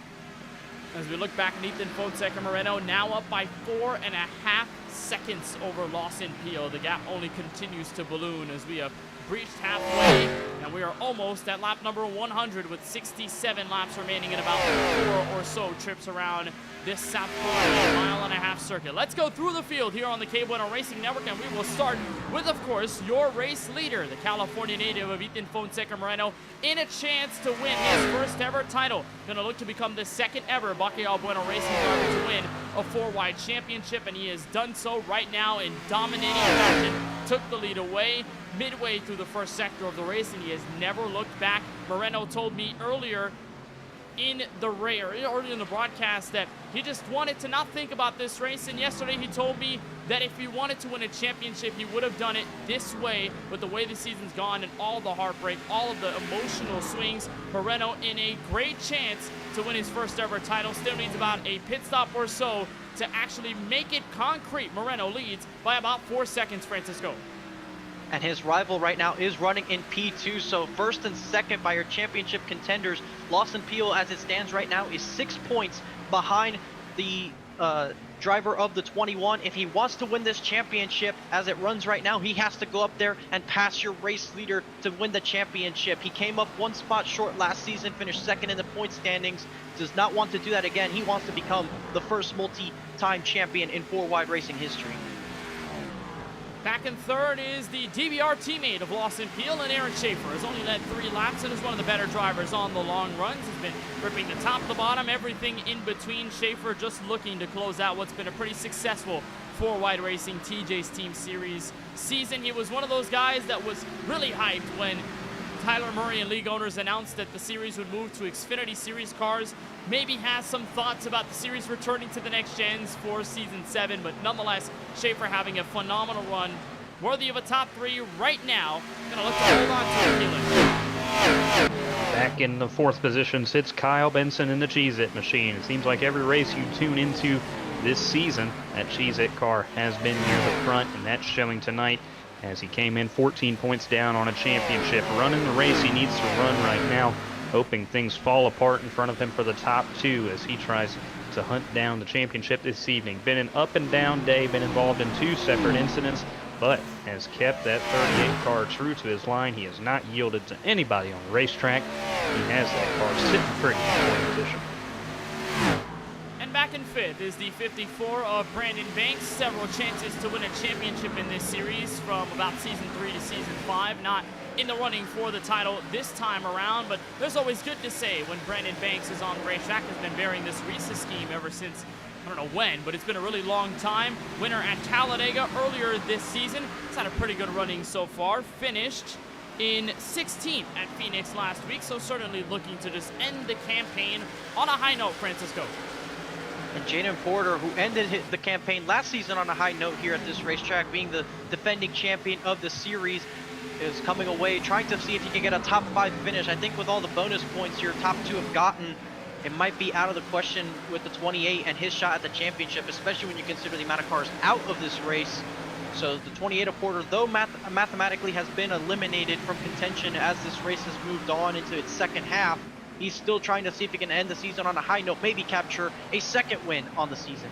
as we look back at Ethan Fonseca Moreno, now up by 4.5 seconds over Lawson Peele. The gap only continues to balloon as we have breached halfway, and we are almost at lap number 100 with 67 laps remaining and about 4 or so trips around this South Florida 1.5-mile circuit. Let's go through the field here on the KBueno Racing Network, and we will start with, of course, your race leader, the California native of Ethan Fonseca Moreno, in a chance to win his first ever title. Going to look to become the second ever KBueno Racing driver to win a 4-wide championship, and he has done so right now in dominating fashion. Took the lead away midway through the first sector of the race, and he has never looked back. Moreno told me earlier in the broadcast that he just wanted to not think about this race, and yesterday he told me that if he wanted to win a championship, he would have done it this way. With the way the season's gone and all the heartbreak, all of the emotional swings, Moreno in a great chance to win his first ever title. Still needs about a pit stop or so to actually make it concrete. Moreno leads by about 4 seconds, Francisco. And his rival right now is running in P2, so first and second by your championship contenders. Lawson Peele, as it stands right now, is 6 points behind the driver of the 21. If he wants to win this championship as it runs right now, he has to go up there and pass your race leader to win the championship. He came up 1 spot short last season, finished second in the point standings, does not want to do that again. He wants to become the first multi-time champion in 4-wide racing history. Back in third is the DBR teammate of Lawson Peele, and Aaron Schaefer has only led 3 laps and is one of the better drivers on the long runs. He's been ripping the top, the bottom, everything in between. Schaefer just looking to close out what's been a pretty successful 4-wide racing TJ's Team Series season. He was one of those guys that was really hyped when Tyler Murray and league owners announced that the series would move to Xfinity Series cars. Maybe has some thoughts about the series returning to the next gens for Season 7, but nonetheless, Schaefer having a phenomenal run, worthy of a top 3 right now. Gonna look to hold on to it, Keelan. Back in the 4th position sits Kyle Benson in the Cheez-It machine. It seems like every race you tune into this season, that Cheez-It car has been near the front, and that's showing tonight as he came in 14 points down on a championship. Running the race he needs to run right now, hoping things fall apart in front of him for the top 2 as he tries to hunt down the championship this evening. Been an up and down day, been involved in 2 separate incidents, but has kept that 38 car true to his line. He has not yielded to anybody on the racetrack. He has that car sitting pretty in 4th position. And back in 5th is the 54 of Brandon Banks. Several chances to win a championship in this series from about Season 3 to Season 5. Not in the running for the title this time around, but there's always good to say when Brandon Banks is on the racetrack. Has been bearing this Risa scheme ever since, I don't know when, but it's been a really long time. Winner at Talladega earlier this season. He's had a pretty good running so far. Finished in 16th at Phoenix last week, so certainly looking to just end the campaign on a high note, Francisco. And Jaden Porter, who ended the campaign last season on a high note here at this racetrack, being the defending champion of the series, is coming away, trying to see if he can get a top 5 finish. I think with all the bonus points your top 2 have gotten, it might be out of the question with the 28 and his shot at the championship, especially when you consider the amount of cars out of this race. So the 28 of Porter, though mathematically has been eliminated from contention as this race has moved on into its second half, he's still trying to see if he can end the season on a high note, maybe capture a second win on the season.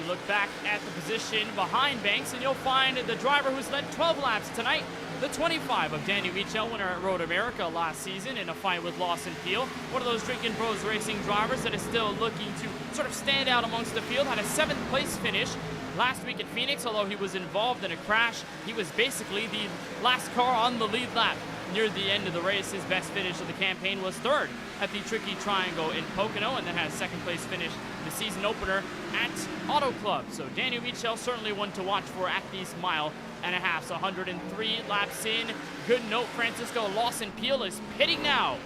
You look back at the position behind Banks, and you'll find the driver who's led 12 laps tonight, the 25 of Danny Ricciel, winner at Road America last season in a fight with Lawson Peele. One of those Drinking Bros Racing drivers that is still looking to sort of stand out amongst the field. Had a 7th place finish last week at Phoenix, although he was involved in a crash. He was basically the last car on the lead lap. Near the end of the race, his best finish of the campaign was 3rd at the Tricky Triangle in Pocono, and then had a 2nd place finish the season opener at Auto Club. So Danny Ricciel certainly one to watch for at these mile and a half. So 103 laps in. Good note, Francisco Lawson Peele is pitting now.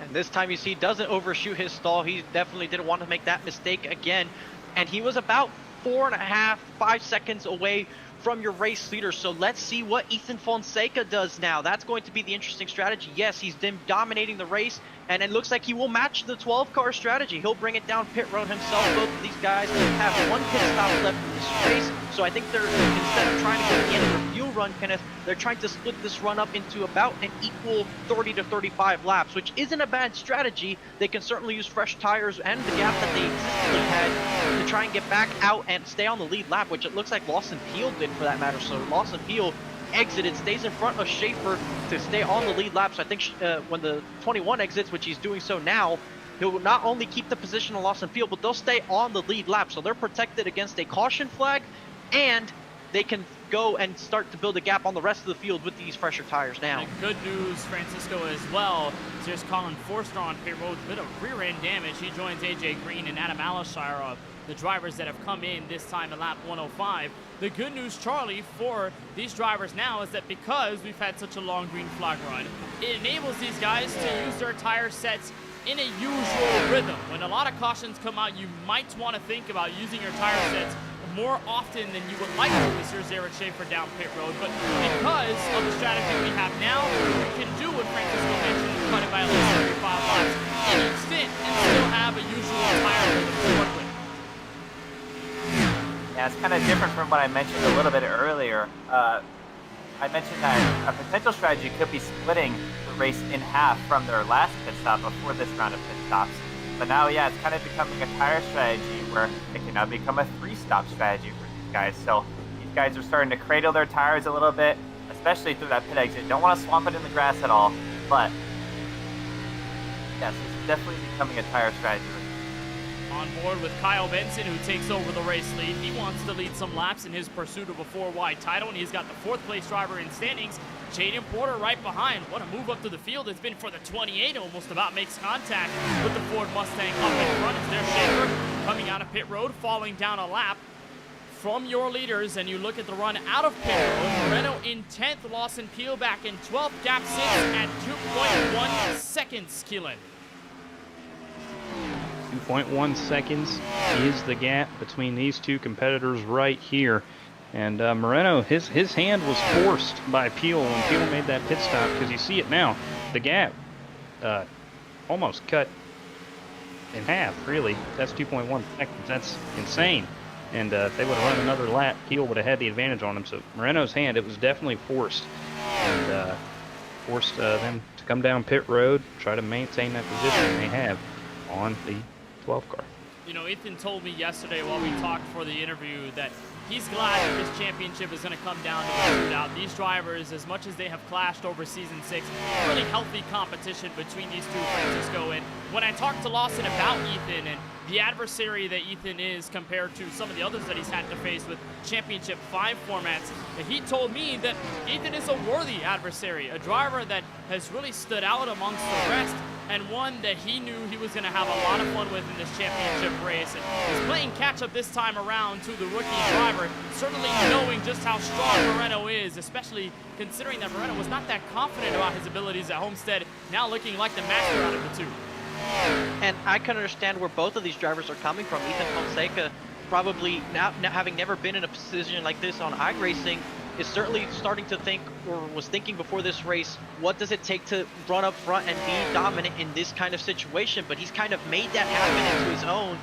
And this time you see doesn't overshoot his stall. He definitely didn't want to make that mistake again. And he was about 4.5, 5 seconds away from your race leader. So let's see what Ethan Fonseca does now. That's going to be the interesting strategy. Yes, he's been dominating the race, and it looks like he will match the 12-car strategy. He'll bring it down pit road himself. Both of these guys have 1 pit stop left in this race. So I think they're, instead of trying to get the end of the fuel run, Kenneth, they're trying to split this run up into about an equal 30 to 35 laps, which isn't a bad strategy. They can certainly use fresh tires and the gap that they existingly had to try and get back out and stay on the lead lap, which it looks like Lawson Peele did for that matter. So Lawson Peele exited, stays in front of Schaefer to stay on the lead lap. So I think when the 21 exits, which he's doing so now, he'll not only keep the position on Lawson Peele, but they'll stay on the lead lap. So they're protected against a caution flag, and they can go and start to build a gap on the rest of the field with these fresher tires now. And good news, Francisco, as well. There's Colin Forster on pit road, bit of rear end damage. He joins AJ Green and Adam Alashire, the drivers that have come in this time in lap 105. The good news, Charlie, for these drivers now is that because we've had such a long green flag run, it enables these guys to use their tire sets in a usual rhythm. When a lot of cautions come out, you might want to think about using your tire sets more often than you would like to as here's Eric Schaefer down pit road. But because of the strategy we have now, we can do what Francisco mentioned, cut it by at least 35 laps in each stint and still have a usual tire rhythm to work with. Yeah, it's kind of different from what I mentioned a little bit earlier. I mentioned that a potential strategy could be splitting the race in half from their last pit stop before this round of pit stops. But now, yeah, it's kind of becoming a tire strategy where it can now become a 3-stop strategy for these guys. So these guys are starting to cradle their tires a little bit, especially through that pit exit. Don't want to swamp it in the grass at all. But, yes, it's definitely becoming a tire strategy. On board with Kyle Benson, who takes over the race lead. He wants to lead some laps in his pursuit of a 4-wide title, and he's got the 4th place driver in standings, Jaden Porter, right behind. What a move up to the field it's been for the 28. Almost about makes contact with the Ford Mustang up in front. It's their Schaefer coming out of pit road, falling down a lap from your leaders, and you look at the run out of pit road. Moreno in 10th, Lawson Peele back in 12th, gap 6 at 2.1 seconds, Keelan. 2.1 seconds is the gap between these two competitors right here. And Moreno, his hand was forced by Peele when Peele made that pit stop, because you see it now. The gap almost cut in half, really. That's 2.1 seconds. That's insane. And if they would have run another lap, Peele would have had the advantage on him. So Moreno's hand, it was definitely forced. And forced them to come down pit road, try to maintain that position they have on the 12 car. You know, Ethan told me yesterday while we talked for the interview that he's glad that this championship is going to come down to a shootout. These drivers, as much as they have clashed over Season 6, really healthy competition between these two, Francisco. And when I talked to Lawson about Ethan and the adversary that Ethan is compared to some of the others that he's had to face with Championship 5 formats, he told me that Ethan is a worthy adversary, a driver that has really stood out amongst the rest, and one that he knew he was going to have a lot of fun with in this championship race. And he's playing catch-up this time around to the rookie driver, certainly knowing just how strong Moreno is, especially considering that Moreno was not that confident about his abilities at Homestead, now looking like the master out of the two. And I can understand where both of these drivers are coming from. Ethan Fonseca, probably now having never been in a position like this on iRacing, is certainly starting to think, or was thinking before this race, what does it take to run up front and be dominant in this kind of situation? But he's kind of made that happen into his own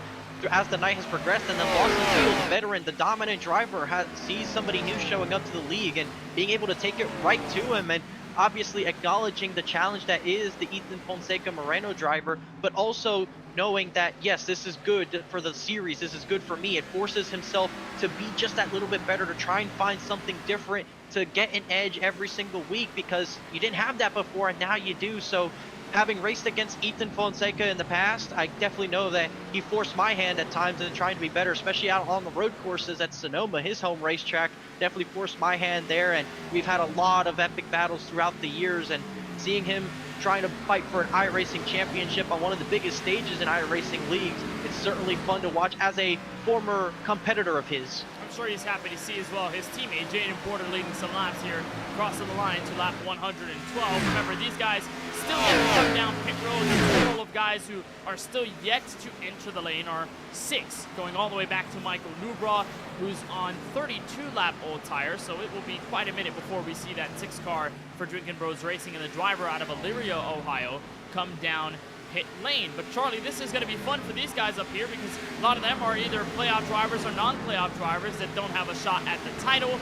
as the night has progressed, and then Lawson Peele, the veteran, the dominant driver, sees somebody new showing up to the league and being able to take it right to him, and obviously acknowledging the challenge that is the Ethan Fonseca Moreno driver, but also knowing that, yes, this is good for the series, this is good for me. It forces himself to be just that little bit better, to try and find something different, to get an edge every single week, because you didn't have that before and now you do. So having raced against Ethan Fonseca in the past, I definitely know that he forced my hand at times in trying to be better, especially out on the road courses at Sonoma, his home racetrack. Definitely forced my hand there, and we've had a lot of epic battles throughout the years, and seeing him trying to fight for an iRacing championship on one of the biggest stages in iRacing leagues, it's certainly fun to watch as a former competitor of his. I'm sure he's happy to see as well his teammate Jaden Porter leading some laps here, crossing the line to lap 112. Remember, these guys still yet to come down pit road. The total of guys who are still yet to enter the lane are 6, going all the way back to Michael Newbraw, who's on 32 lap old tires, so it will be quite a minute before we see that 6 car for Drinking Bros Racing and the driver out of Elyria, Ohio, come down pit lane. But Charlie, this is going to be fun for these guys up here, because a lot of them are either playoff drivers or non-playoff drivers that don't have a shot at the title.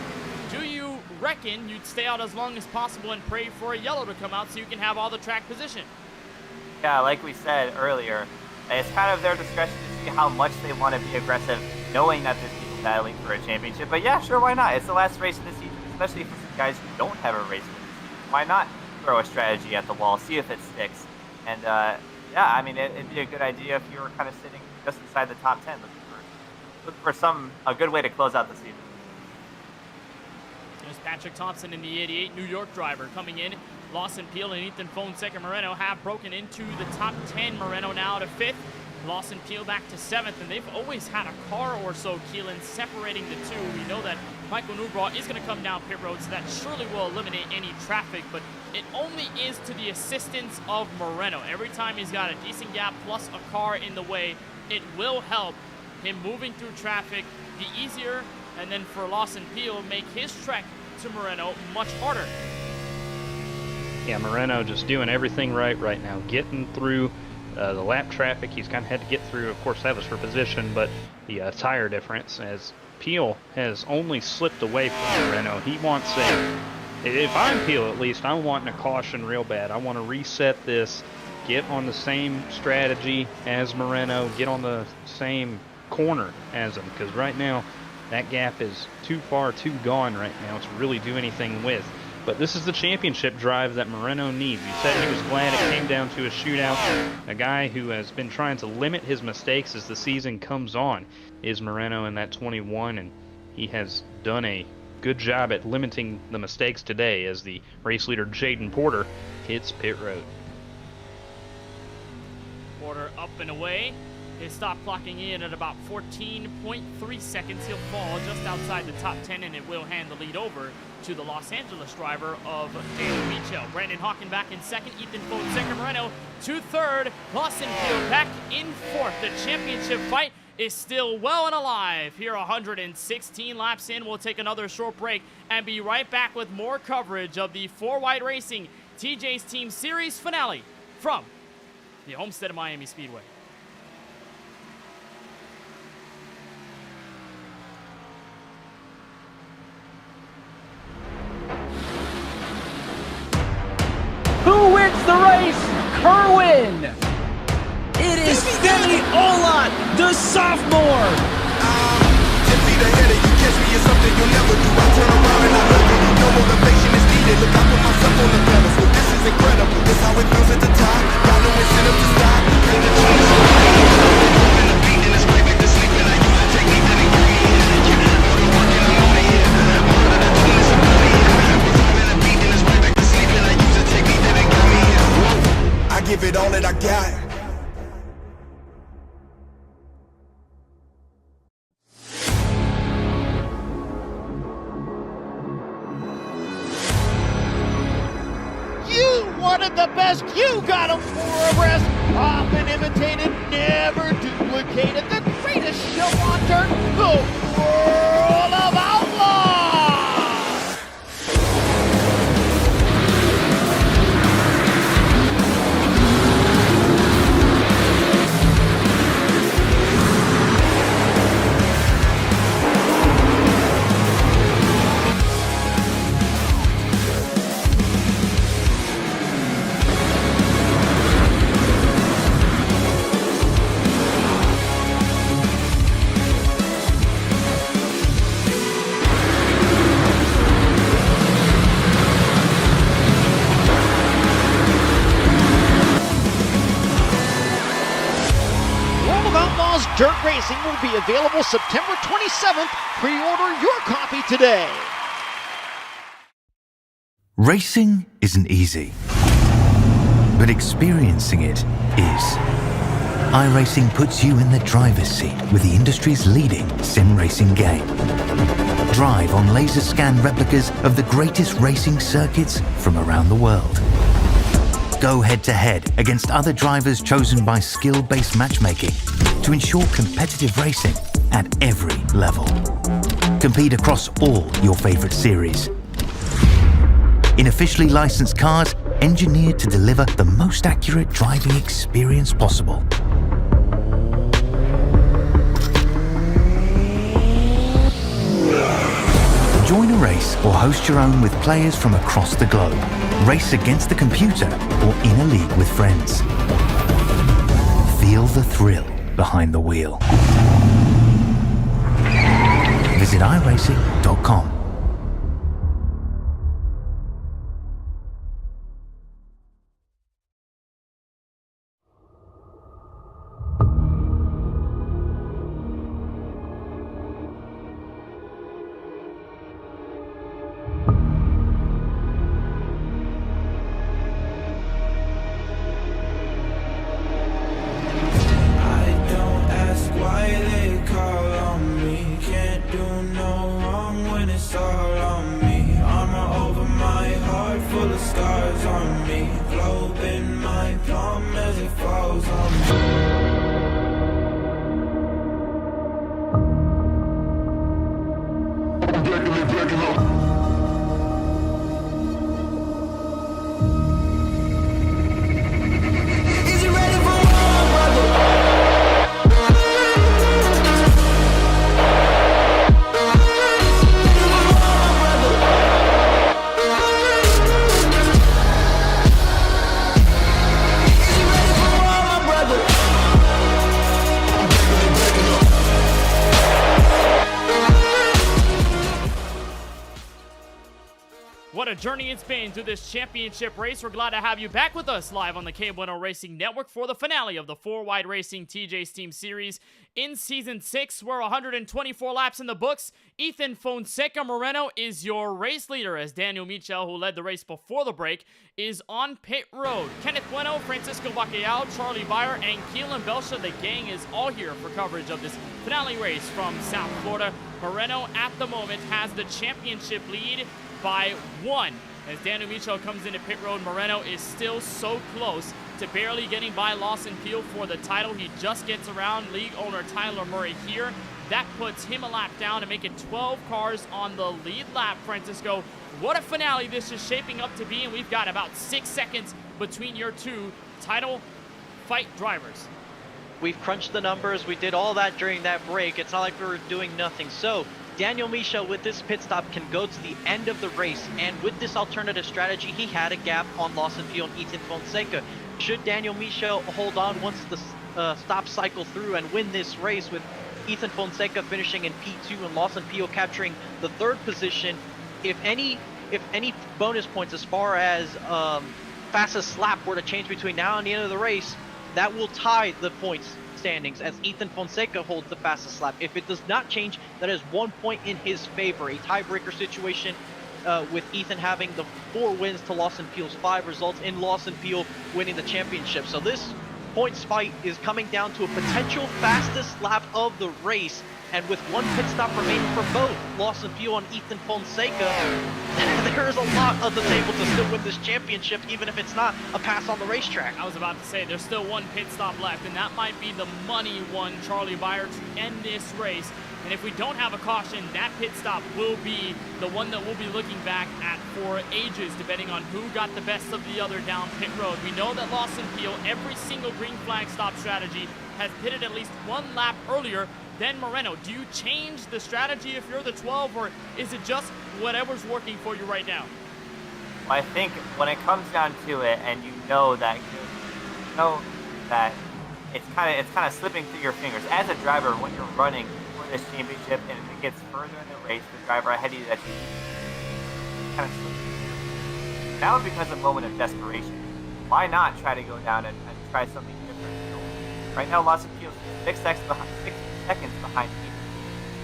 Do you reckon you'd stay out as long as possible and pray for a yellow to come out so you can have all the track position? Yeah, like we said earlier, it's kind of their discretion to see how much they want to be aggressive, knowing that there's people battling for a championship. But yeah, sure, why not? It's the last race of the season, especially for some guys who don't have a race for the season. Why not throw a strategy at the wall, see if it sticks? And yeah, I mean, it'd be a good idea if you were kind of sitting just inside the top 10, looking for a good way to close out the season. There's Patrick Thompson in the 88 New York driver coming in. Lawson Peele and Ethan Fonseca Moreno have broken into the top 10. Moreno now to 5th. Lawson Peele back to 7th, and they've always had a car or so, Keelan, separating the two. We know that Michael Newbraw is going to come down pit road, so that surely will eliminate any traffic, but it only is to the assistance of Moreno. Every time he's got a decent gap plus a car in the way, it will help him moving through traffic be easier, and then for Lawson Peele, make his trek to Moreno much harder. Yeah, Moreno just doing everything right now, getting through the lap traffic. He's kind of had to get through, of course, that was for position, but the tire difference, as Peele has only slipped away from Moreno. He wants if I'm Peele at least, I'm wanting a caution real bad. I want to reset this, get on the same strategy as Moreno, get on the same corner as him, because right now that gap is too far, too gone right now to really do anything with. But this is the championship drive that Moreno needs. He said he was glad it came down to a shootout. A guy who has been trying to limit his mistakes as the season comes on is Moreno in that 21, and he has done a good job at limiting the mistakes today as the race leader Jaden Porter hits pit road. Porter up and away. His stop clocking in at about 14.3 seconds. He'll fall just outside the top 10, and it will hand the lead over to the Los Angeles driver of Daniel Michel. Brandon Hawken back in 2nd. Ethan Fonseca Moreno to 3rd. Lawson Peele back in 4th. The championship fight is still well and alive. Here 116 laps in. We'll take another short break and be right back with more coverage of the 4Wide Racing TJ's Team Series finale from the Homestead-Miami Speedway. Who wins the race? Kerwin! It is Femi Olat, the sophomore! Look, I put myself on the pedestal. This is incredible. This how it feels at the top. Got no incentive to stop. Ain't a chance. Moving the beat and it's right back to sleeping. I use the technique that ain't bringing in energy. All the work and I'm out of here. Part of the team is about to hit. Moving the beat and it's right back to sleeping. I use the technique that ain't got me here. I give it all that I got. Wanted the best, you got him for abreast. Often imitated, never duplicated. The greatest show on dirt, the World of Outlaws! Racing will be available September 27th. Pre-order your copy today. Racing isn't easy, but experiencing it is. iRacing puts you in the driver's seat with the industry's leading sim racing game. Drive on laser scan replicas of the greatest racing circuits from around the world. Go head-to-head against other drivers chosen by skill-based matchmaking to ensure competitive racing at every level. Compete across all your favorite series. In officially licensed cars, engineered to deliver the most accurate driving experience possible. Join a race or host your own with players from across the globe. Race against the computer or in a league with friends. Feel the thrill behind the wheel. Visit iRacing.com. What a journey it's been through this championship race. We're glad to have you back with us live on the KBueno Racing Network for the finale of the 4-Wide Racing TJ's Team Series in Season 6. We're 124 laps in the books. Ethan Fonseca Moreno is your race leader as Daniel Michel, who led the race before the break, is on pit road. Kenneth Bueno, Francisco Bacallao, Charlie Beyer, and Keelan Belsha, the gang is all here for coverage of this finale race from South Florida. Moreno, at the moment, has the championship lead by 1. As Daniel Michel comes into pit road, Moreno is still so close to barely getting by Lawson Peele for the title. He just gets around league owner Tyler Murray here. That puts him a lap down to make it 12 cars on the lead lap. Francisco, what a finale this is shaping up to be, and we've got about 6 seconds between your two title fight drivers. We've crunched the numbers. We did all that during that break. It's not like we were doing nothing. So Daniel Michel with this pit stop can go to the end of the race, and with this alternative strategy, he had a gap on Lawson Peele and Ethan Fonseca. Should Daniel Michel hold on once the stops cycle through and win this race, with Ethan Fonseca finishing in P2 and Lawson Peele capturing the 3rd position, if any bonus points as far as fastest lap were to change between now and the end of the race, that will tie the points standings as Ethan Fonseca holds the fastest lap. If it does not change, that is 1 point in his favor. A tiebreaker situation with Ethan having the 4 wins to Lawson Peele's 5 results in Lawson Peele winning the championship. So this points fight is coming down to a potential fastest lap of the race. And with 1 pit stop remaining for both Lawson Peele and Ethan Fonseca, there's a lot on the table to still win this championship, even if it's not a pass on the racetrack. I was about to say, there's still 1 pit stop left, and that might be the money one, Charlie Beyer, to end this race. And if we don't have a caution, that pit stop will be the one that we'll be looking back at for ages, depending on who got the best of the other down pit road. We know that Lawson Peele, every single green flag stop strategy, has pitted at least 1 lap earlier than Moreno. Do you change the strategy if you're the 12, or is it just whatever's working for you right now? Well, I think when it comes down to it, and you know that it's kind of slipping through your fingers as a driver when you're running for this championship, and if it gets further in the race, the driver ahead of you that kind of slips. Now it becomes a moment of desperation. Why not try to go down and try something different? Right now, Lawson Peele is 6 seconds behind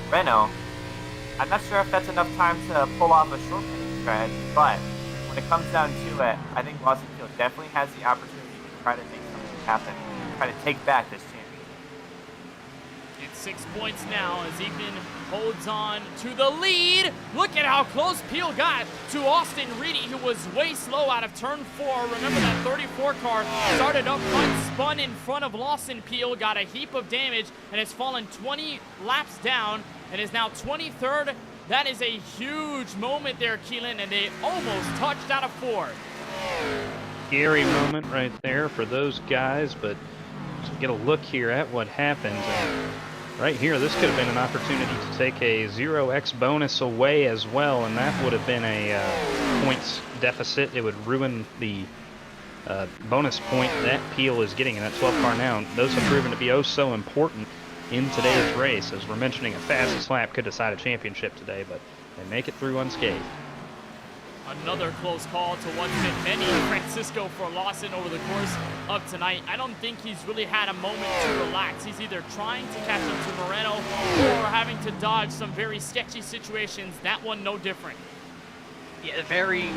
Moreno. I'm not sure if that's enough time to pull off a short finish stretch, but when it comes down to it, I think Lawson Peele definitely has the opportunity to try to make something happen, try to take back this championship. It's 6 points now as Ethan holds on to the lead. Look at how close Peele got to Austin Reedy, who was way slow out of turn 4. Remember that 34 car started up front, spun in front of Lawson Peele, got a heap of damage, and has fallen 20 laps down and is now 23rd. That is a huge moment there, Keelan, and they almost touched out of 4. Scary moment right there for those guys, but just get a look here at what happens. And right here, this could have been an opportunity to take a 0x bonus away as well, and that would have been a points deficit. It would ruin the bonus point that Peele is getting in that 12 car now. Those have proven to be oh so important in today's race. As we're mentioning, a fastest lap could decide a championship today, but they make it through unscathed. Another close call to what's been many Francisco for Lawson over the course of tonight. I don't think he's really had a moment to relax. He's either trying to catch up to Moreno or having to dodge some very sketchy situations. That one no different. Yeah, very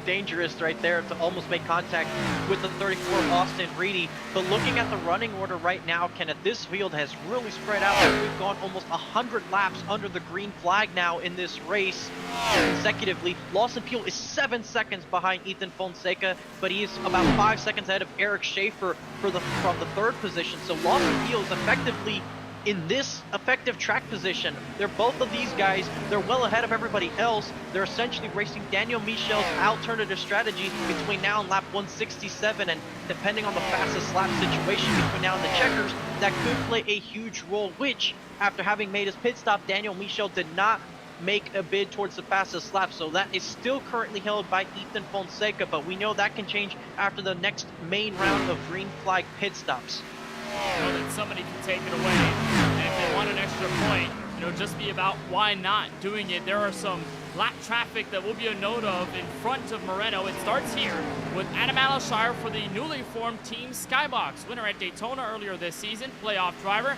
dangerous right there to almost make contact with the 34 Austin Reedy. But looking at the running order right now, Kenneth, this field has really spread out. We've gone almost 100 laps under the green flag now in this race consecutively. Lawson Peele is 7 seconds behind Ethan Fonseca, but he is about 5 seconds ahead of Eric Schaefer from the third position. So Lawson Peele is effectively in this effective track position. They're both of these guys, they're well ahead of everybody else. They're essentially racing Daniel Michel's alternative strategy between now and lap 167, and depending on the fastest lap situation between now and the checkers, that could play a huge role, which, after having made his pit stop, Daniel Michel did not make a bid towards the fastest lap, so that is still currently held by Ethan Fonseca, but we know that can change after the next main round of green flag pit stops. Know that somebody can take it away, and if they want an extra point, just be about why not doing it. There are some lap traffic that will be a note of in front of Moreno. It starts here with Adam Alashire for the newly formed Team Skybox, winner at Daytona earlier this season, playoff driver,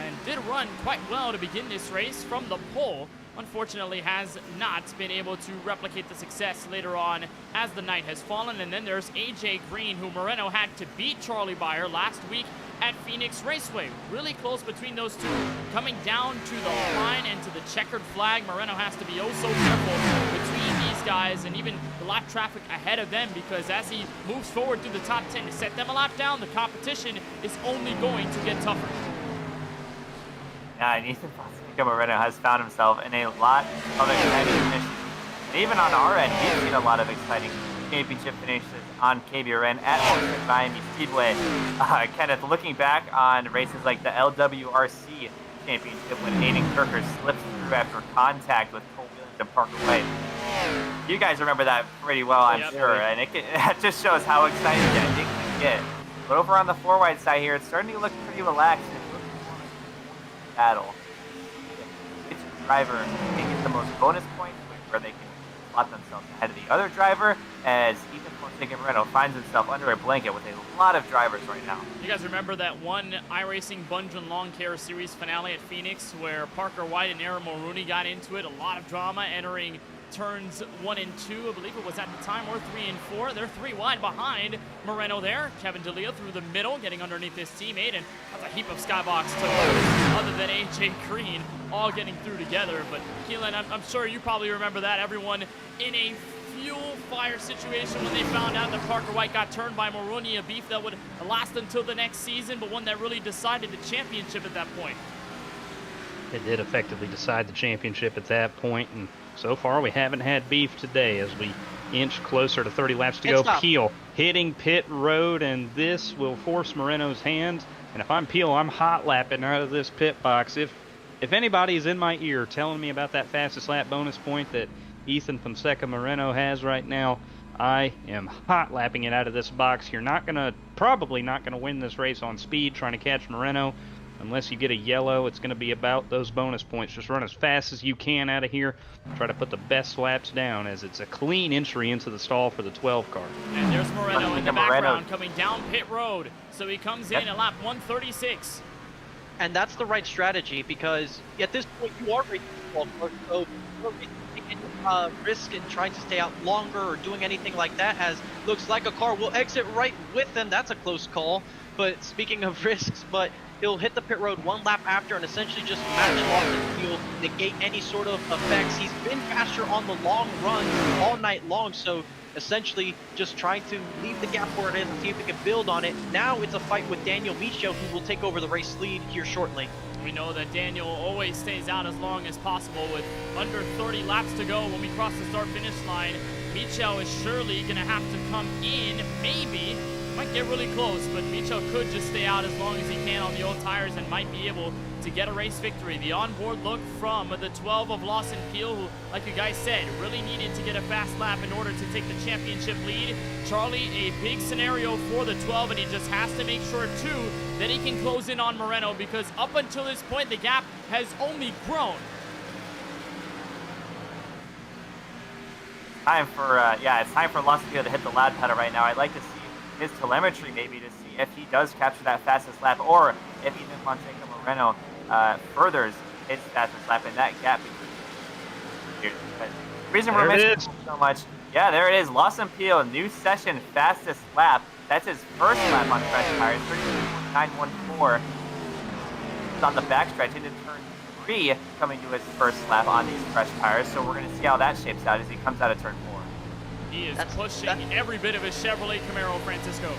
and did run quite well to begin this race from the pole. Unfortunately has not been able to replicate the success later on as the night has fallen. And then there's AJ Green, who Moreno had to beat Charlie Beyer last week at Phoenix Raceway. Really close between those two. Coming down to the line and to the checkered flag, Moreno has to be oh so careful between these guys and even the lap traffic ahead of them, because as he moves forward through the top 10 to set them a lap down, the competition is only going to get tougher. Yeah, and Ethan Moreno has found himself in a lot of exciting finishes. And even on our end, we've seen a lot of exciting championship finishes on KBueno at Homestead-Miami Speedway. Kenneth, looking back on races like the LWRC championship when Aiden Kirker slipped through after contact with Cole Williams and Parker White. You guys remember that pretty well, I'm sure, and it just shows how exciting that thing can get. But over on the 4-wide side here, it's starting to look pretty relaxed. It's looking more like a battle. Which driver can get the most bonus points, where they can slot themselves ahead of the other driver, as Ethan Fonseca Moreno finds himself under a blanket with a lot of drivers right now. You guys remember that one iRacing Bungeon Lawn Care Series finale at Phoenix where Parker White and Aaron Mulrooney got into it? A lot of drama entering turns 1 and 2, I believe it was at the time, or 3 and 4. They're 3 wide behind Moreno there. Kevin DeLeo through the middle, getting underneath his teammate, and that's a heap of skybox to lose, other than AJ Green, all getting through together. But Keelan, I'm sure you probably remember that. Everyone in a fuel fire situation when they found out that Parker White got turned by Mulrooney, a beef that would last until the next season, but one that really decided the championship at that point. It did effectively decide the championship at that point, and so far we haven't had beef today as we inch closer to 30 laps to go. Peele hitting pit road, and this will force Moreno's hands. And if I'm Peele, I'm hot lapping out of this pit box. If anybody's in my ear telling me about that fastest lap bonus point that Ethan Fonseca Moreno has right now, I am hot lapping it out of this box. You're probably not gonna win this race on speed trying to catch Moreno. Unless you get a yellow, it's going to be about those bonus points. Just run as fast as you can out of here. Try to put the best laps down, as it's a clean entry into the stall for the 12 car. And there's Moreno in the background coming down pit road. So he comes in at lap 136. And that's the right strategy, because at this point you are racing the car, so you're taking risk in trying to stay out longer or doing anything like that, as looks like a car will exit right with them. That's a close call. But speaking of risks, but he'll hit the pit road one lap after and essentially just match Lawson Peele, negate any sort of effects. He's been faster on the long run all night long, so essentially just trying to leave the gap where it is and see if he can build on it. Now it's a fight with Daniel Micho, who will take over the race lead here shortly. We know that Daniel always stays out as long as possible with under 30 laps to go when we cross the start-finish line. Micho is surely going to have to come in, maybe. Might get really close, but Micho could just stay out as long as he can on the old tires and might be able to get a race victory. The onboard look from the 12 of Lawson Peele, who, like you guys said, really needed to get a fast lap in order to take the championship lead. Charlie, a big scenario for the 12, and he just has to make sure, too, that he can close in on Moreno, because up until this point, the gap has only grown. It's time for Lawson Peele to hit the loud pedal right now. I'd like to see his telemetry maybe to see if he does capture that fastest lap, or if Ethan Fonseca Moreno furthers his fastest lap in that gap between. But the reason we're mentioning so much, there it is. Lawson Peele, new session fastest lap. That's his first lap on fresh tires, 32.914. He's on the backstretch into turn 3, coming to his first lap on these fresh tires. So we're going to see how that shapes out as he comes out of turn 4. He is pushing every bit of his Chevrolet Camaro, Francisco.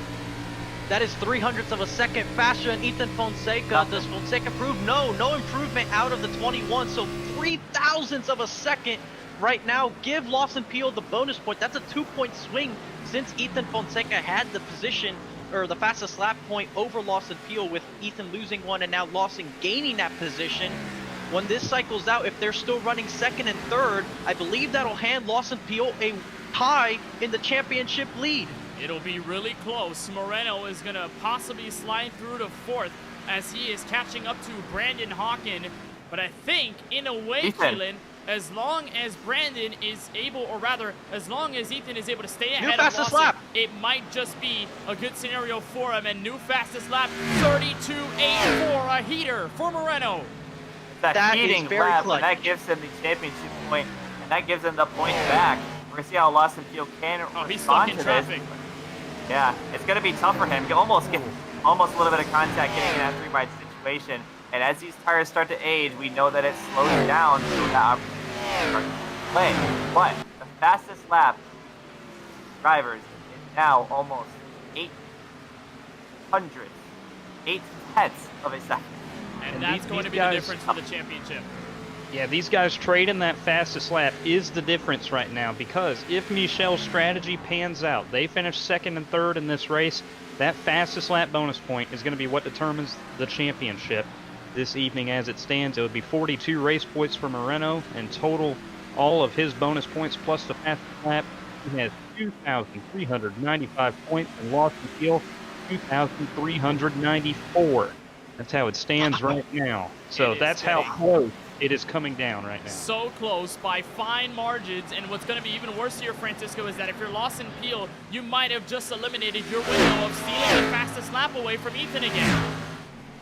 That is 0.03 of a second faster than Ethan Fonseca. Does Fonseca prove? No improvement out of the 21. So 0.03 of a second right now. Give Lawson Peele the bonus point. That's a 2-point swing since Ethan Fonseca had the position, or the fastest lap point, over Lawson Peele, with Ethan losing one and now Lawson gaining that position. When this cycles out, if they're still running second and third, I believe that'll hand Lawson Peele a tie in the championship lead. It'll be really close. Moreno is going to possibly slide through to fourth as he is catching up to Brandon Hawken. But I think, in a way, Keelan, as long as Brandon is able, or rather, as long as Ethan is able to stay ahead of Lawson, lap. It might just be a good scenario for him. And new fastest lap, 32.84, a heater for Moreno. That heating lap, and that gives him the championship point, and that gives him the point back. We're going to see how Lawson Peele can respond to this. Yeah, it's going to be tough for him. You almost get a little bit of contact getting in that 3-wide situation. And as these tires start to age, we know that it slows down so that opportunity to play. But the fastest lap drivers is now almost 8 tenths of a second. And that's going to be the difference for the championship. Yeah, these guys trading that fastest lap is the difference right now, because if Michel's strategy pans out, they finish second and third in this race, that fastest lap bonus point is going to be what determines the championship this evening. As it stands, it would be 42 race points for Moreno, and total all of his bonus points plus the fastest lap. He has 2,395 points, and Lawson Peele 2,394. That's how it stands right now. So that's how close it is coming down right now. So close by fine margins. And what's going to be even worse here, Francisco, is that if you're Lawson Peele, you might have just eliminated your window of stealing the fastest lap away from Ethan again.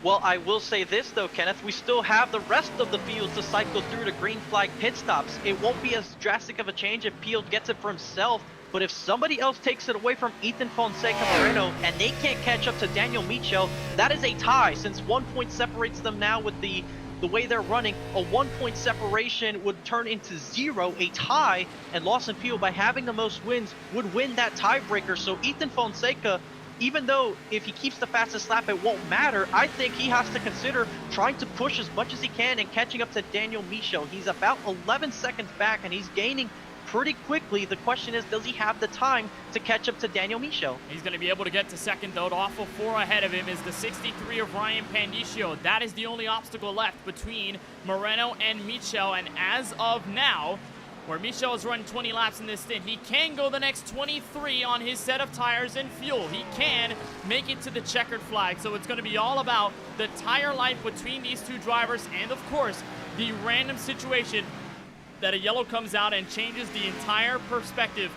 Well, I will say this, though, Kenneth. We still have the rest of the field to cycle through to green flag pit stops. It won't be as drastic of a change if Peele gets it for himself. But if somebody else takes it away from Ethan Fonseca Moreno and they can't catch up to Daniel Micho, that is a tie. Since 1 point separates them now with the way they're running, a 1 point separation would turn into 0, a tie, and Lawson Peele, by having the most wins, would win that tiebreaker. So Ethan Fonseca, even though if he keeps the fastest lap it won't matter, I think he has to consider trying to push as much as he can and catching up to Daniel Micho. He's about 11 seconds back and he's gaining pretty quickly. The question is, does he have the time to catch up to Daniel Micho? He's going to be able to get to second, though. Off of 4 ahead of him is the 63 of Ryan Pandicio. That is the only obstacle left between Moreno and Micho. And as of now, where Micho has run 20 laps in this stint, he can go the next 23 on his set of tires and fuel. He can make it to the checkered flag. So it's going to be all about the tire life between these two drivers and, of course, the random situation that a yellow comes out and changes the entire perspective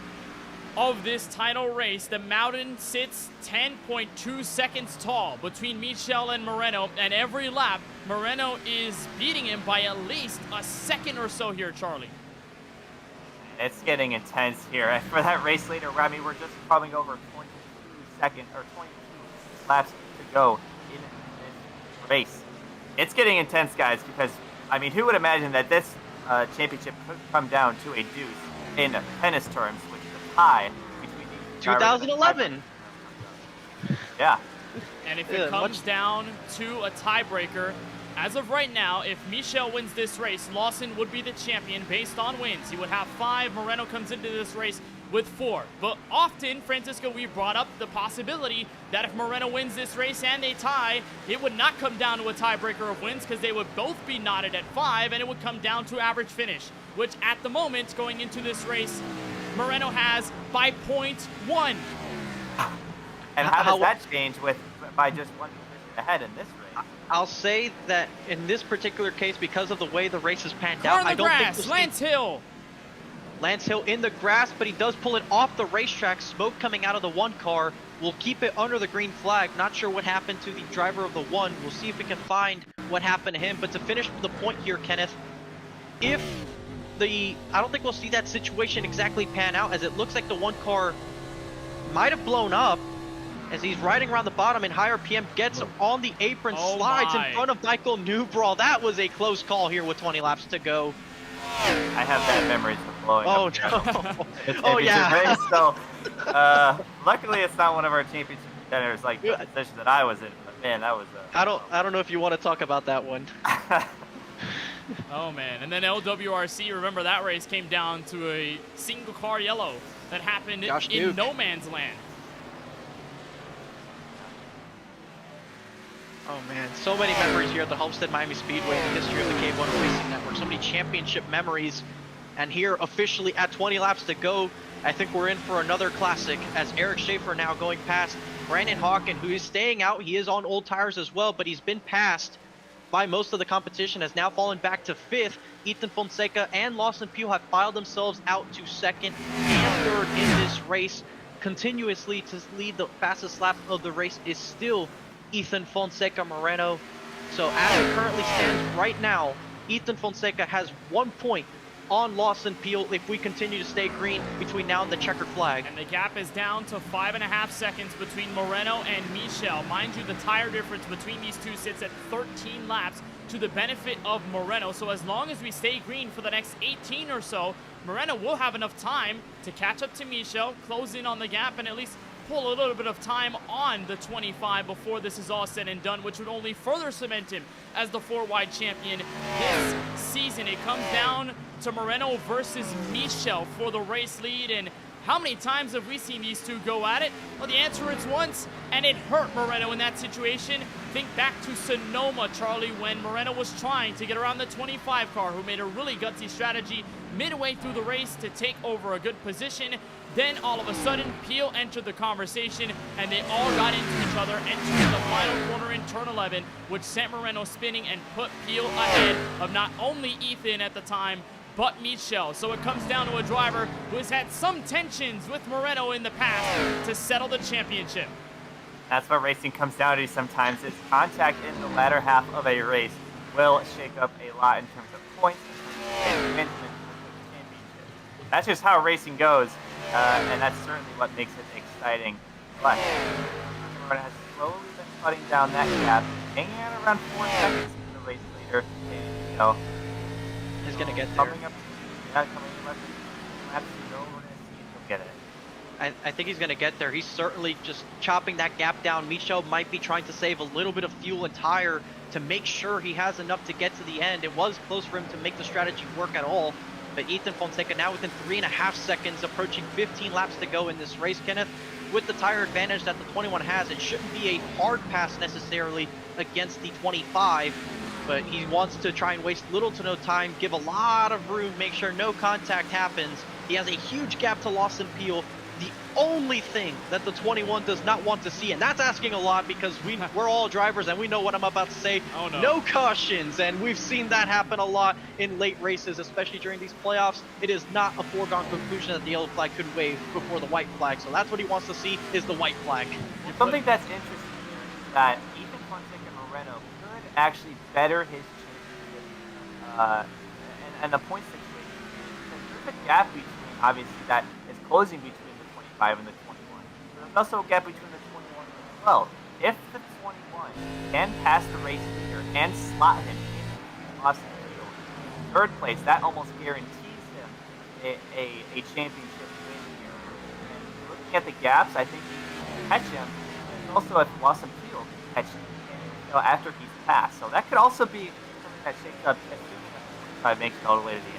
of this title race. The mountain sits 10.2 seconds tall between Michel and Moreno, and every lap, Moreno is beating him by at least a second or so here, Charlie. It's getting intense here. And for that race leader, I mean, we're just coming over 22 laps to go in this race. It's getting intense, guys, because, I mean, who would imagine that this championship could come down to a deuce in tennis terms, which is a tie between these 2011. Yeah. And if it comes down to a tiebreaker, as of right now, if Michel wins this race, Lawson would be the champion based on wins. He would have 5. Moreno comes into this race with 4. But often, Francisco, we brought up the possibility that if Moreno wins this race and they tie, it would not come down to a tiebreaker of wins because they would both be knotted at 5, and it would come down to average finish, which at the moment, going into this race, Moreno has by 0.1. And how does that change by just 1 position ahead in this race? I'll say that in this particular case, because of the way the race is panned Car out, in the grass, Lance Hill. Lance Hill in the grass, but he does pull it off the racetrack. Smoke coming out of the 1 car. We'll keep it under the green flag. Not sure what happened to the driver of the 1. We'll see if we can find what happened to him. But to finish the point here, Kenneth, I don't think we'll see that situation exactly pan out, as it looks like the 1 car might have blown up as he's riding around the bottom, and higher PM gets on the apron, slides in front of Michael Newbrawl. That was a close call here with 20 laps to go. I have bad memories of blowing up. No. Oh, yeah. Race, so, luckily, it's not one of our championship contenders like the position that I was in. But man, that was. I don't know if you want to talk about that one. Oh man, and then LWRC. Remember that race came down to a single car yellow that happened in no man's land. Oh man, so many memories here at the Homestead-Miami Speedway in the history of the KBueno Racing Network. So many championship memories. And here, officially at 20 laps to go, I think we're in for another classic, as Eric Schaefer now going past Brandon Hawken, who is staying out. He is on old tires as well, but he's been passed by most of the competition, has now fallen back to 5th. Ethan Fonseca and Lawson Peele have filed themselves out to 2nd and 3rd in this race. Continuously to lead the fastest lap of the race is still Ethan Fonseca Moreno. So as it currently stands right now, Ethan Fonseca has 1 point on Lawson Peele if we continue to stay green between now and the checkered flag. And the gap is down to 5.5 seconds between Moreno and Michel. Mind you, the tire difference between these two sits at 13 laps to the benefit of Moreno. So as long as we stay green for the next 18 or so, Moreno will have enough time to catch up to Michel, close in on the gap, and at least pull a little bit of time on the 25 before this is all said and done, which would only further cement him as the 4-wide champion this season. It comes down to Moreno versus Michel for the race lead, and how many times have we seen these two go at it? Well, the answer is once, and it hurt Moreno in that situation. Think back to Sonoma, Charlie, when Moreno was trying to get around the 25 car, who made a really gutsy strategy midway through the race to take over a good position. Then all of a sudden, Peele entered the conversation, and they all got into each other, entering the final corner in turn 11, which sent Moreno spinning and put Peele ahead of not only Ethan at the time, but Michel. So it comes down to a driver who has had some tensions with Moreno in the past to settle the championship. That's what racing comes down to sometimes. Is contact in the latter half of a race will shake up a lot in terms of points and advancement for the championship. That's just how racing goes, and that's certainly what makes it exciting. But Moreno has slowly been cutting down that gap, hanging out around 4 seconds to the race leader. And, you know, he's gonna get there. Coming up, coming up, we're gonna see if he'll get it. I think he's going to get there. He's certainly just chopping that gap down. Michel might be trying to save a little bit of fuel and tire to make sure he has enough to get to the end. It was close for him to make the strategy work at all. But Ethan Fonseca now within 3.5 seconds, approaching 15 laps to go in this race, Kenneth. With the tire advantage that the 21 has, it shouldn't be a hard pass necessarily against the 25. But he wants to try and waste little to no time, give a lot of room, make sure no contact happens. He has a huge gap to Lawson Peele. The only thing that the 21 does not want to see, and that's asking a lot because we're all drivers and we know what I'm about to say. Oh, no. No cautions, and we've seen that happen a lot in late races, especially during these playoffs. It is not a foregone conclusion that the yellow flag could wave before the white flag, so that's what he wants to see is the white flag. Well, something that's interesting here is that Ethan Fonseca and Moreno could actually better his championship and the point situation. There's a gap between, obviously, that is closing between the 25 and the 21. There's also a gap between the 21 and the 12. If the 21 can pass the race leader and slot him into Lawson Peele in third place, that almost guarantees him a championship win here. And looking at the gaps, I think he can catch him. And also if Lawson Peele can catch him after he's passed. So that could also be something that shakes up as soon as the 25 makes it all the way to the end.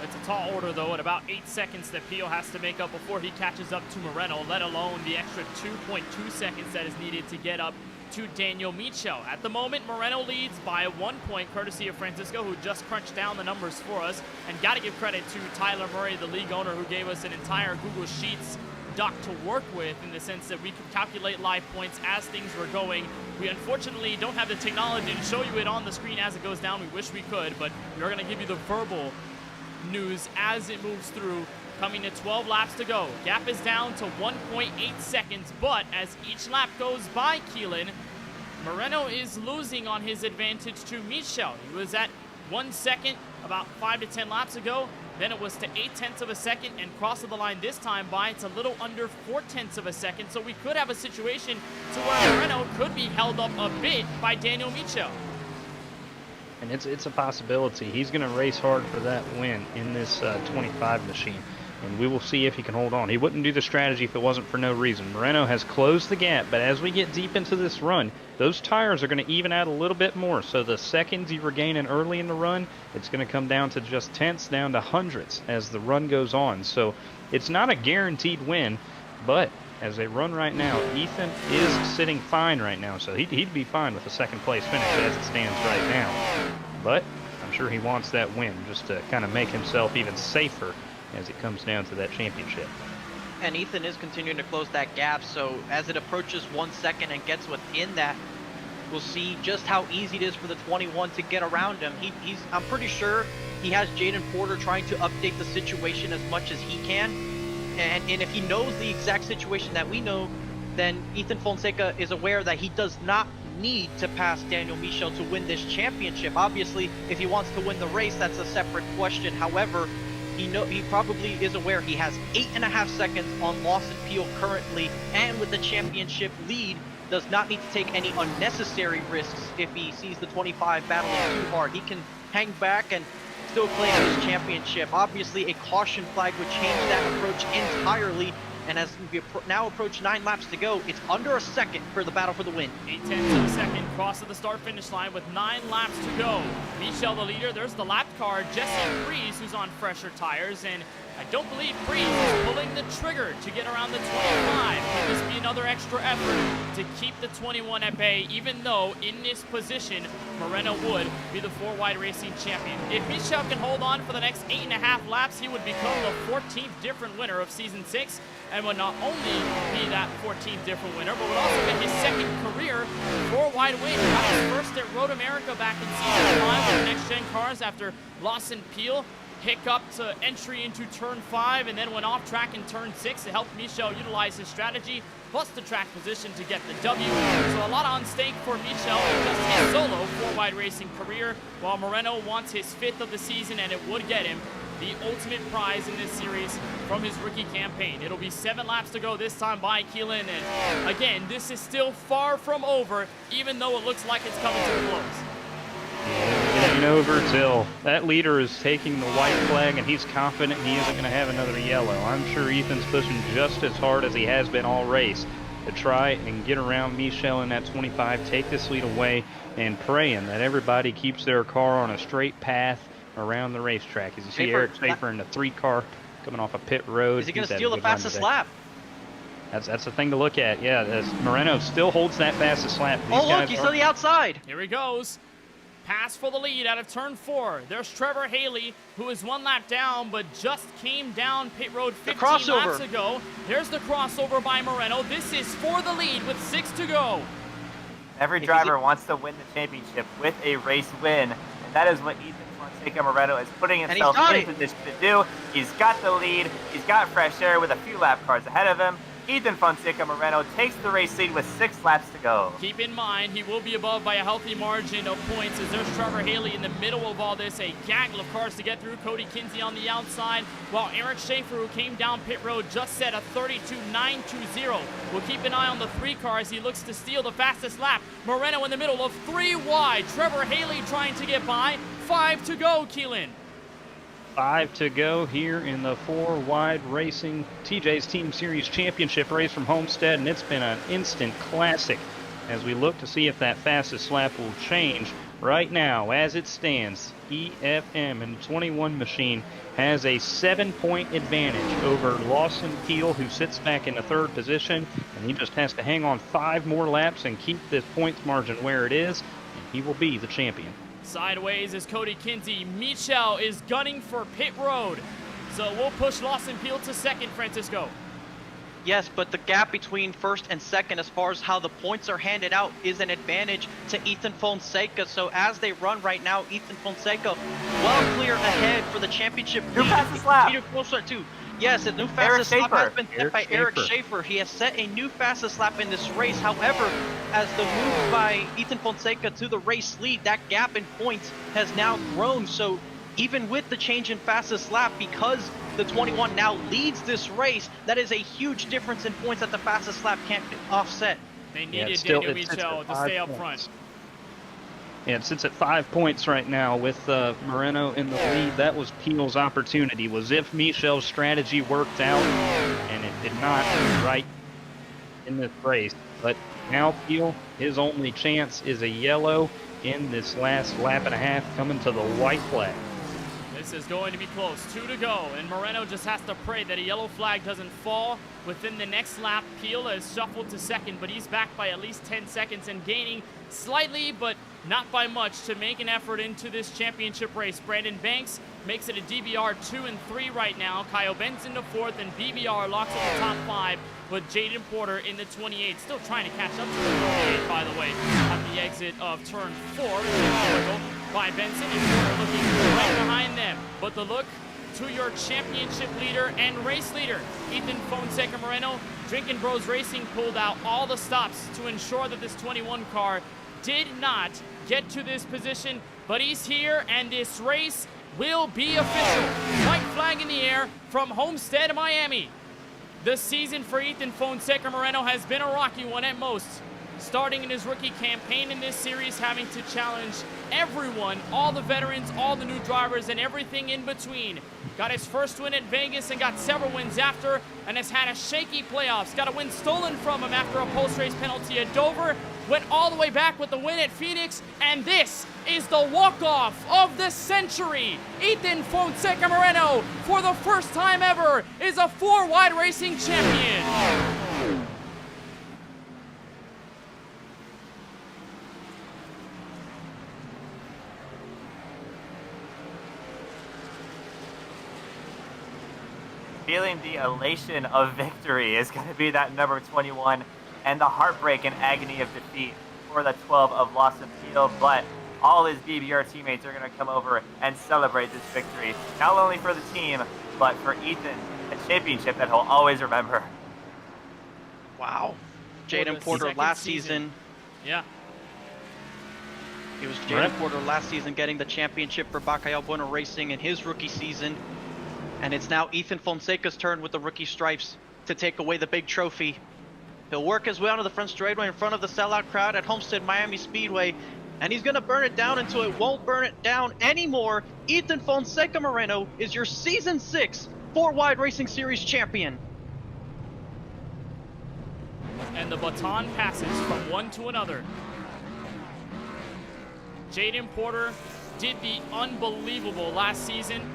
It's a tall order, though, at about 8 seconds that Peele has to make up before he catches up to Moreno, let alone the extra 2.2 seconds that is needed to get up to Daniel Michel. At the moment, Moreno leads by 1 point, courtesy of Francisco, who just crunched down the numbers for us. And got to give credit to Tyler Murray, the league owner, who gave us an entire Google Sheets doc to work with, in the sense that we could calculate live points as things were going. We unfortunately don't have the technology to show you it on the screen as it goes down. We wish we could, but we're going to give you the verbal news as it moves through. Coming to 12 laps to go. Gap is down to 1.8 seconds, but as each lap goes by, Keelan, Moreno is losing on his advantage to Michel. He was at 1 second about 5 to 10 laps ago. Then it was to 0.8 of a second, and cross of the line this time by it's a little under 0.4 of a second. So we could have a situation to where Moreno could be held up a bit by Daniel Michel. And it's a possibility. He's going to race hard for that win in this 25 machine. And we will see if he can hold on. He wouldn't do the strategy if it wasn't for no reason. Moreno has closed the gap, but as we get deep into this run, those tires are going to even out a little bit more. So the seconds you were gaining early in the run, it's going to come down to just tenths, down to hundredths as the run goes on. So it's not a guaranteed win, but as they run right now, Ethan is sitting fine right now. So he'd be fine with a second place finish as it stands right now. But I'm sure he wants that win just to kind of make himself even safer as it comes down to that championship. And Ethan is continuing to close that gap, so as it approaches 1 second and gets within that, we'll see just how easy it is for the 21 to get around him. I'm pretty sure he has Jaden Porter trying to update the situation as much as he can. And if he knows the exact situation that we know, then Ethan Fonseca is aware that he does not need to pass Daniel Michel to win this championship. Obviously, if he wants to win the race, that's a separate question. However, he probably is aware he has 8.5 seconds on Lawson Peele currently, and with the championship lead, does not need to take any unnecessary risks if he sees the 25 battling too hard. He can hang back and still claim his championship. Obviously, a caution flag would change that approach entirely, and as we now approach 9 laps to go, it's under a second for the battle for the win. 0.8 of a second, cross of the start-finish line with 9 laps to go. Michel the leader. There's the lap car, Jesse Freeze, who's on fresher tires, and I don't believe Freeze is pulling the trigger to get around the 25. Could this be another extra effort to keep the 21 at bay, even though in this position, Moreno would be the 4-wide racing champion. If Michel can hold on for the next 8.5 laps, he would become the 14th different winner of Season 6, and would not only be that 14th different winner, but would also get his second career 4-wide win. Got his first at Road America back in Season 5 with next-gen cars after Lawson Peele hiccuped to entry into Turn 5 and then went off track in Turn 6 to help Michel utilize his strategy, plus the track position to get the W. So a lot on stake for Michel in just his solo 4-wide racing career, while Moreno wants his 5th of the season, and it would get him the ultimate prize in this series from his rookie campaign. It'll be 7 laps to go this time by Keelan, and again, this is still far from over, even though it looks like it's coming to a close. It ain't over till that leader is taking the white flag and he's confident he isn't going to have another yellow. I'm sure Ethan's pushing just as hard as he has been all race to try and get around Michel in that 25, take this lead away, and praying that everybody keeps their car on a straight path around the racetrack. As you see Eric Schaefer in the 3-car coming off a pit road. Is he going to steal the fastest lap? That's the thing to look at. Yeah, as Moreno still holds that fastest lap. Oh, look, he's on the outside. Here he goes. Pass for the lead out of turn 4. There's Trevor Haley, who is 1 lap down, but just came down pit road 15 laps ago. There's the crossover by Moreno. This is for the lead with 6 to go. Every driver wants to win the championship with a race win, and that is what Ethan Fonseca Moreno is putting himself in position to do. He's got the lead. He's got fresh air with a few lap cars ahead of him. Ethan Fonseca Moreno takes the race lead with 6 laps to go. Keep in mind, he will be above by a healthy margin of points as there's Trevor Haley in the middle of all this. A gaggle of cars to get through. Cody Kinsey on the outside, while Eric Schaefer, who came down pit road, just set a 32.920. We'll keep an eye on the 3 cars. He looks to steal the fastest lap. Moreno in the middle of 3 wide. Trevor Haley trying to get by. 5 to go, Keelan. 5 to go here in the 4 Wide Racing TJ's Team Series Championship race from Homestead, and it's been an instant classic as we look to see if that fastest lap will change. Right now, as it stands, EFM and the 21 machine has a 7-point advantage over Lawson Peele, who sits back in the 3rd position, and he just has to hang on 5 more laps and keep this points margin where it is, and he will be the champion. Sideways is Cody Kinsey. Michel is gunning for pit road. So we'll push Lawson Peele to 2nd, Francisco. Yes, but the gap between 1st and 2nd as far as how the points are handed out is an advantage to Ethan Fonseca. So as they run right now, Ethan Fonseca well clear ahead for the championship. New fastest lap. Yes, a new fastest lap has been set by Eric Schaefer. He has set a new fastest lap in this race. However, as the move by Ethan Fonseca to the race lead, that gap in points has now grown. So even with the change in fastest lap, because the 21 now leads this race, that is a huge difference in points that the fastest lap can't offset. They needed Daniel Michel to stay up front. Yeah, it sits at 5 points right now with Moreno in the lead. That was Peele's opportunity, was if Michel's strategy worked out, and it did not right in this race. But now Peele, his only chance is a yellow in this last lap and a half, coming to the white flag. This is going to be close. 2 to go, and Moreno just has to pray that a yellow flag doesn't fall within the next lap. Peele has shuffled to 2nd, but he's back by at least 10 seconds and gaining slightly, but not by much, to make an effort into this championship race. Brandon Banks makes it a DBR 2 and 3 right now. Kyle Benson to 4th, and BBR locks up the top 5 with Jaden Porter in the 28. Still trying to catch up to the 28, by the way, at the exit of turn 4. By Benson and Porter looking right behind them. But the look to your championship leader and race leader, Ethan Fonseca Moreno. Drinkin' Bros Racing pulled out all the stops to ensure that this 21 car did not get to this position, but he's here, and this race will be official. White flag in the air from Homestead-Miami. The season for Ethan Fonseca Moreno has been a rocky one at most. Starting in his rookie campaign in this series, having to challenge everyone, all the veterans, all the new drivers, and everything in between. Got his first win at Vegas and got several wins after, and has had a shaky playoffs. Got a win stolen from him after a post-race penalty at Dover. Went all the way back with the win at Phoenix, and this is the walk-off of the century. Ethan Fonseca Moreno, for the first time ever, is a 4-wide racing champion. Feeling the elation of victory is going to be that number 21, and the heartbreak and agony of defeat for the 12 of Lawson Peele, but all his BBR teammates are going to come over and celebrate this victory, not only for the team, but for Ethan, a championship that he'll always remember. Wow. Jaden Porter last season. Yeah. It was Jaden Porter last season getting the championship for KBueno Racing in his rookie season. And it's now Ethan Fonseca's turn with the rookie stripes to take away the big trophy. He'll work his way onto the front straightaway in front of the sellout crowd at Homestead-Miami Speedway, and he's going to burn it down until it won't burn it down anymore. Ethan Fonseca Moreno is your Season 6 4-Wide Racing Series champion. And the baton passes from one to another. Jaden Porter did the unbelievable last season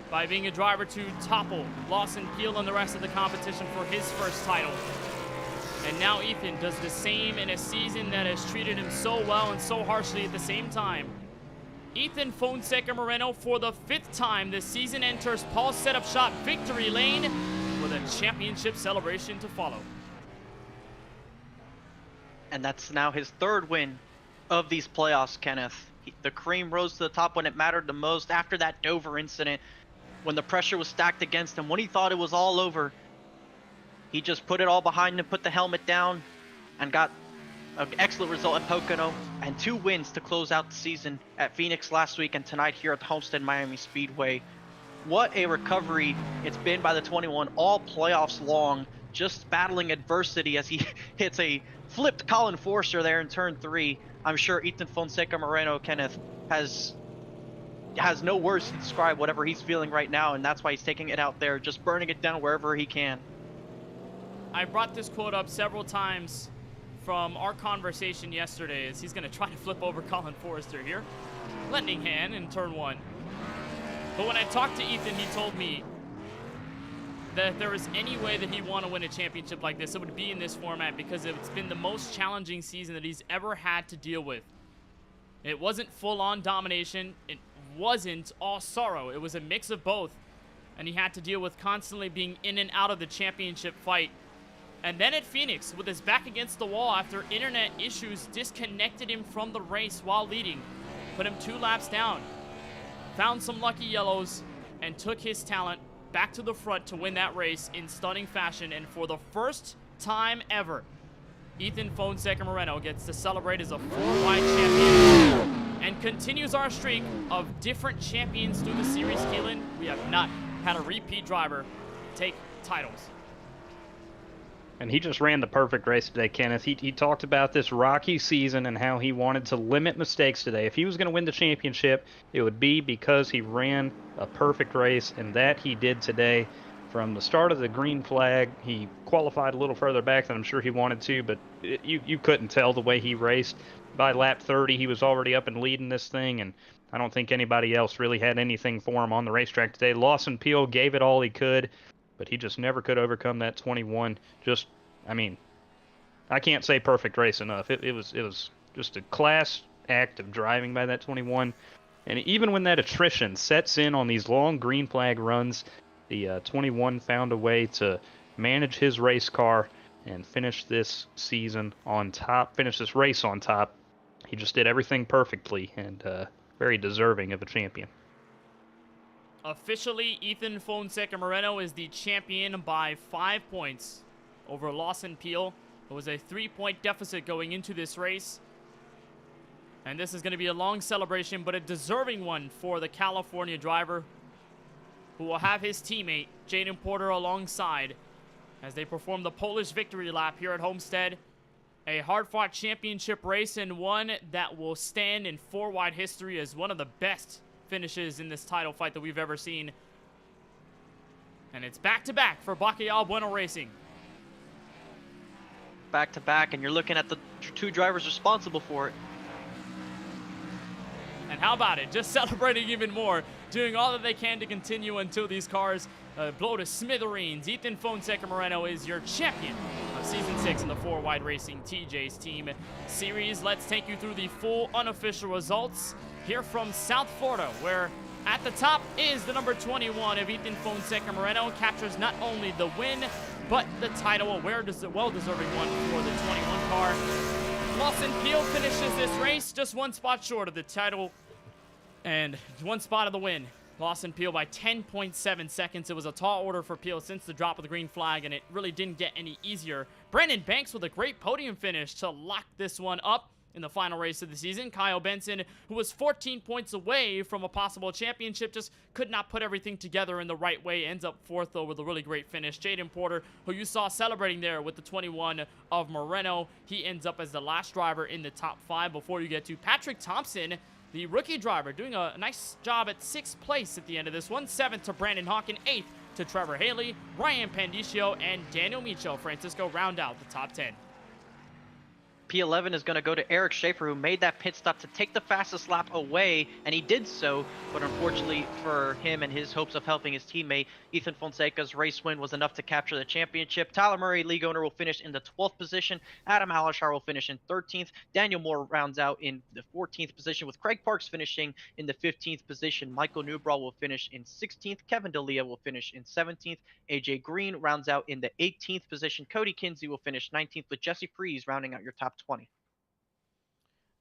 by being a driver to topple Lawson Peele and the rest of the competition for his first title. And now Ethan does the same in a season that has treated him so well and so harshly at the same time. Ethan Fonseca Moreno, for the 5th time this season, enters Paul's setup shot victory lane with a championship celebration to follow. And that's now his 3rd win of these playoffs, Kenneth. The cream rose to the top when it mattered the most after that Dover incident, when the pressure was stacked against him. When he thought it was all over, he just put it all behind him, put the helmet down, and got an excellent result at Pocono, and 2 wins to close out the season at Phoenix last week and tonight here at the Homestead-Miami Speedway. What a recovery it's been by the 21 all playoffs long, just battling adversity as he hits a flipped Colin Forster there in turn 3. I'm sure Ethan Fonseca Moreno, Kenneth, has no words to describe whatever he's feeling right now, and that's why he's taking it out there, just burning it down wherever he can. I brought this quote up several times from our conversation yesterday, as he's going to try to flip over Colin Forster here. Lending hand in turn 1. But when I talked to Ethan, he told me that if there was any way that he'd want to win a championship like this, it would be in this format, because it's been the most challenging season that he's ever had to deal with. It wasn't full-on domination. It wasn't all sorrow. It was a mix of both. And he had to deal with constantly being in and out of the championship fight. And then at Phoenix, with his back against the wall after internet issues disconnected him from the race while leading, put him 2 laps down, found some lucky yellows, and took his talent back to the front to win that race in stunning fashion. And for the first time ever, Ethan Fonseca Moreno gets to celebrate as a 4-wide champion and continues our streak of different champions through the series. Keelan, we have not had a repeat driver take titles. And he just ran the perfect race today, Kenneth. He talked about this rocky season and how he wanted to limit mistakes today. If he was going to win the championship, it would be because he ran a perfect race, and that he did today. From the start of the green flag, he qualified a little further back than I'm sure he wanted to, but you couldn't tell the way he raced. By lap 30, he was already up and leading this thing, and I don't think anybody else really had anything for him on the racetrack today. Lawson Peele gave it all he could, but he just never could overcome that 21. I can't say perfect race enough. It was just a class act of driving by that 21. And even when that attrition sets in on these long green flag runs, the 21 found a way to manage his race car and finish this season on top, finish this race on top. He just did everything perfectly, and very deserving of a champion. Officially, Ethan Fonseca Moreno is the champion by 5 points over Lawson Peele. It was a 3-point deficit going into this race. And this is going to be a long celebration, but a deserving one for the California driver, who will have his teammate, Jaden Porter, alongside as they perform the Polish victory lap here at Homestead. A hard-fought championship race, and one that will stand in 4-wide history as one of the best finishes in this title fight that we've ever seen. And it's back-to-back for KBueno Racing. Back-to-back, and you're looking at the 2 drivers responsible for it. And how about it? Just celebrating even more, doing all that they can to continue until these cars blow to smithereens. Ethan Fonseca Moreno is your champion of Season 6 in the 4-wide Racing TJ's Team Series. Let's take you through the full unofficial results here from South Florida, where at the top is the number 21 of Ethan Fonseca Moreno. Captures not only the win, but the title, a well-deserving one for the 21 car. Lawson Peele finishes this race just 1 spot short of the title and 1 spot of the win. Lawson Peele by 10.7 seconds. It was a tall order for Peele since the drop of the green flag, and it really didn't get any easier. Brandon Banks with a great podium finish to lock this one up in the final race of the season. Kyle Benson, who was 14 points away from a possible championship, just could not put everything together in the right way. Ends up 4th, though, with a really great finish. Jaden Porter, who you saw celebrating there with the 21 of Moreno, he ends up as the last driver in the top 5 before you get to Patrick Thompson, the rookie driver, doing a nice job at 6th place at the end of this one. 7th to Brandon Hawken, 8th to Trevor Haley, Ryan Pandicio, and Daniel Micho Francisco round out the top 10. P11 is going to go to Eric Schaefer, who made that pit stop to take the fastest lap away, and he did so, but unfortunately for him and his hopes of helping his teammate, Ethan Fonseca's race win was enough to capture the championship. Tyler Murray, league owner, will finish in the 12th position. Adam Alashar will finish in 13th. Daniel Moore rounds out in the 14th position, with Craig Parks finishing in the 15th position. Michael Newbraw will finish in 16th. Kevin D'Elia will finish in 17th. AJ Green rounds out in the 18th position. Cody Kinsey will finish 19th, with Jesse Freeze rounding out your top 20.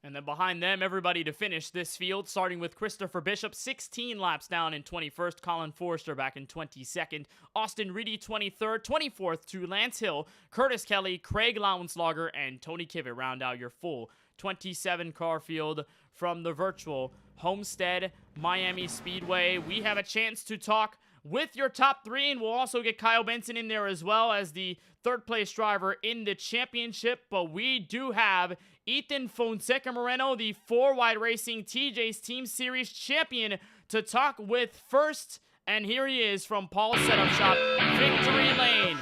And then behind them, everybody to finish this field, starting with Christopher Bishop, 16 laps down in 21st. Colin Forrester back in 22nd. Austin Reedy, 23rd. 24th to Lance Hill, Curtis Kelly, Craig Lauenslager, and Tony Kivet round out your full 27-car field from the virtual Homestead-Miami Speedway. We have a chance to talk with your top three, and we'll also get Kyle Benson in there as well as the third-place driver in the championship. But we do have Ethan Fonseca Moreno, the 4Wide Racing TJ's Team Series champion, to talk with first. And here he is from Paul's Setup Shop, Victory Lane.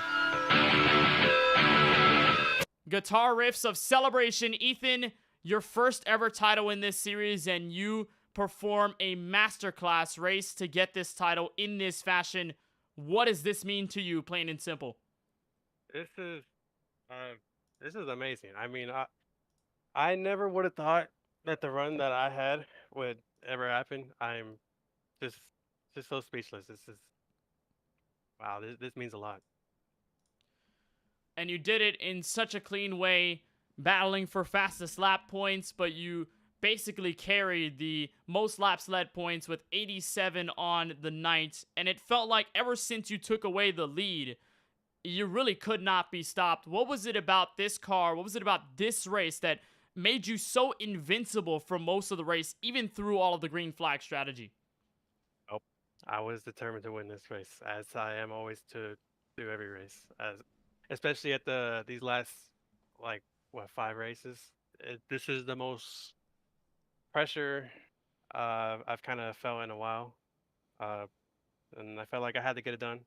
Guitar riffs of celebration. Ethan, your first ever title in this series, and you perform a masterclass race to get this title in this fashion. What does this mean to you, plain and simple? This is amazing. I mean, I never would have thought that the run that I had would ever happen. I'm just so speechless. This is wow. This means a lot. And you did it in such a clean way, battling for fastest lap points, but you basically carried the most laps led points with 87 on the night. And it felt like ever since you took away the lead, you really could not be stopped. What was it about this car? What was it about this race that made you so invincible for most of the race, even through all of the green flag strategy? Oh, I was determined to win this race, as I am always to do every race, especially at these last 5 races. This is the most pressure I've kind of felt in a while, and I felt like I had to get it done,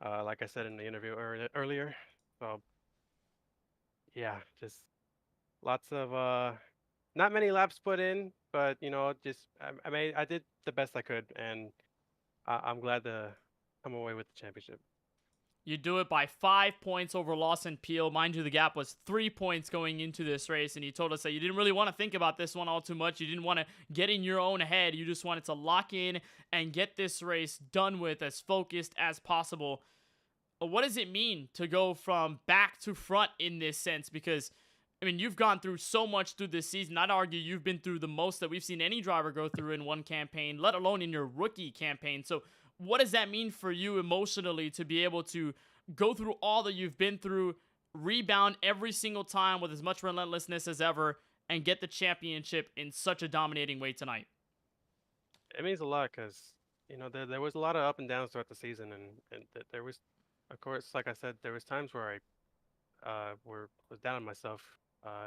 like I said in the interview earlier. So yeah, just lots of not many laps put in, but just I did the best I could, and I'm glad to come away with the championship. You do it by 5 points over Lawson Peele. Mind you, the gap was 3 points going into this race, and you told us that you didn't really want to think about this one all too much. You didn't want to get in your own head. You just wanted to lock in and get this race done with as focused as possible. What does it mean to go from back to front in this sense? Because, I mean, you've gone through so much through this season. I'd argue you've been through the most that we've seen any driver go through in one campaign, let alone in your rookie campaign. So what does that mean for you emotionally to be able to go through all that you've been through, rebound every single time with as much relentlessness as ever, and get the championship in such a dominating way tonight? It means a lot because, there was a lot of up and downs throughout the season, and there was, of course, like I said, there was times where I was down on myself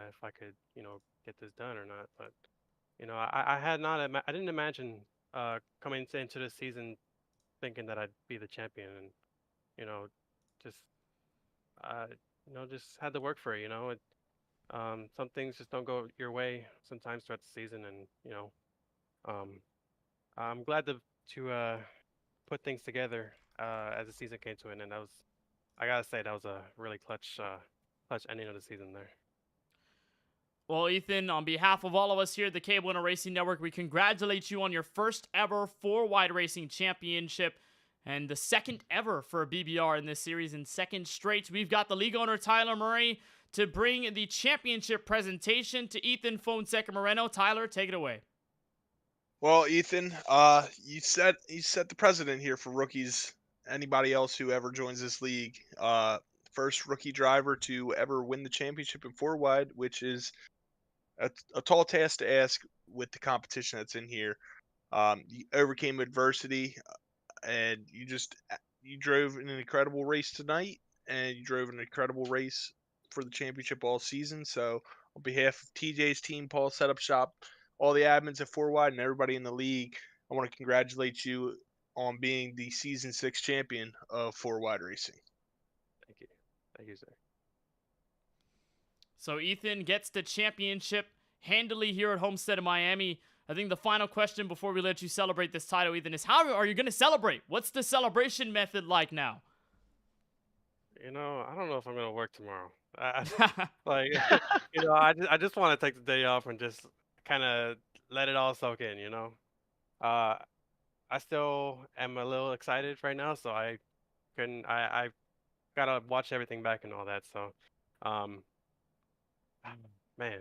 if I could, get this done or not. But, I didn't imagine coming into this season thinking that I'd be the champion, and just just had to work for it. Some things just don't go your way sometimes throughout the season, and I'm glad to put things together as the season came to an end. I gotta say, that was a really clutch ending of the season there. Well, Ethan, on behalf of all of us here at the KBueno Racing Network, we congratulate you on your first ever 4Wide Racing Championship and the second ever for a BBR in this series, and second straight. We've got the league owner, Tyler Murray, to bring the championship presentation to Ethan Fonseca Moreno. Tyler, take it away. Well, Ethan, you set the precedent here for rookies. Anybody else who ever joins this league, first rookie driver to ever win the championship in 4Wide, which is a tall task to ask with the competition that's in here. You overcame adversity, and you drove an incredible race tonight, and you drove an incredible race for the championship all season. So on behalf of TJ's team, Paul Setup Shop, all the admins at 4Wide, and everybody in the league, I want to congratulate you on being the Season 6 champion of 4Wide Racing. Thank you, sir. So Ethan gets the championship handily here at Homestead-Miami. I think the final question before we let you celebrate this title, Ethan, is how are you going to celebrate? What's the celebration method like now? I don't know if I'm gonna work tomorrow. Like, I just want to take the day off and just kind of let it all soak in. I still am a little excited right now, so I gotta watch everything back and all that. So, man,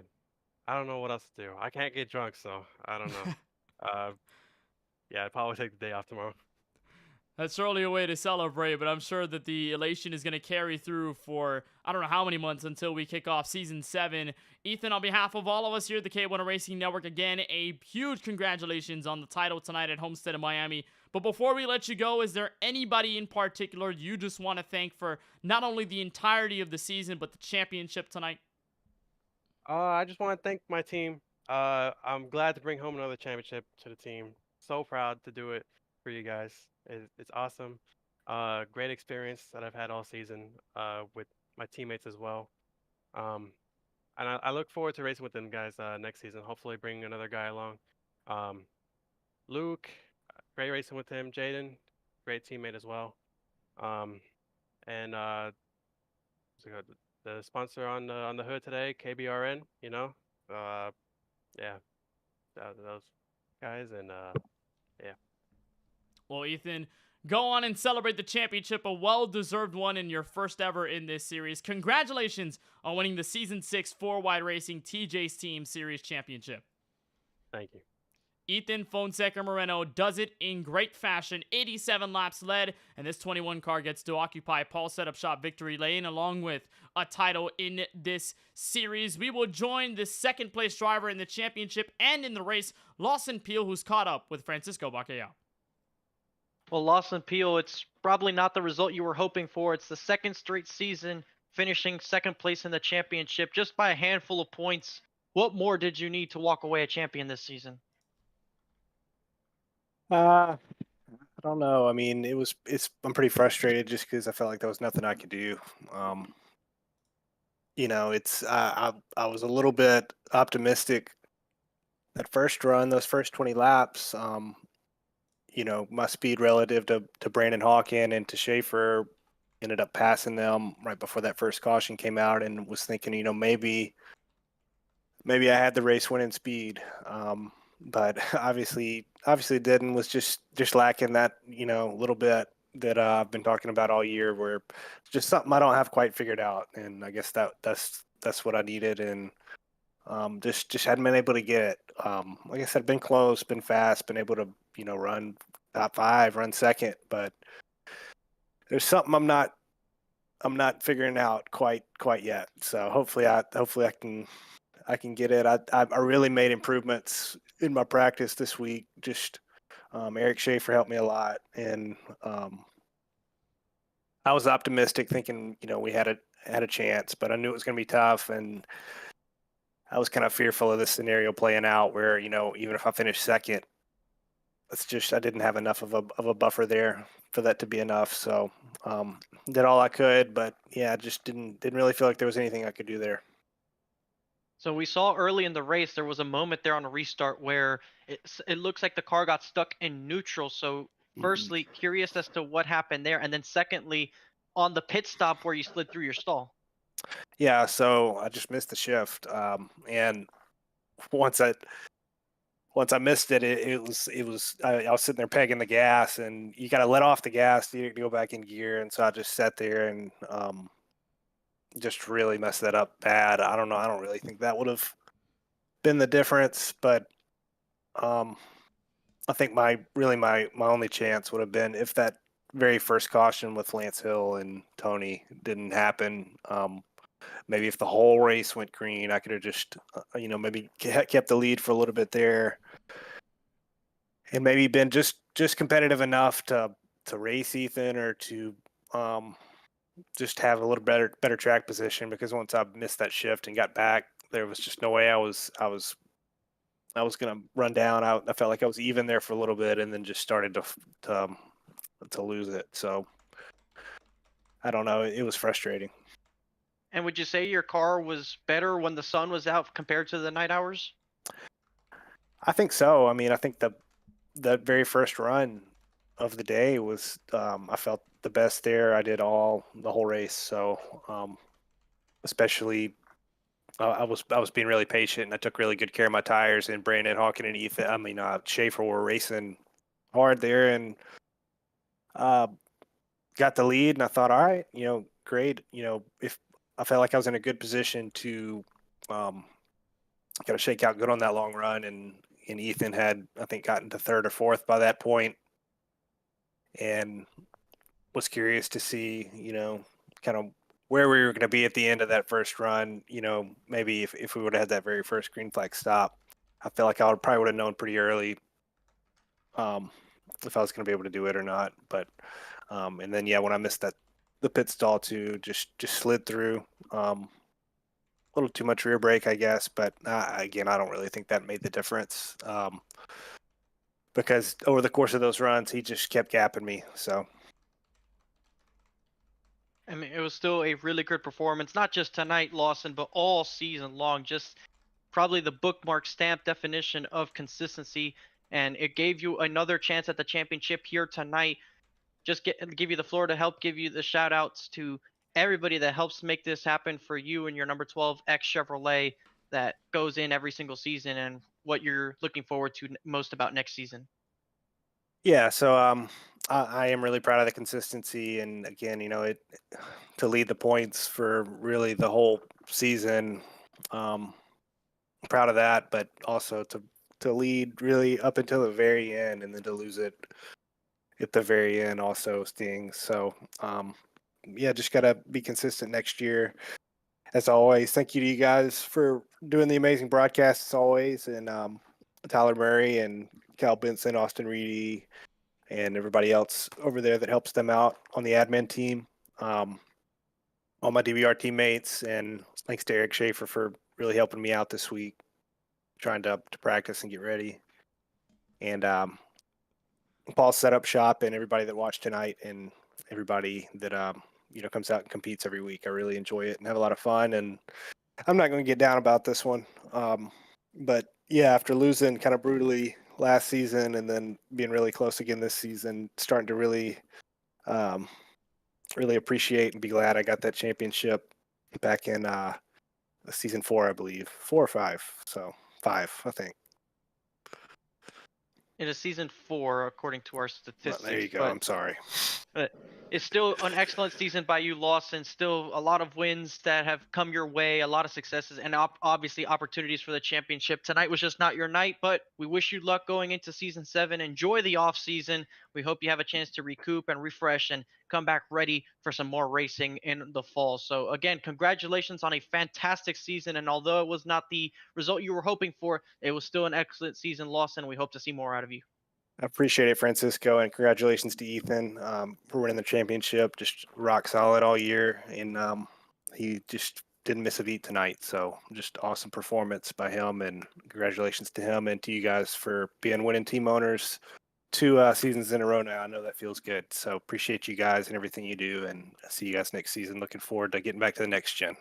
I don't know what else to do. I can't get drunk, so I don't know. Yeah, I'd probably take the day off tomorrow. That's certainly a way to celebrate, but I'm sure that the elation is going to carry through for I don't know how many months until we kick off Season 7. Ethan, on behalf of all of us here at the KBueno Racing Network, again, a huge congratulations on the title tonight at Homestead-Miami. But before we let you go, is there anybody in particular you just want to thank for not only the entirety of the season, but the championship tonight? I just want to thank my team. I'm glad to bring home another championship to the team. So proud to do it for you guys. It's awesome. Great experience that I've had all season with my teammates as well. And I look forward to racing with them guys next season. Hopefully bring another guy along. Luke, great racing with him. Jaden, great teammate as well. And the sponsor on the hood today, KBRN. Yeah, those guys, and yeah. Well, Ethan, go on and celebrate the championship, a well-deserved one in your first ever in this series. Congratulations on winning the Season 6 4-Wide Racing TJ's Team Series Championship. Thank you. Ethan Fonseca Moreno does it in great fashion. 87 laps led, and this 21 car gets to occupy Paul's Setup Shop Victory Lane along with a title in this series. We will join the second place driver in the championship and in the race, Lawson Peele, who's caught up with Francisco Bacallao. Well, Lawson Peele, it's probably not the result you were hoping for. It's the second straight season, finishing second place in the championship just by a handful of points. What more did you need to walk away a champion this season? I don't know. I mean, I'm pretty frustrated just because I felt like there was nothing I could do. I was a little bit optimistic that first run, those first 20 laps. My speed relative to Brandon Hawken and to Schaefer ended up passing them right before that first caution came out, and was thinking, maybe I had the race winning speed. But obviously didn't. Was just lacking that, little bit that I've been talking about all year, where it's just something I don't have quite figured out. And I guess that's what I needed, and just hadn't been able to get it. Like I said, been close, been fast, been able to, run top 5, run second, but there's something I'm not figuring out quite yet. So hopefully I can get it. I really made improvements in my practice this week. Just Eric Schaefer helped me a lot, and I was optimistic, thinking we had a chance, but I knew it was going to be tough, and I was kind of fearful of this scenario playing out, where even if I finished second, it's just I didn't have enough of a buffer there for that to be enough. So did all I could, but yeah, just didn't really feel like there was anything I could do there. So we saw early in the race, there was a moment there on a restart where it looks like the car got stuck in neutral. So firstly, curious as to what happened there. And then secondly, on the pit stop where you slid through your stall. Yeah, so I just missed the shift. And once I missed it, I was sitting there pegging the gas, and you got to let off the gas to go back in gear. And so I just sat there and just really messed that up bad. I don't know. I don't really think that would have been the difference, but I think my only chance would have been if that very first caution with Lance Hill and Tony didn't happen. Maybe if the whole race went green, I could have just, maybe kept the lead for a little bit there, and maybe been just competitive enough to race Ethan, or to just have a little better track position. Because once I missed that shift and got back, there was just no way I was gonna run down. I felt like I was even there for a little bit, and then just started to lose it. So I don't know. It was frustrating. And would you say your car was better when the sun was out compared to the night hours? I think so. I mean, I think the very first run of the day was I felt the best there. I did the whole race, so especially I was being really patient, and I took really good care of my tires. And Brandon, Hawken, and Schaefer were racing hard there, and got the lead. And I thought, all right, great. If I felt like I was in a good position to kind of shake out good on that long run, and Ethan had, I think, gotten to third or fourth by that point, and was curious to see, kind of where we were going to be at the end of that first run. Maybe if we would have had that very first green flag stop, I feel like I probably would have known pretty early if I was going to be able to do it or not. But and then when I missed the pit stall too, just slid through. A little too much rear brake, I guess, but again, I don't really think that made the difference because over the course of those runs, he just kept gapping me. So, I mean, it was still a really good performance, not just tonight, Lawson, but all season long. Just probably the bookmark stamp definition of consistency, and it gave you another chance at the championship here tonight. Just give you the floor to help give you the shout outs to everybody that helps make this happen for you and your number 12 X Chevrolet that goes in every single season, and what you're looking forward to most about next season. Yeah, so I am really proud of the consistency, and again, to lead the points for really the whole season. Proud of that, but also to lead really up until the very end, and then to lose it at the very end also stings. So just gotta be consistent next year. As always, thank you to you guys for doing the amazing broadcast as always, and Tyler Murray and Cal Benson, Austin Reedy, and everybody else over there that helps them out on the admin team. All my DVR teammates, and thanks to Eric Schaefer for really helping me out this week, trying to practice and get ready. And Paul's set up shop, and everybody that watched tonight, and everybody that comes out and competes every week. I really enjoy it and have a lot of fun. And I'm not going to get down about this one, but after losing kind of brutally last season and then being really close again this season, starting to really really appreciate and be glad I got that championship back in season 4, I believe, 4 or 5. So 5, I think. It is season 4, according to our statistics. Well, there you go. I'm sorry. It's still an excellent season by you, Lawson. Still a lot of wins that have come your way, a lot of successes, and obviously opportunities for the championship. Tonight was just not your night, but we wish you luck going into season 7. Enjoy the off season. We hope you have a chance to recoup and refresh and come back ready for some more racing in the fall. So again, congratulations on a fantastic season. And although it was not the result you were hoping for, it was still an excellent season, Lawson. We hope to see more out of you. I appreciate it, Francisco, and congratulations to Ethan for winning the championship. Just rock solid all year, and he just didn't miss a beat tonight. So just awesome performance by him, and congratulations to him and to you guys for being winning team owners 2 seasons in a row now. I know that feels good. So appreciate you guys and everything you do, and see you guys next season. Looking forward to getting back to the next gen.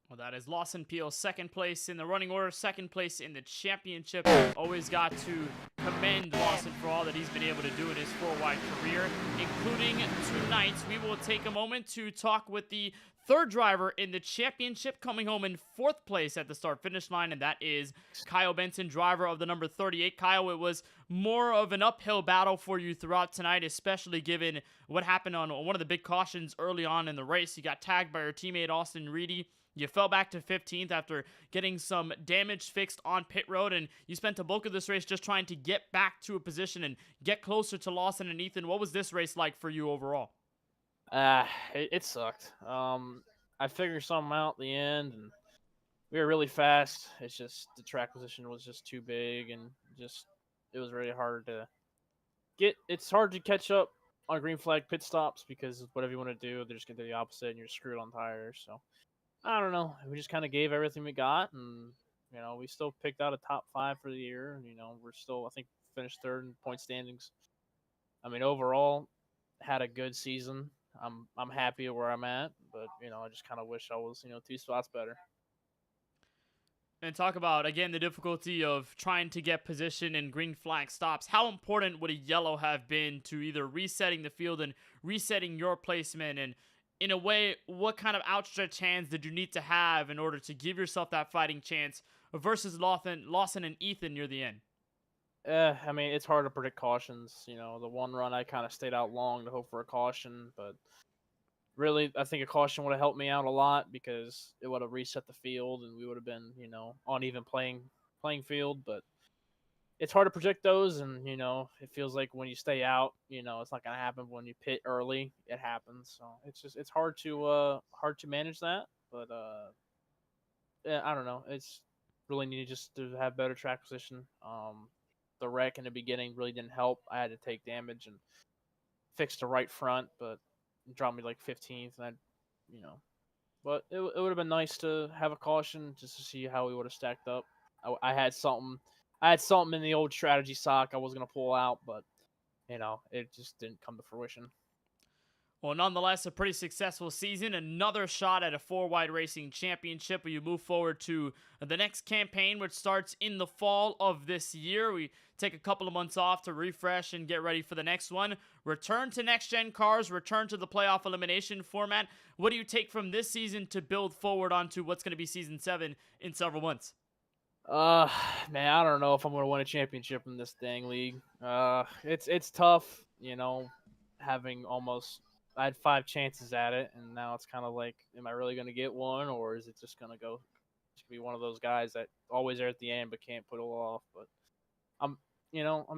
Well, that is Lawson Peele, second place in the running order, second place in the championship. Always got to commend Lawson for all that he's been able to do in his 4-wide career, including tonight. We will take a moment to talk with the third driver in the championship, coming home in 4th place at the start-finish line, and that is Kyle Benson, driver of the number 38. Kyle, it was more of an uphill battle for you throughout tonight, especially given what happened on one of the big cautions early on in the race. You got tagged by your teammate Austin Reedy. You fell back to 15th after getting some damage fixed on pit road, and you spent the bulk of this race just trying to get back to a position and get closer to Lawson and Ethan. What was this race like for you overall? It sucked. I figured something out at the end, and we were really fast. It's just the track position was just too big, and it was really hard to get. It's hard to catch up on green flag pit stops because whatever you want to do, they're just going to do the opposite, and you're screwed on tires. So I don't know. We just kind of gave everything we got, and we still picked out a top 5 for the year. We're still, I think, finished 3rd in point standings. I mean, overall, had a good season. I'm happy where I'm at, but I just kind of wish I was 2 spots better. And talk about, again, the difficulty of trying to get position in green flag stops. How important would a yellow have been to either resetting the field and resetting your placement? And in a way, what kind of outstretched hands did you need to have in order to give yourself that fighting chance versus Lawson and Ethan near the end? I mean, it's hard to predict cautions. The one run I kind of stayed out long to hope for a caution, but really, I think a caution would have helped me out a lot because it would have reset the field and we would have been, on even playing field. But it's hard to predict those, and it feels like when you stay out, it's not gonna happen. When you pit early, it happens. So it's hard to manage that. But yeah, I don't know. It's really needed just to have better track position. The wreck in the beginning really didn't help. I had to take damage and fix the right front, but it dropped me like 15th, and but it would have been nice to have a caution just to see how we would have stacked up. I had something in the old strategy sock I was gonna pull out, but it just didn't come to fruition. Well, nonetheless, a pretty successful season. Another shot at a 4-wide racing championship where you move forward to the next campaign, which starts in the fall of this year. We take a couple of months off to refresh and get ready for the next one. Return to next-gen cars, return to the playoff elimination format. What do you take from this season to build forward onto what's going to be Season 7 in several months? Man, I don't know if I'm going to win a championship in this dang league. It's tough, having almost... I had 5 chances at it, and now it's kind of like, am I really going to get one, or is it just going to be one of those guys that always are at the end but can't put it off? But I'm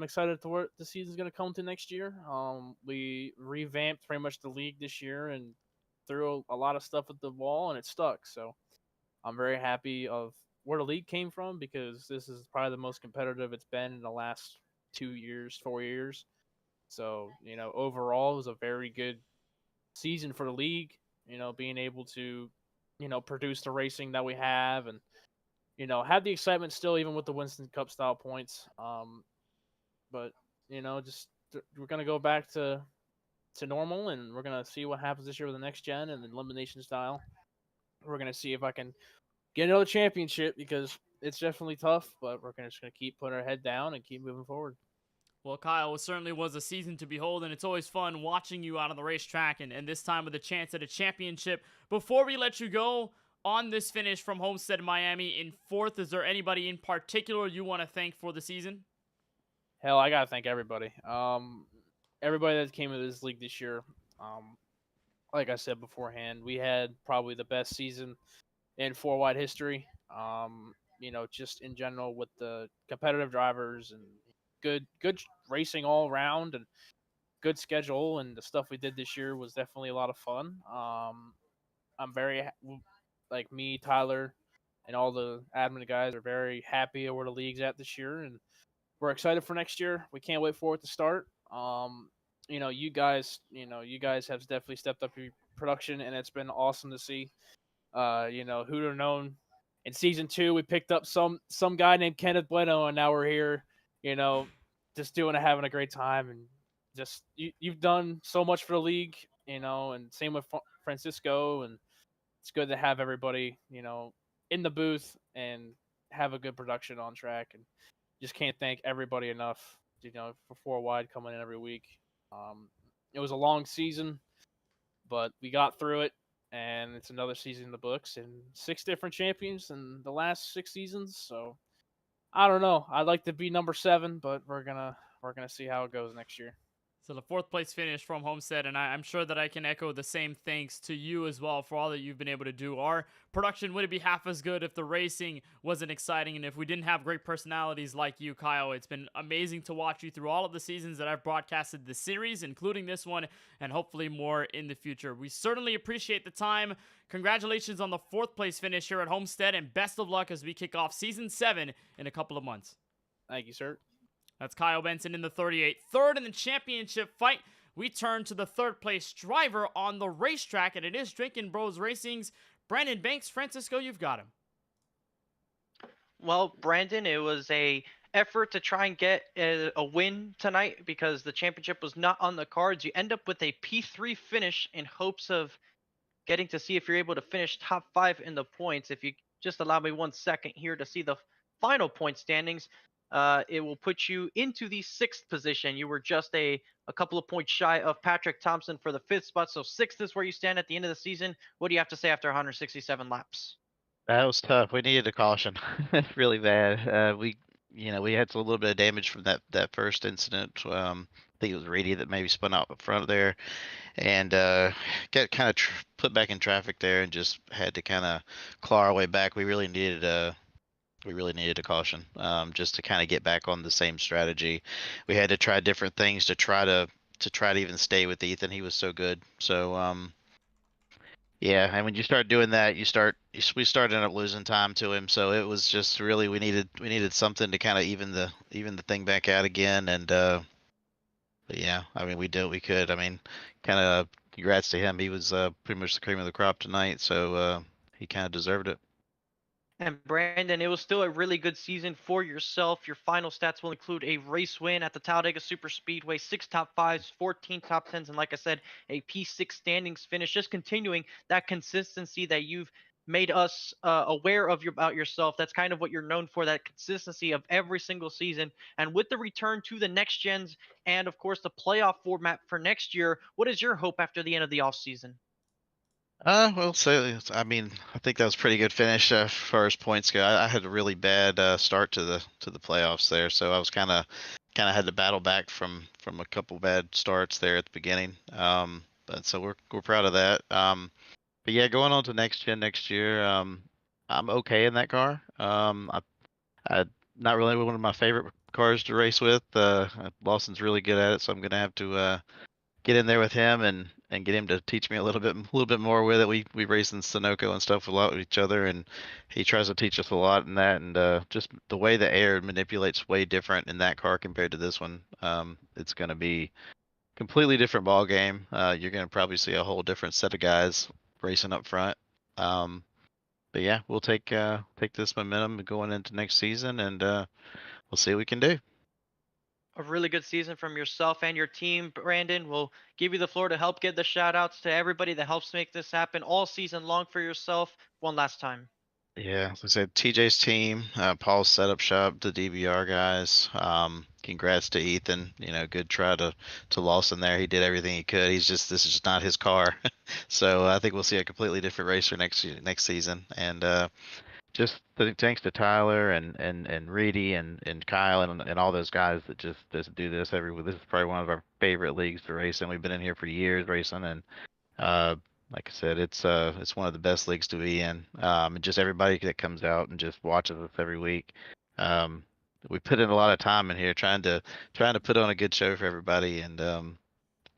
excited to where the season's going to come to next year. We revamped pretty much the league this year and threw a lot of stuff at the wall, and it stuck. So I'm very happy of where the league came from because this is probably the most competitive it's been in the last 4 years. So, overall, it was a very good season for the league, being able to, produce the racing that we have and, have the excitement still, even with the Winston Cup style points. But, just we're going to go back to normal, and we're going to see what happens this year with the next gen and the elimination style. We're going to see if I can get another championship because it's definitely tough, but we're just going to keep putting our head down and keep moving forward. Well, Kyle, it certainly was a season to behold, and it's always fun watching you out on the racetrack, and this time with a chance at a championship. Before we let you go, on this finish from Homestead-Miami in 4th, is there anybody in particular you want to thank for the season? Hell, I got to thank everybody. Everybody that came into this league this year. Like I said beforehand, we had probably the best season in 4-wide history. Just in general with the competitive drivers and good racing all around and good schedule, and the stuff we did this year was definitely a lot of fun. I'm very like me, Tyler, and all the admin guys are very happy at where the league's at this year, and we're excited for next year. We can't wait for it to start. You guys have definitely stepped up your production, and it's been awesome to see. Who'd have known? In Season 2, we picked up some guy named Kenneth Bueno, and now we're here. Just having a great time, and just you've done so much for the league, and same with Francisco, and it's good to have everybody, in the booth and have a good production on track, and just can't thank everybody enough, for 4-wide coming in every week. It was a long season, but we got through it, and it's another season in the books, and 6 different champions in the last 6 seasons, so I don't know. I'd like to be number 7, but we're gonna see how it goes next year. So the 4th place finish from Homestead, and I'm sure that I can echo the same thanks to you as well for all that you've been able to do. Our production wouldn't be half as good if the racing wasn't exciting and if we didn't have great personalities like you, Kyle. It's been amazing to watch you through all of the seasons that I've broadcasted the series, including this one, and hopefully more in the future. We certainly appreciate the time. Congratulations on the 4th place finish here at Homestead, and best of luck as we kick off Season 7 in a couple of months. Thank you, sir. That's Kyle Benson in the 38. 3rd in the championship fight, we turn to the 3rd place driver on the racetrack, and it is Drinking Bros Racing's Brandon Banks. Francisco, you've got him. Well, Brandon, it was a effort to try and get a win tonight because the championship was not on the cards. You end up with a P3 finish in hopes of getting to see if you're able to finish top 5 in the points. If you just allow me 1 second here to see the final point standings, it will put you into the 6th position. You were just a couple of points shy of Patrick Thompson for the 5th spot. So 6th is where you stand at the end of the season. What do you have to say after 167 laps? That was tough. We needed a caution, really bad. We had a little bit of damage from that first incident. I think it was Reedy that maybe spun out the front there, and got kind of put back in traffic there, and just had to kind of claw our way back. We really needed a caution, just to kind of get back on the same strategy. We had to try different things to try to even stay with Ethan. He was so good. So yeah, and when you start doing that, we started up losing time to him. So it was just really we needed something to kind of even the thing back out again. And but yeah, I mean, we did what we could. I mean, kind of congrats to him. He was pretty much the cream of the crop tonight. So he kind of deserved it. And Brandon, it was still a really good season for yourself. Your final stats will include a race win at the Talladega Super Speedway, 6 top 5s, 14 top 10s, and like I said, a P6 standings finish. Just continuing that consistency that you've made us aware of about yourself. That's kind of what you're known for, that consistency of every single season. And with the return to the next gens and, of course, the playoff format for next year, what is your hope after the end of the offseason? Well, so I mean, I think that was a pretty good finish as far as points go. I had a really bad start to the playoffs there, so I was kind of had to battle back from a couple bad starts there at the beginning. But so we're proud of that. But yeah, going on to next gen next year, I'm okay in that car. I not really one of my favorite cars to race with. Lawson's really good at it, so I'm gonna have to get in there with him and get him to teach me a little bit more with it. We race in Sunoco and stuff a lot with each other, and he tries to teach us a lot in that. And just the way the air manipulates way different in that car compared to this one. It's going to be completely different ball game. You're going to probably see a whole different set of guys racing up front. But yeah, we'll take this momentum going into next season, and we'll see what we can do. A really good season from yourself and your team, Brandon. We'll give you the floor to help get the shout outs to everybody that helps make this happen all season long for yourself. One last time. Yeah, as I said, TJ's team, Paul's setup shop, the DVR guys. Congrats to Ethan. Good try to Lawson there. He did everything he could. This is just not his car. So I think we'll see a completely different racer next season. And just thanks to Tyler and Reedy and Kyle and all those guys that just do this every week. This is probably one of our favorite leagues to race in. We've been in here for years racing, and like I said, it's one of the best leagues to be in. And just everybody that comes out and just watches us every week. We put in a lot of time in here trying to put on a good show for everybody, and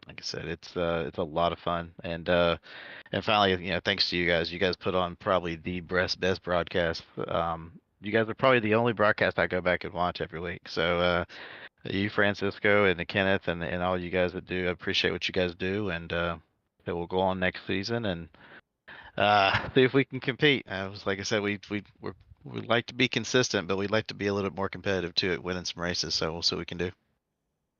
like I said, it's a lot of fun. And finally, thanks to you guys. You guys put on probably the best broadcast. You guys are probably the only broadcast I go back and watch every week. So you, Francisco, and Kenneth, and all you guys that do, I appreciate what you guys do. And we'll go on next season and see if we can compete. Like I said, we like to be consistent, but we'd like to be a little bit more competitive too at winning some races. So we'll see what we can do.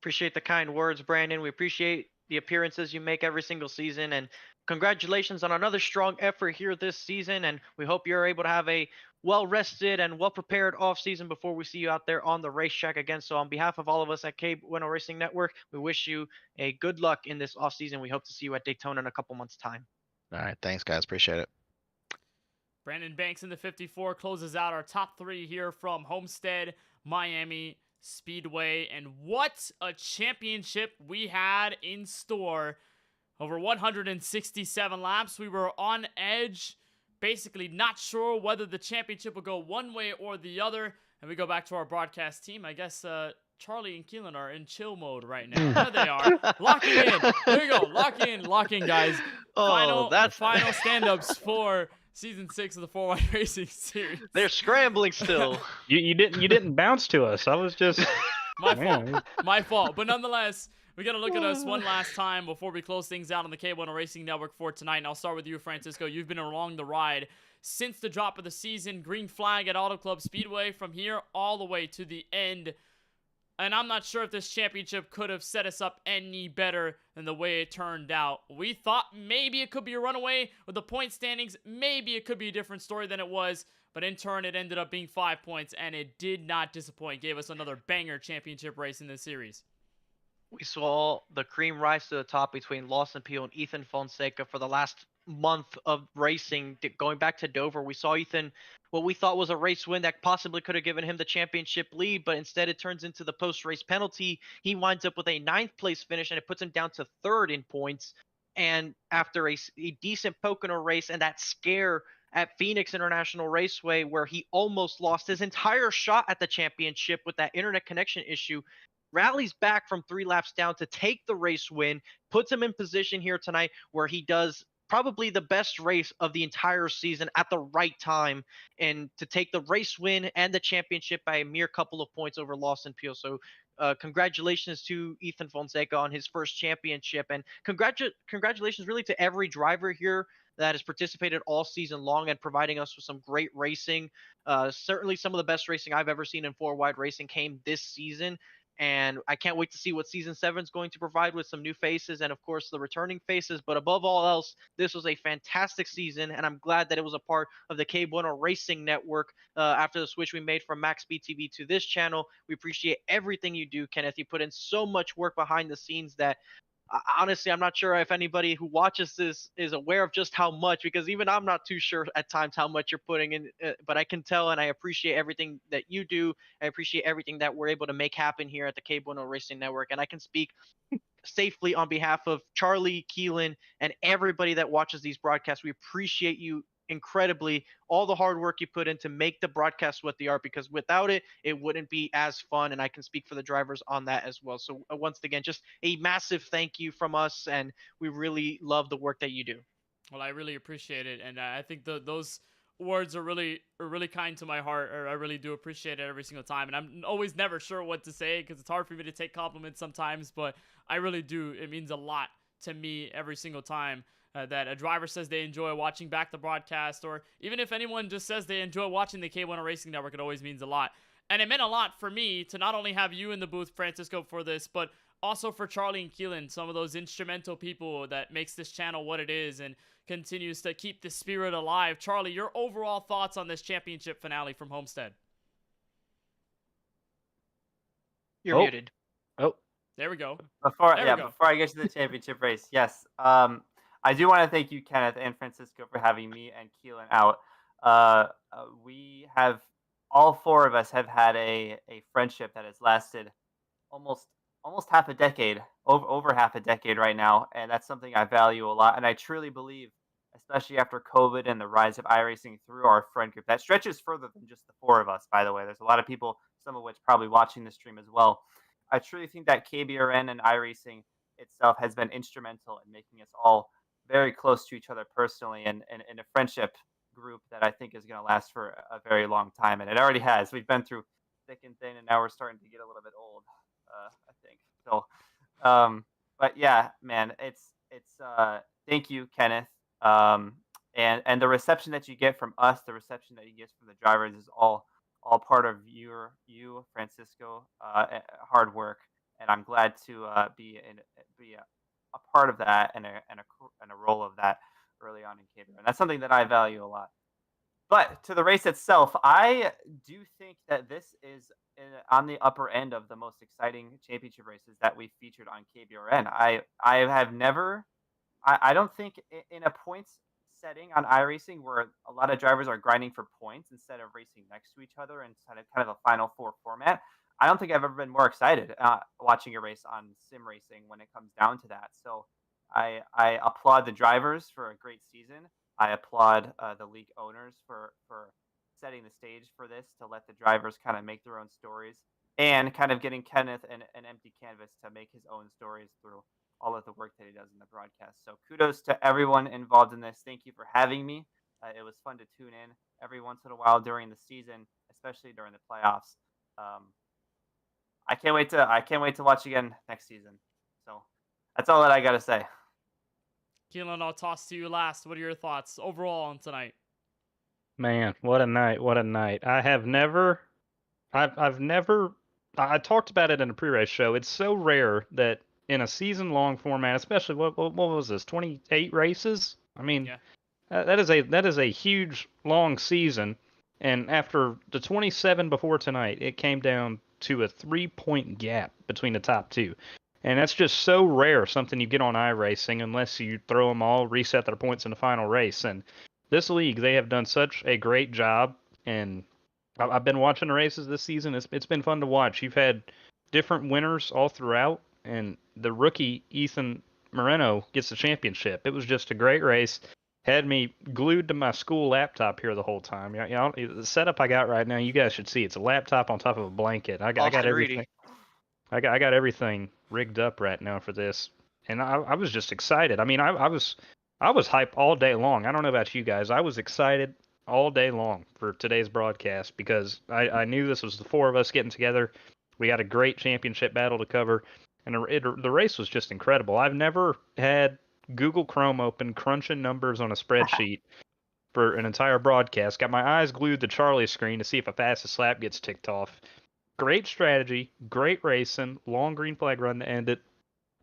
Appreciate the kind words, Brandon. We appreciate the appearances you make every single season, and congratulations on another strong effort here this season. And we hope you're able to have a well-rested and well-prepared off-season before we see you out there on the racetrack again. So on behalf of all of us at KBueno Racing Network, we wish you a good luck in this off-season. We hope to see you at Daytona in a couple months' time. All right, thanks, guys. Appreciate it. Brandon Banks in the 54 closes out our top 3 here from Homestead-Miami Speedway. And what a championship we had in store. Over 167 laps. We were on edge, basically not sure whether the championship would go one way or the other. And we go back to our broadcast team. I guess Charlie and Keelan are in chill mode right now. There they are. Locking in. There you go. Lock in, guys. Final stand-ups for Season 6 of the 4-Wide Racing Series. They're scrambling still. You didn't bounce to us. I was just my fault. But nonetheless, we got to look at us one last time before we close things out on the KBueno Racing Network for tonight. And I'll start with you, Francisco. You've been along the ride since the drop of the season. Green flag at Auto Club Speedway from here all the way to the end. And I'm not sure if this championship could have set us up any better than the way it turned out. We thought maybe it could be a runaway with the point standings. Maybe it could be a different story than it was. But in turn, it ended up being 5 points, and it did not disappoint. Gave us another banger championship race in this series. We saw the cream rise to the top between Lawson Peele and Ethan Fonseca for the last month of racing. Going back to Dover, we saw Ethan, what we thought was a race win that possibly could have given him the championship lead, but instead it turns into the post-race penalty. He winds up with a 9th place finish, and it puts him down to 3rd in points. And after a decent Pocono race and that scare at Phoenix International Raceway where he almost lost his entire shot at the championship with that internet connection issue, rallies back from 3 laps down to take the race win, puts him in position here tonight where he does probably the best race of the entire season at the right time, and to take the race win and the championship by a mere couple of points over Lawson Peele. So congratulations to Ethan Fonseca on his first championship, and congratulations really to every driver here that has participated all season long and providing us with some great racing. Certainly some of the best racing I've ever seen in 4-wide racing came this season. And I can't wait to see what Season 7 is going to provide with some new faces and, of course, the returning faces. But above all else, this was a fantastic season, and I'm glad that it was a part of the KBueno Racing Network after the switch we made from Max Speed TV to this channel. We appreciate everything you do, Kenneth. You put in so much work behind the scenes that honestly, I'm not sure if anybody who watches this is aware of just how much, because even I'm not too sure at times how much you're putting in, but I can tell, and I appreciate everything that you do. I appreciate everything that we're able to make happen here at the KBueno Racing Network, and I can speak safely on behalf of Charlie, Keelan, and everybody that watches these broadcasts. We appreciate you incredibly, all the hard work you put in to make the broadcast what they are, because without it, it wouldn't be as fun, and I can speak for the drivers on that as well. So once again, just a massive thank you from us, and we really love the work that you do. Well, I really appreciate it, and I think those words are really kind to my heart. Or I really do appreciate it every single time, and I'm always never sure what to say because it's hard for me to take compliments sometimes, but I really do. It means a lot to me every single time that a driver says they enjoy watching back the broadcast, or even if anyone just says they enjoy watching the KBueno Racing Network, it always means a lot. And it meant a lot for me to not only have you in the booth, Francisco, for this, but also for Charlie and Keelan, some of those instrumental people that makes this channel what it is and continues to keep the spirit alive. Charlie, your overall thoughts on this championship finale from Homestead? You're muted. Oh, there we go. Before I get to the championship race, yes. I do want to thank you, Kenneth and Francisco, for having me and Keelan out. We have, all 4 of us have had a friendship that has lasted almost half a decade, over half a decade right now, and that's something I value a lot. And I truly believe, especially after COVID and the rise of iRacing through our friend group, that stretches further than just the 4 of us, by the way. There's a lot of people, some of which probably watching the stream as well. I truly think that KBRN and iRacing itself has been instrumental in making us all very close to each other personally, and in a friendship group that I think is going to last for a very long time. And it already has. We've been through thick and thin, and now we're starting to get a little bit old, I think. So, but yeah, man, it's thank you, Kenneth. And the reception that you get from us, the reception that you get from the drivers is all part of you, Francisco, hard work. And I'm glad to be a part of that and a role of that early on in KBueno. And that's something that I value a lot. But to the race itself, I do think that this is on the upper end of the most exciting championship races that we've featured on KBRN. I have never, I don't think in a points setting on iRacing where a lot of drivers are grinding for points instead of racing next to each other and kind of a Final Four format, I don't think I've ever been more excited watching a race on sim racing when it comes down to that. So I applaud the drivers for a great season. I applaud the league owners for setting the stage for this to let the drivers kind of make their own stories and kind of getting Kenneth an empty canvas to make his own stories through all of the work that he does in the broadcast. So kudos to everyone involved in this. Thank you for having me. It was fun to tune in every once in a while during the season, especially during the playoffs. I can't wait to watch again next season. So that's all that I got to say. Keelan, I'll toss to you last. What are your thoughts overall on tonight? Man, what a night! What a night! I've never. I talked about it in a pre-race show. It's so rare that in a season-long format, especially what was this? 28 races. I mean, Yeah. that is a huge long season. And after the 27 before tonight, it came down to a 3-point gap between the top two. And that's just so rare, something you get on iRacing, unless you throw them all, reset their points in the final race. And this league, they have done such a great job. And I've been watching the races this season. It's been fun to watch. You've had different winners all throughout, and the rookie Ethan Moreno gets the championship. It was just a great race. Had me glued to my school laptop here the whole time. You know, the setup I got right now, you guys should see. It's a laptop on top of a blanket. I got everything. I got everything rigged up right now for this, and I was just excited. I mean, I was hyped all day long. I don't know about you guys. I was excited all day long for today's broadcast because I knew this was the four of us getting together. We got a great championship battle to cover, and the race was just incredible. I've never had Google Chrome open, crunching numbers on a spreadsheet for an entire broadcast. Got my eyes glued to Charlie's screen to see if a fastest lap gets ticked off. Great strategy, great racing, long green flag run to end it.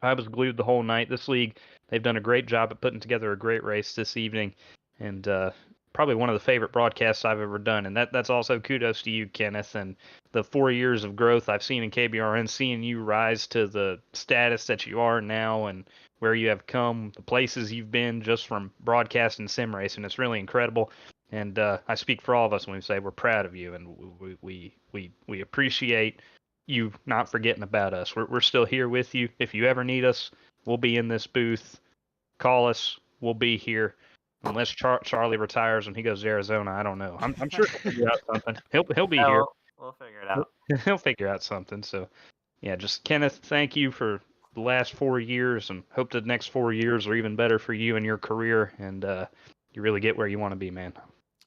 I was glued the whole night. This league, they've done a great job at putting together a great race this evening, and probably one of the favorite broadcasts I've ever done. And that's also kudos to you, Kenneth, and the 4 years of growth I've seen in KBRN, seeing you rise to the status that you are now and where you have come, the places you've been just from broadcasting sim racing. It's really incredible. And I speak for all of us when we say we're proud of you, and we appreciate you not forgetting about us. We're still here with you. If you ever need us, we'll be in this booth. Call us. We'll be here. Unless Charlie retires and he goes to Arizona, I don't know. I'm sure he'll figure out something. He'll be here. We'll figure it out. He'll figure out something. So, yeah, just Kenneth, thank you for the last 4 years, and hope the next 4 years are even better for you and your career, and you really get where you want to be, man.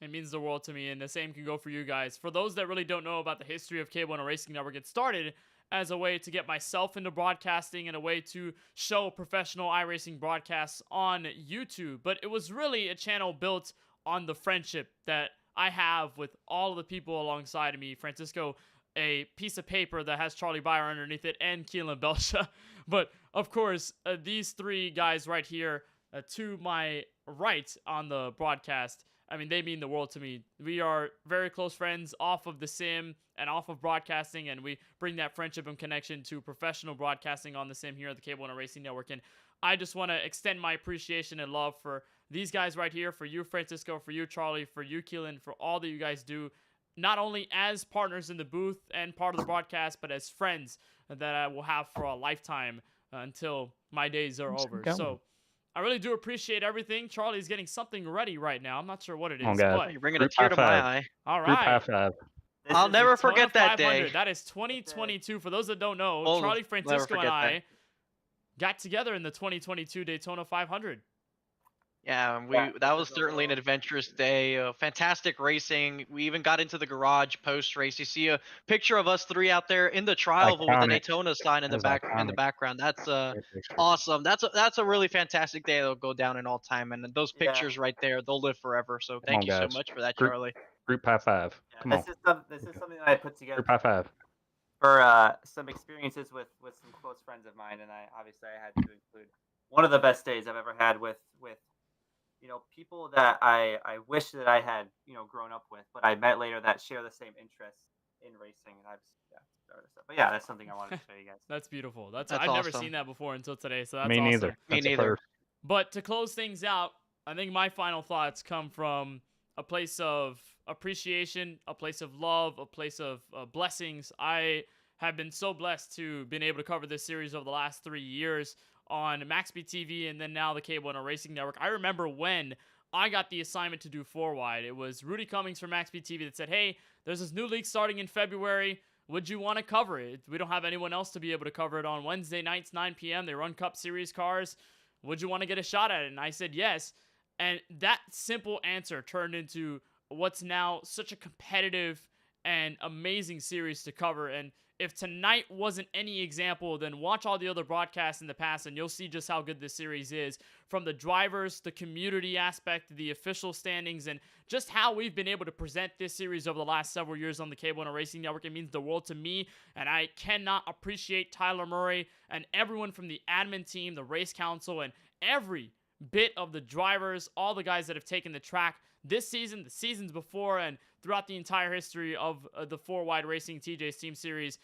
It means the world to me, and the same can go for you guys. For those that really don't know about the history of KBueno Racing Network, it started as a way to get myself into broadcasting and a way to show professional iRacing broadcasts on YouTube. But it was really a channel built on the friendship that I have with all of the people alongside of me. Francisco, a piece of paper that has Charlie Byer underneath it, and Keelan Belsha. But, of course, these three guys right here to my right on the broadcast, I mean, they mean the world to me. We are very close friends off of the sim and off of broadcasting, and we bring that friendship and connection to professional broadcasting on the sim here at the KBueno Racing Network. And I just want to extend my appreciation and love for these guys right here, for you, Francisco, for you, Charlie, for you, Keelan, for all that you guys do, not only as partners in the booth and part of the broadcast, but as friends that I will have for a lifetime until my days are over. So I really do appreciate everything. Charlie's getting something ready right now. I'm not sure what it is. But you're bringing a tear to my eye. All right. Group high five. I'll never forget that day. That is 2022. For those that don't know, Oh, Charlie, Francisco, and never I forget got together in the 2022 Daytona 500. Yeah, that was certainly an adventurous day. Fantastic racing. We even got into the garage post race. You see a picture of us three out there in the trial with the Daytona sign in the background. That's awesome. That's a really fantastic day. That'll go down in all time, and those pictures right there, they'll live forever. So thank you so much for that, Charlie. Group high five. Come on. This is something that I put together. Group high five. For some experiences with some close friends of mine, and I had to include one of the best days I've ever had with people that I wish that I had grown up with, but I met later that share the same interests in racing, and but yeah, that's something I wanted to show you guys. That's beautiful. I've awesome. never seen that before until today, so that's Me awesome. neither. Me neither. But to close things out, I think my final thoughts come from a place of appreciation, a place of love, a place of blessings. I have been so blessed to been able to cover this series over the last 3 years on MaxB TV and then now the KBueno Racing Network. I remember when I got the assignment to do 4-wide. It was Rudy Cummings from MaxB TV that said, hey, there's this new league starting in February. Would you want to cover it? We don't have anyone else to be able to cover it on Wednesday nights, 9 p.m. They run Cup Series cars. Would you want to get a shot at it? And I said yes. And that simple answer turned into what's now such a competitive and amazing series to cover. And if tonight wasn't any example, then watch all the other broadcasts in the past and you'll see just how good this series is. From the drivers, the community aspect, the official standings, and just how we've been able to present this series over the last several years on the KBueno Racing Network. It means the world to me, and I cannot appreciate Tyler Murray and everyone from the admin team, the race council, and every bit of the drivers, all the guys that have taken the track this season, the seasons before, and throughout the entire history of the 4Wide Racing TJ's Team Series.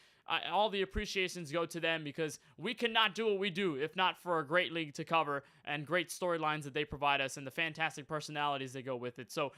All the appreciations go to them because we could not do what we do if not for a great league to cover and great storylines that they provide us and the fantastic personalities that go with it. So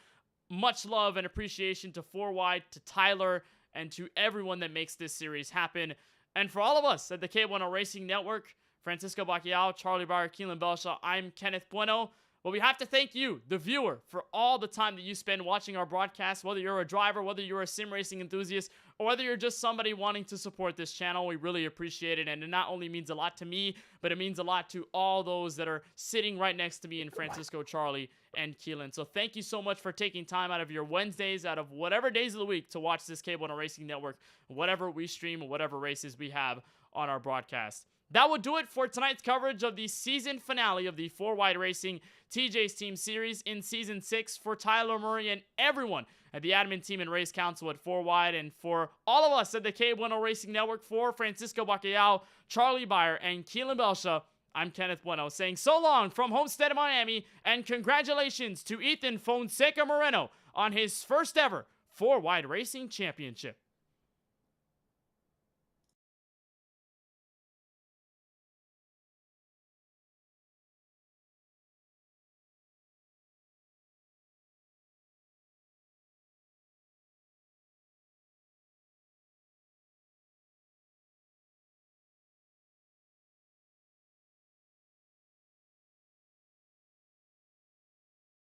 much love and appreciation to 4Wide, to Tyler, and to everyone that makes this series happen. And for all of us at the KBueno Racing Network, Francisco Bacchiao, Charlie Bauer, Keelan Belshaw, I'm Kenneth Bueno. Well, we have to thank you, the viewer, for all the time that you spend watching our broadcast, whether you're a driver, whether you're a sim racing enthusiast, or whether you're just somebody wanting to support this channel. We really appreciate it, and it not only means a lot to me, but it means a lot to all those that are sitting right next to me in Francisco, Charlie, and Keelan. So thank you so much for taking time out of your Wednesdays, out of whatever days of the week, to watch this KBueno Racing Network, whatever we stream, whatever races we have on our broadcast. That will do it for tonight's coverage of the season finale of the 4Wide Racing TJ's Team Series in Season 6. For Tyler Murray and everyone at the admin team and race council at 4Wide, and for all of us at the KBueno Racing Network, for Francisco Bacchiao, Charlie Bauer, and Keelan Belshaw, I'm Kenneth Bueno, saying so long from Homestead-Miami, and congratulations to Ethan Fonseca Moreno on his first ever 4Wide Racing Championship.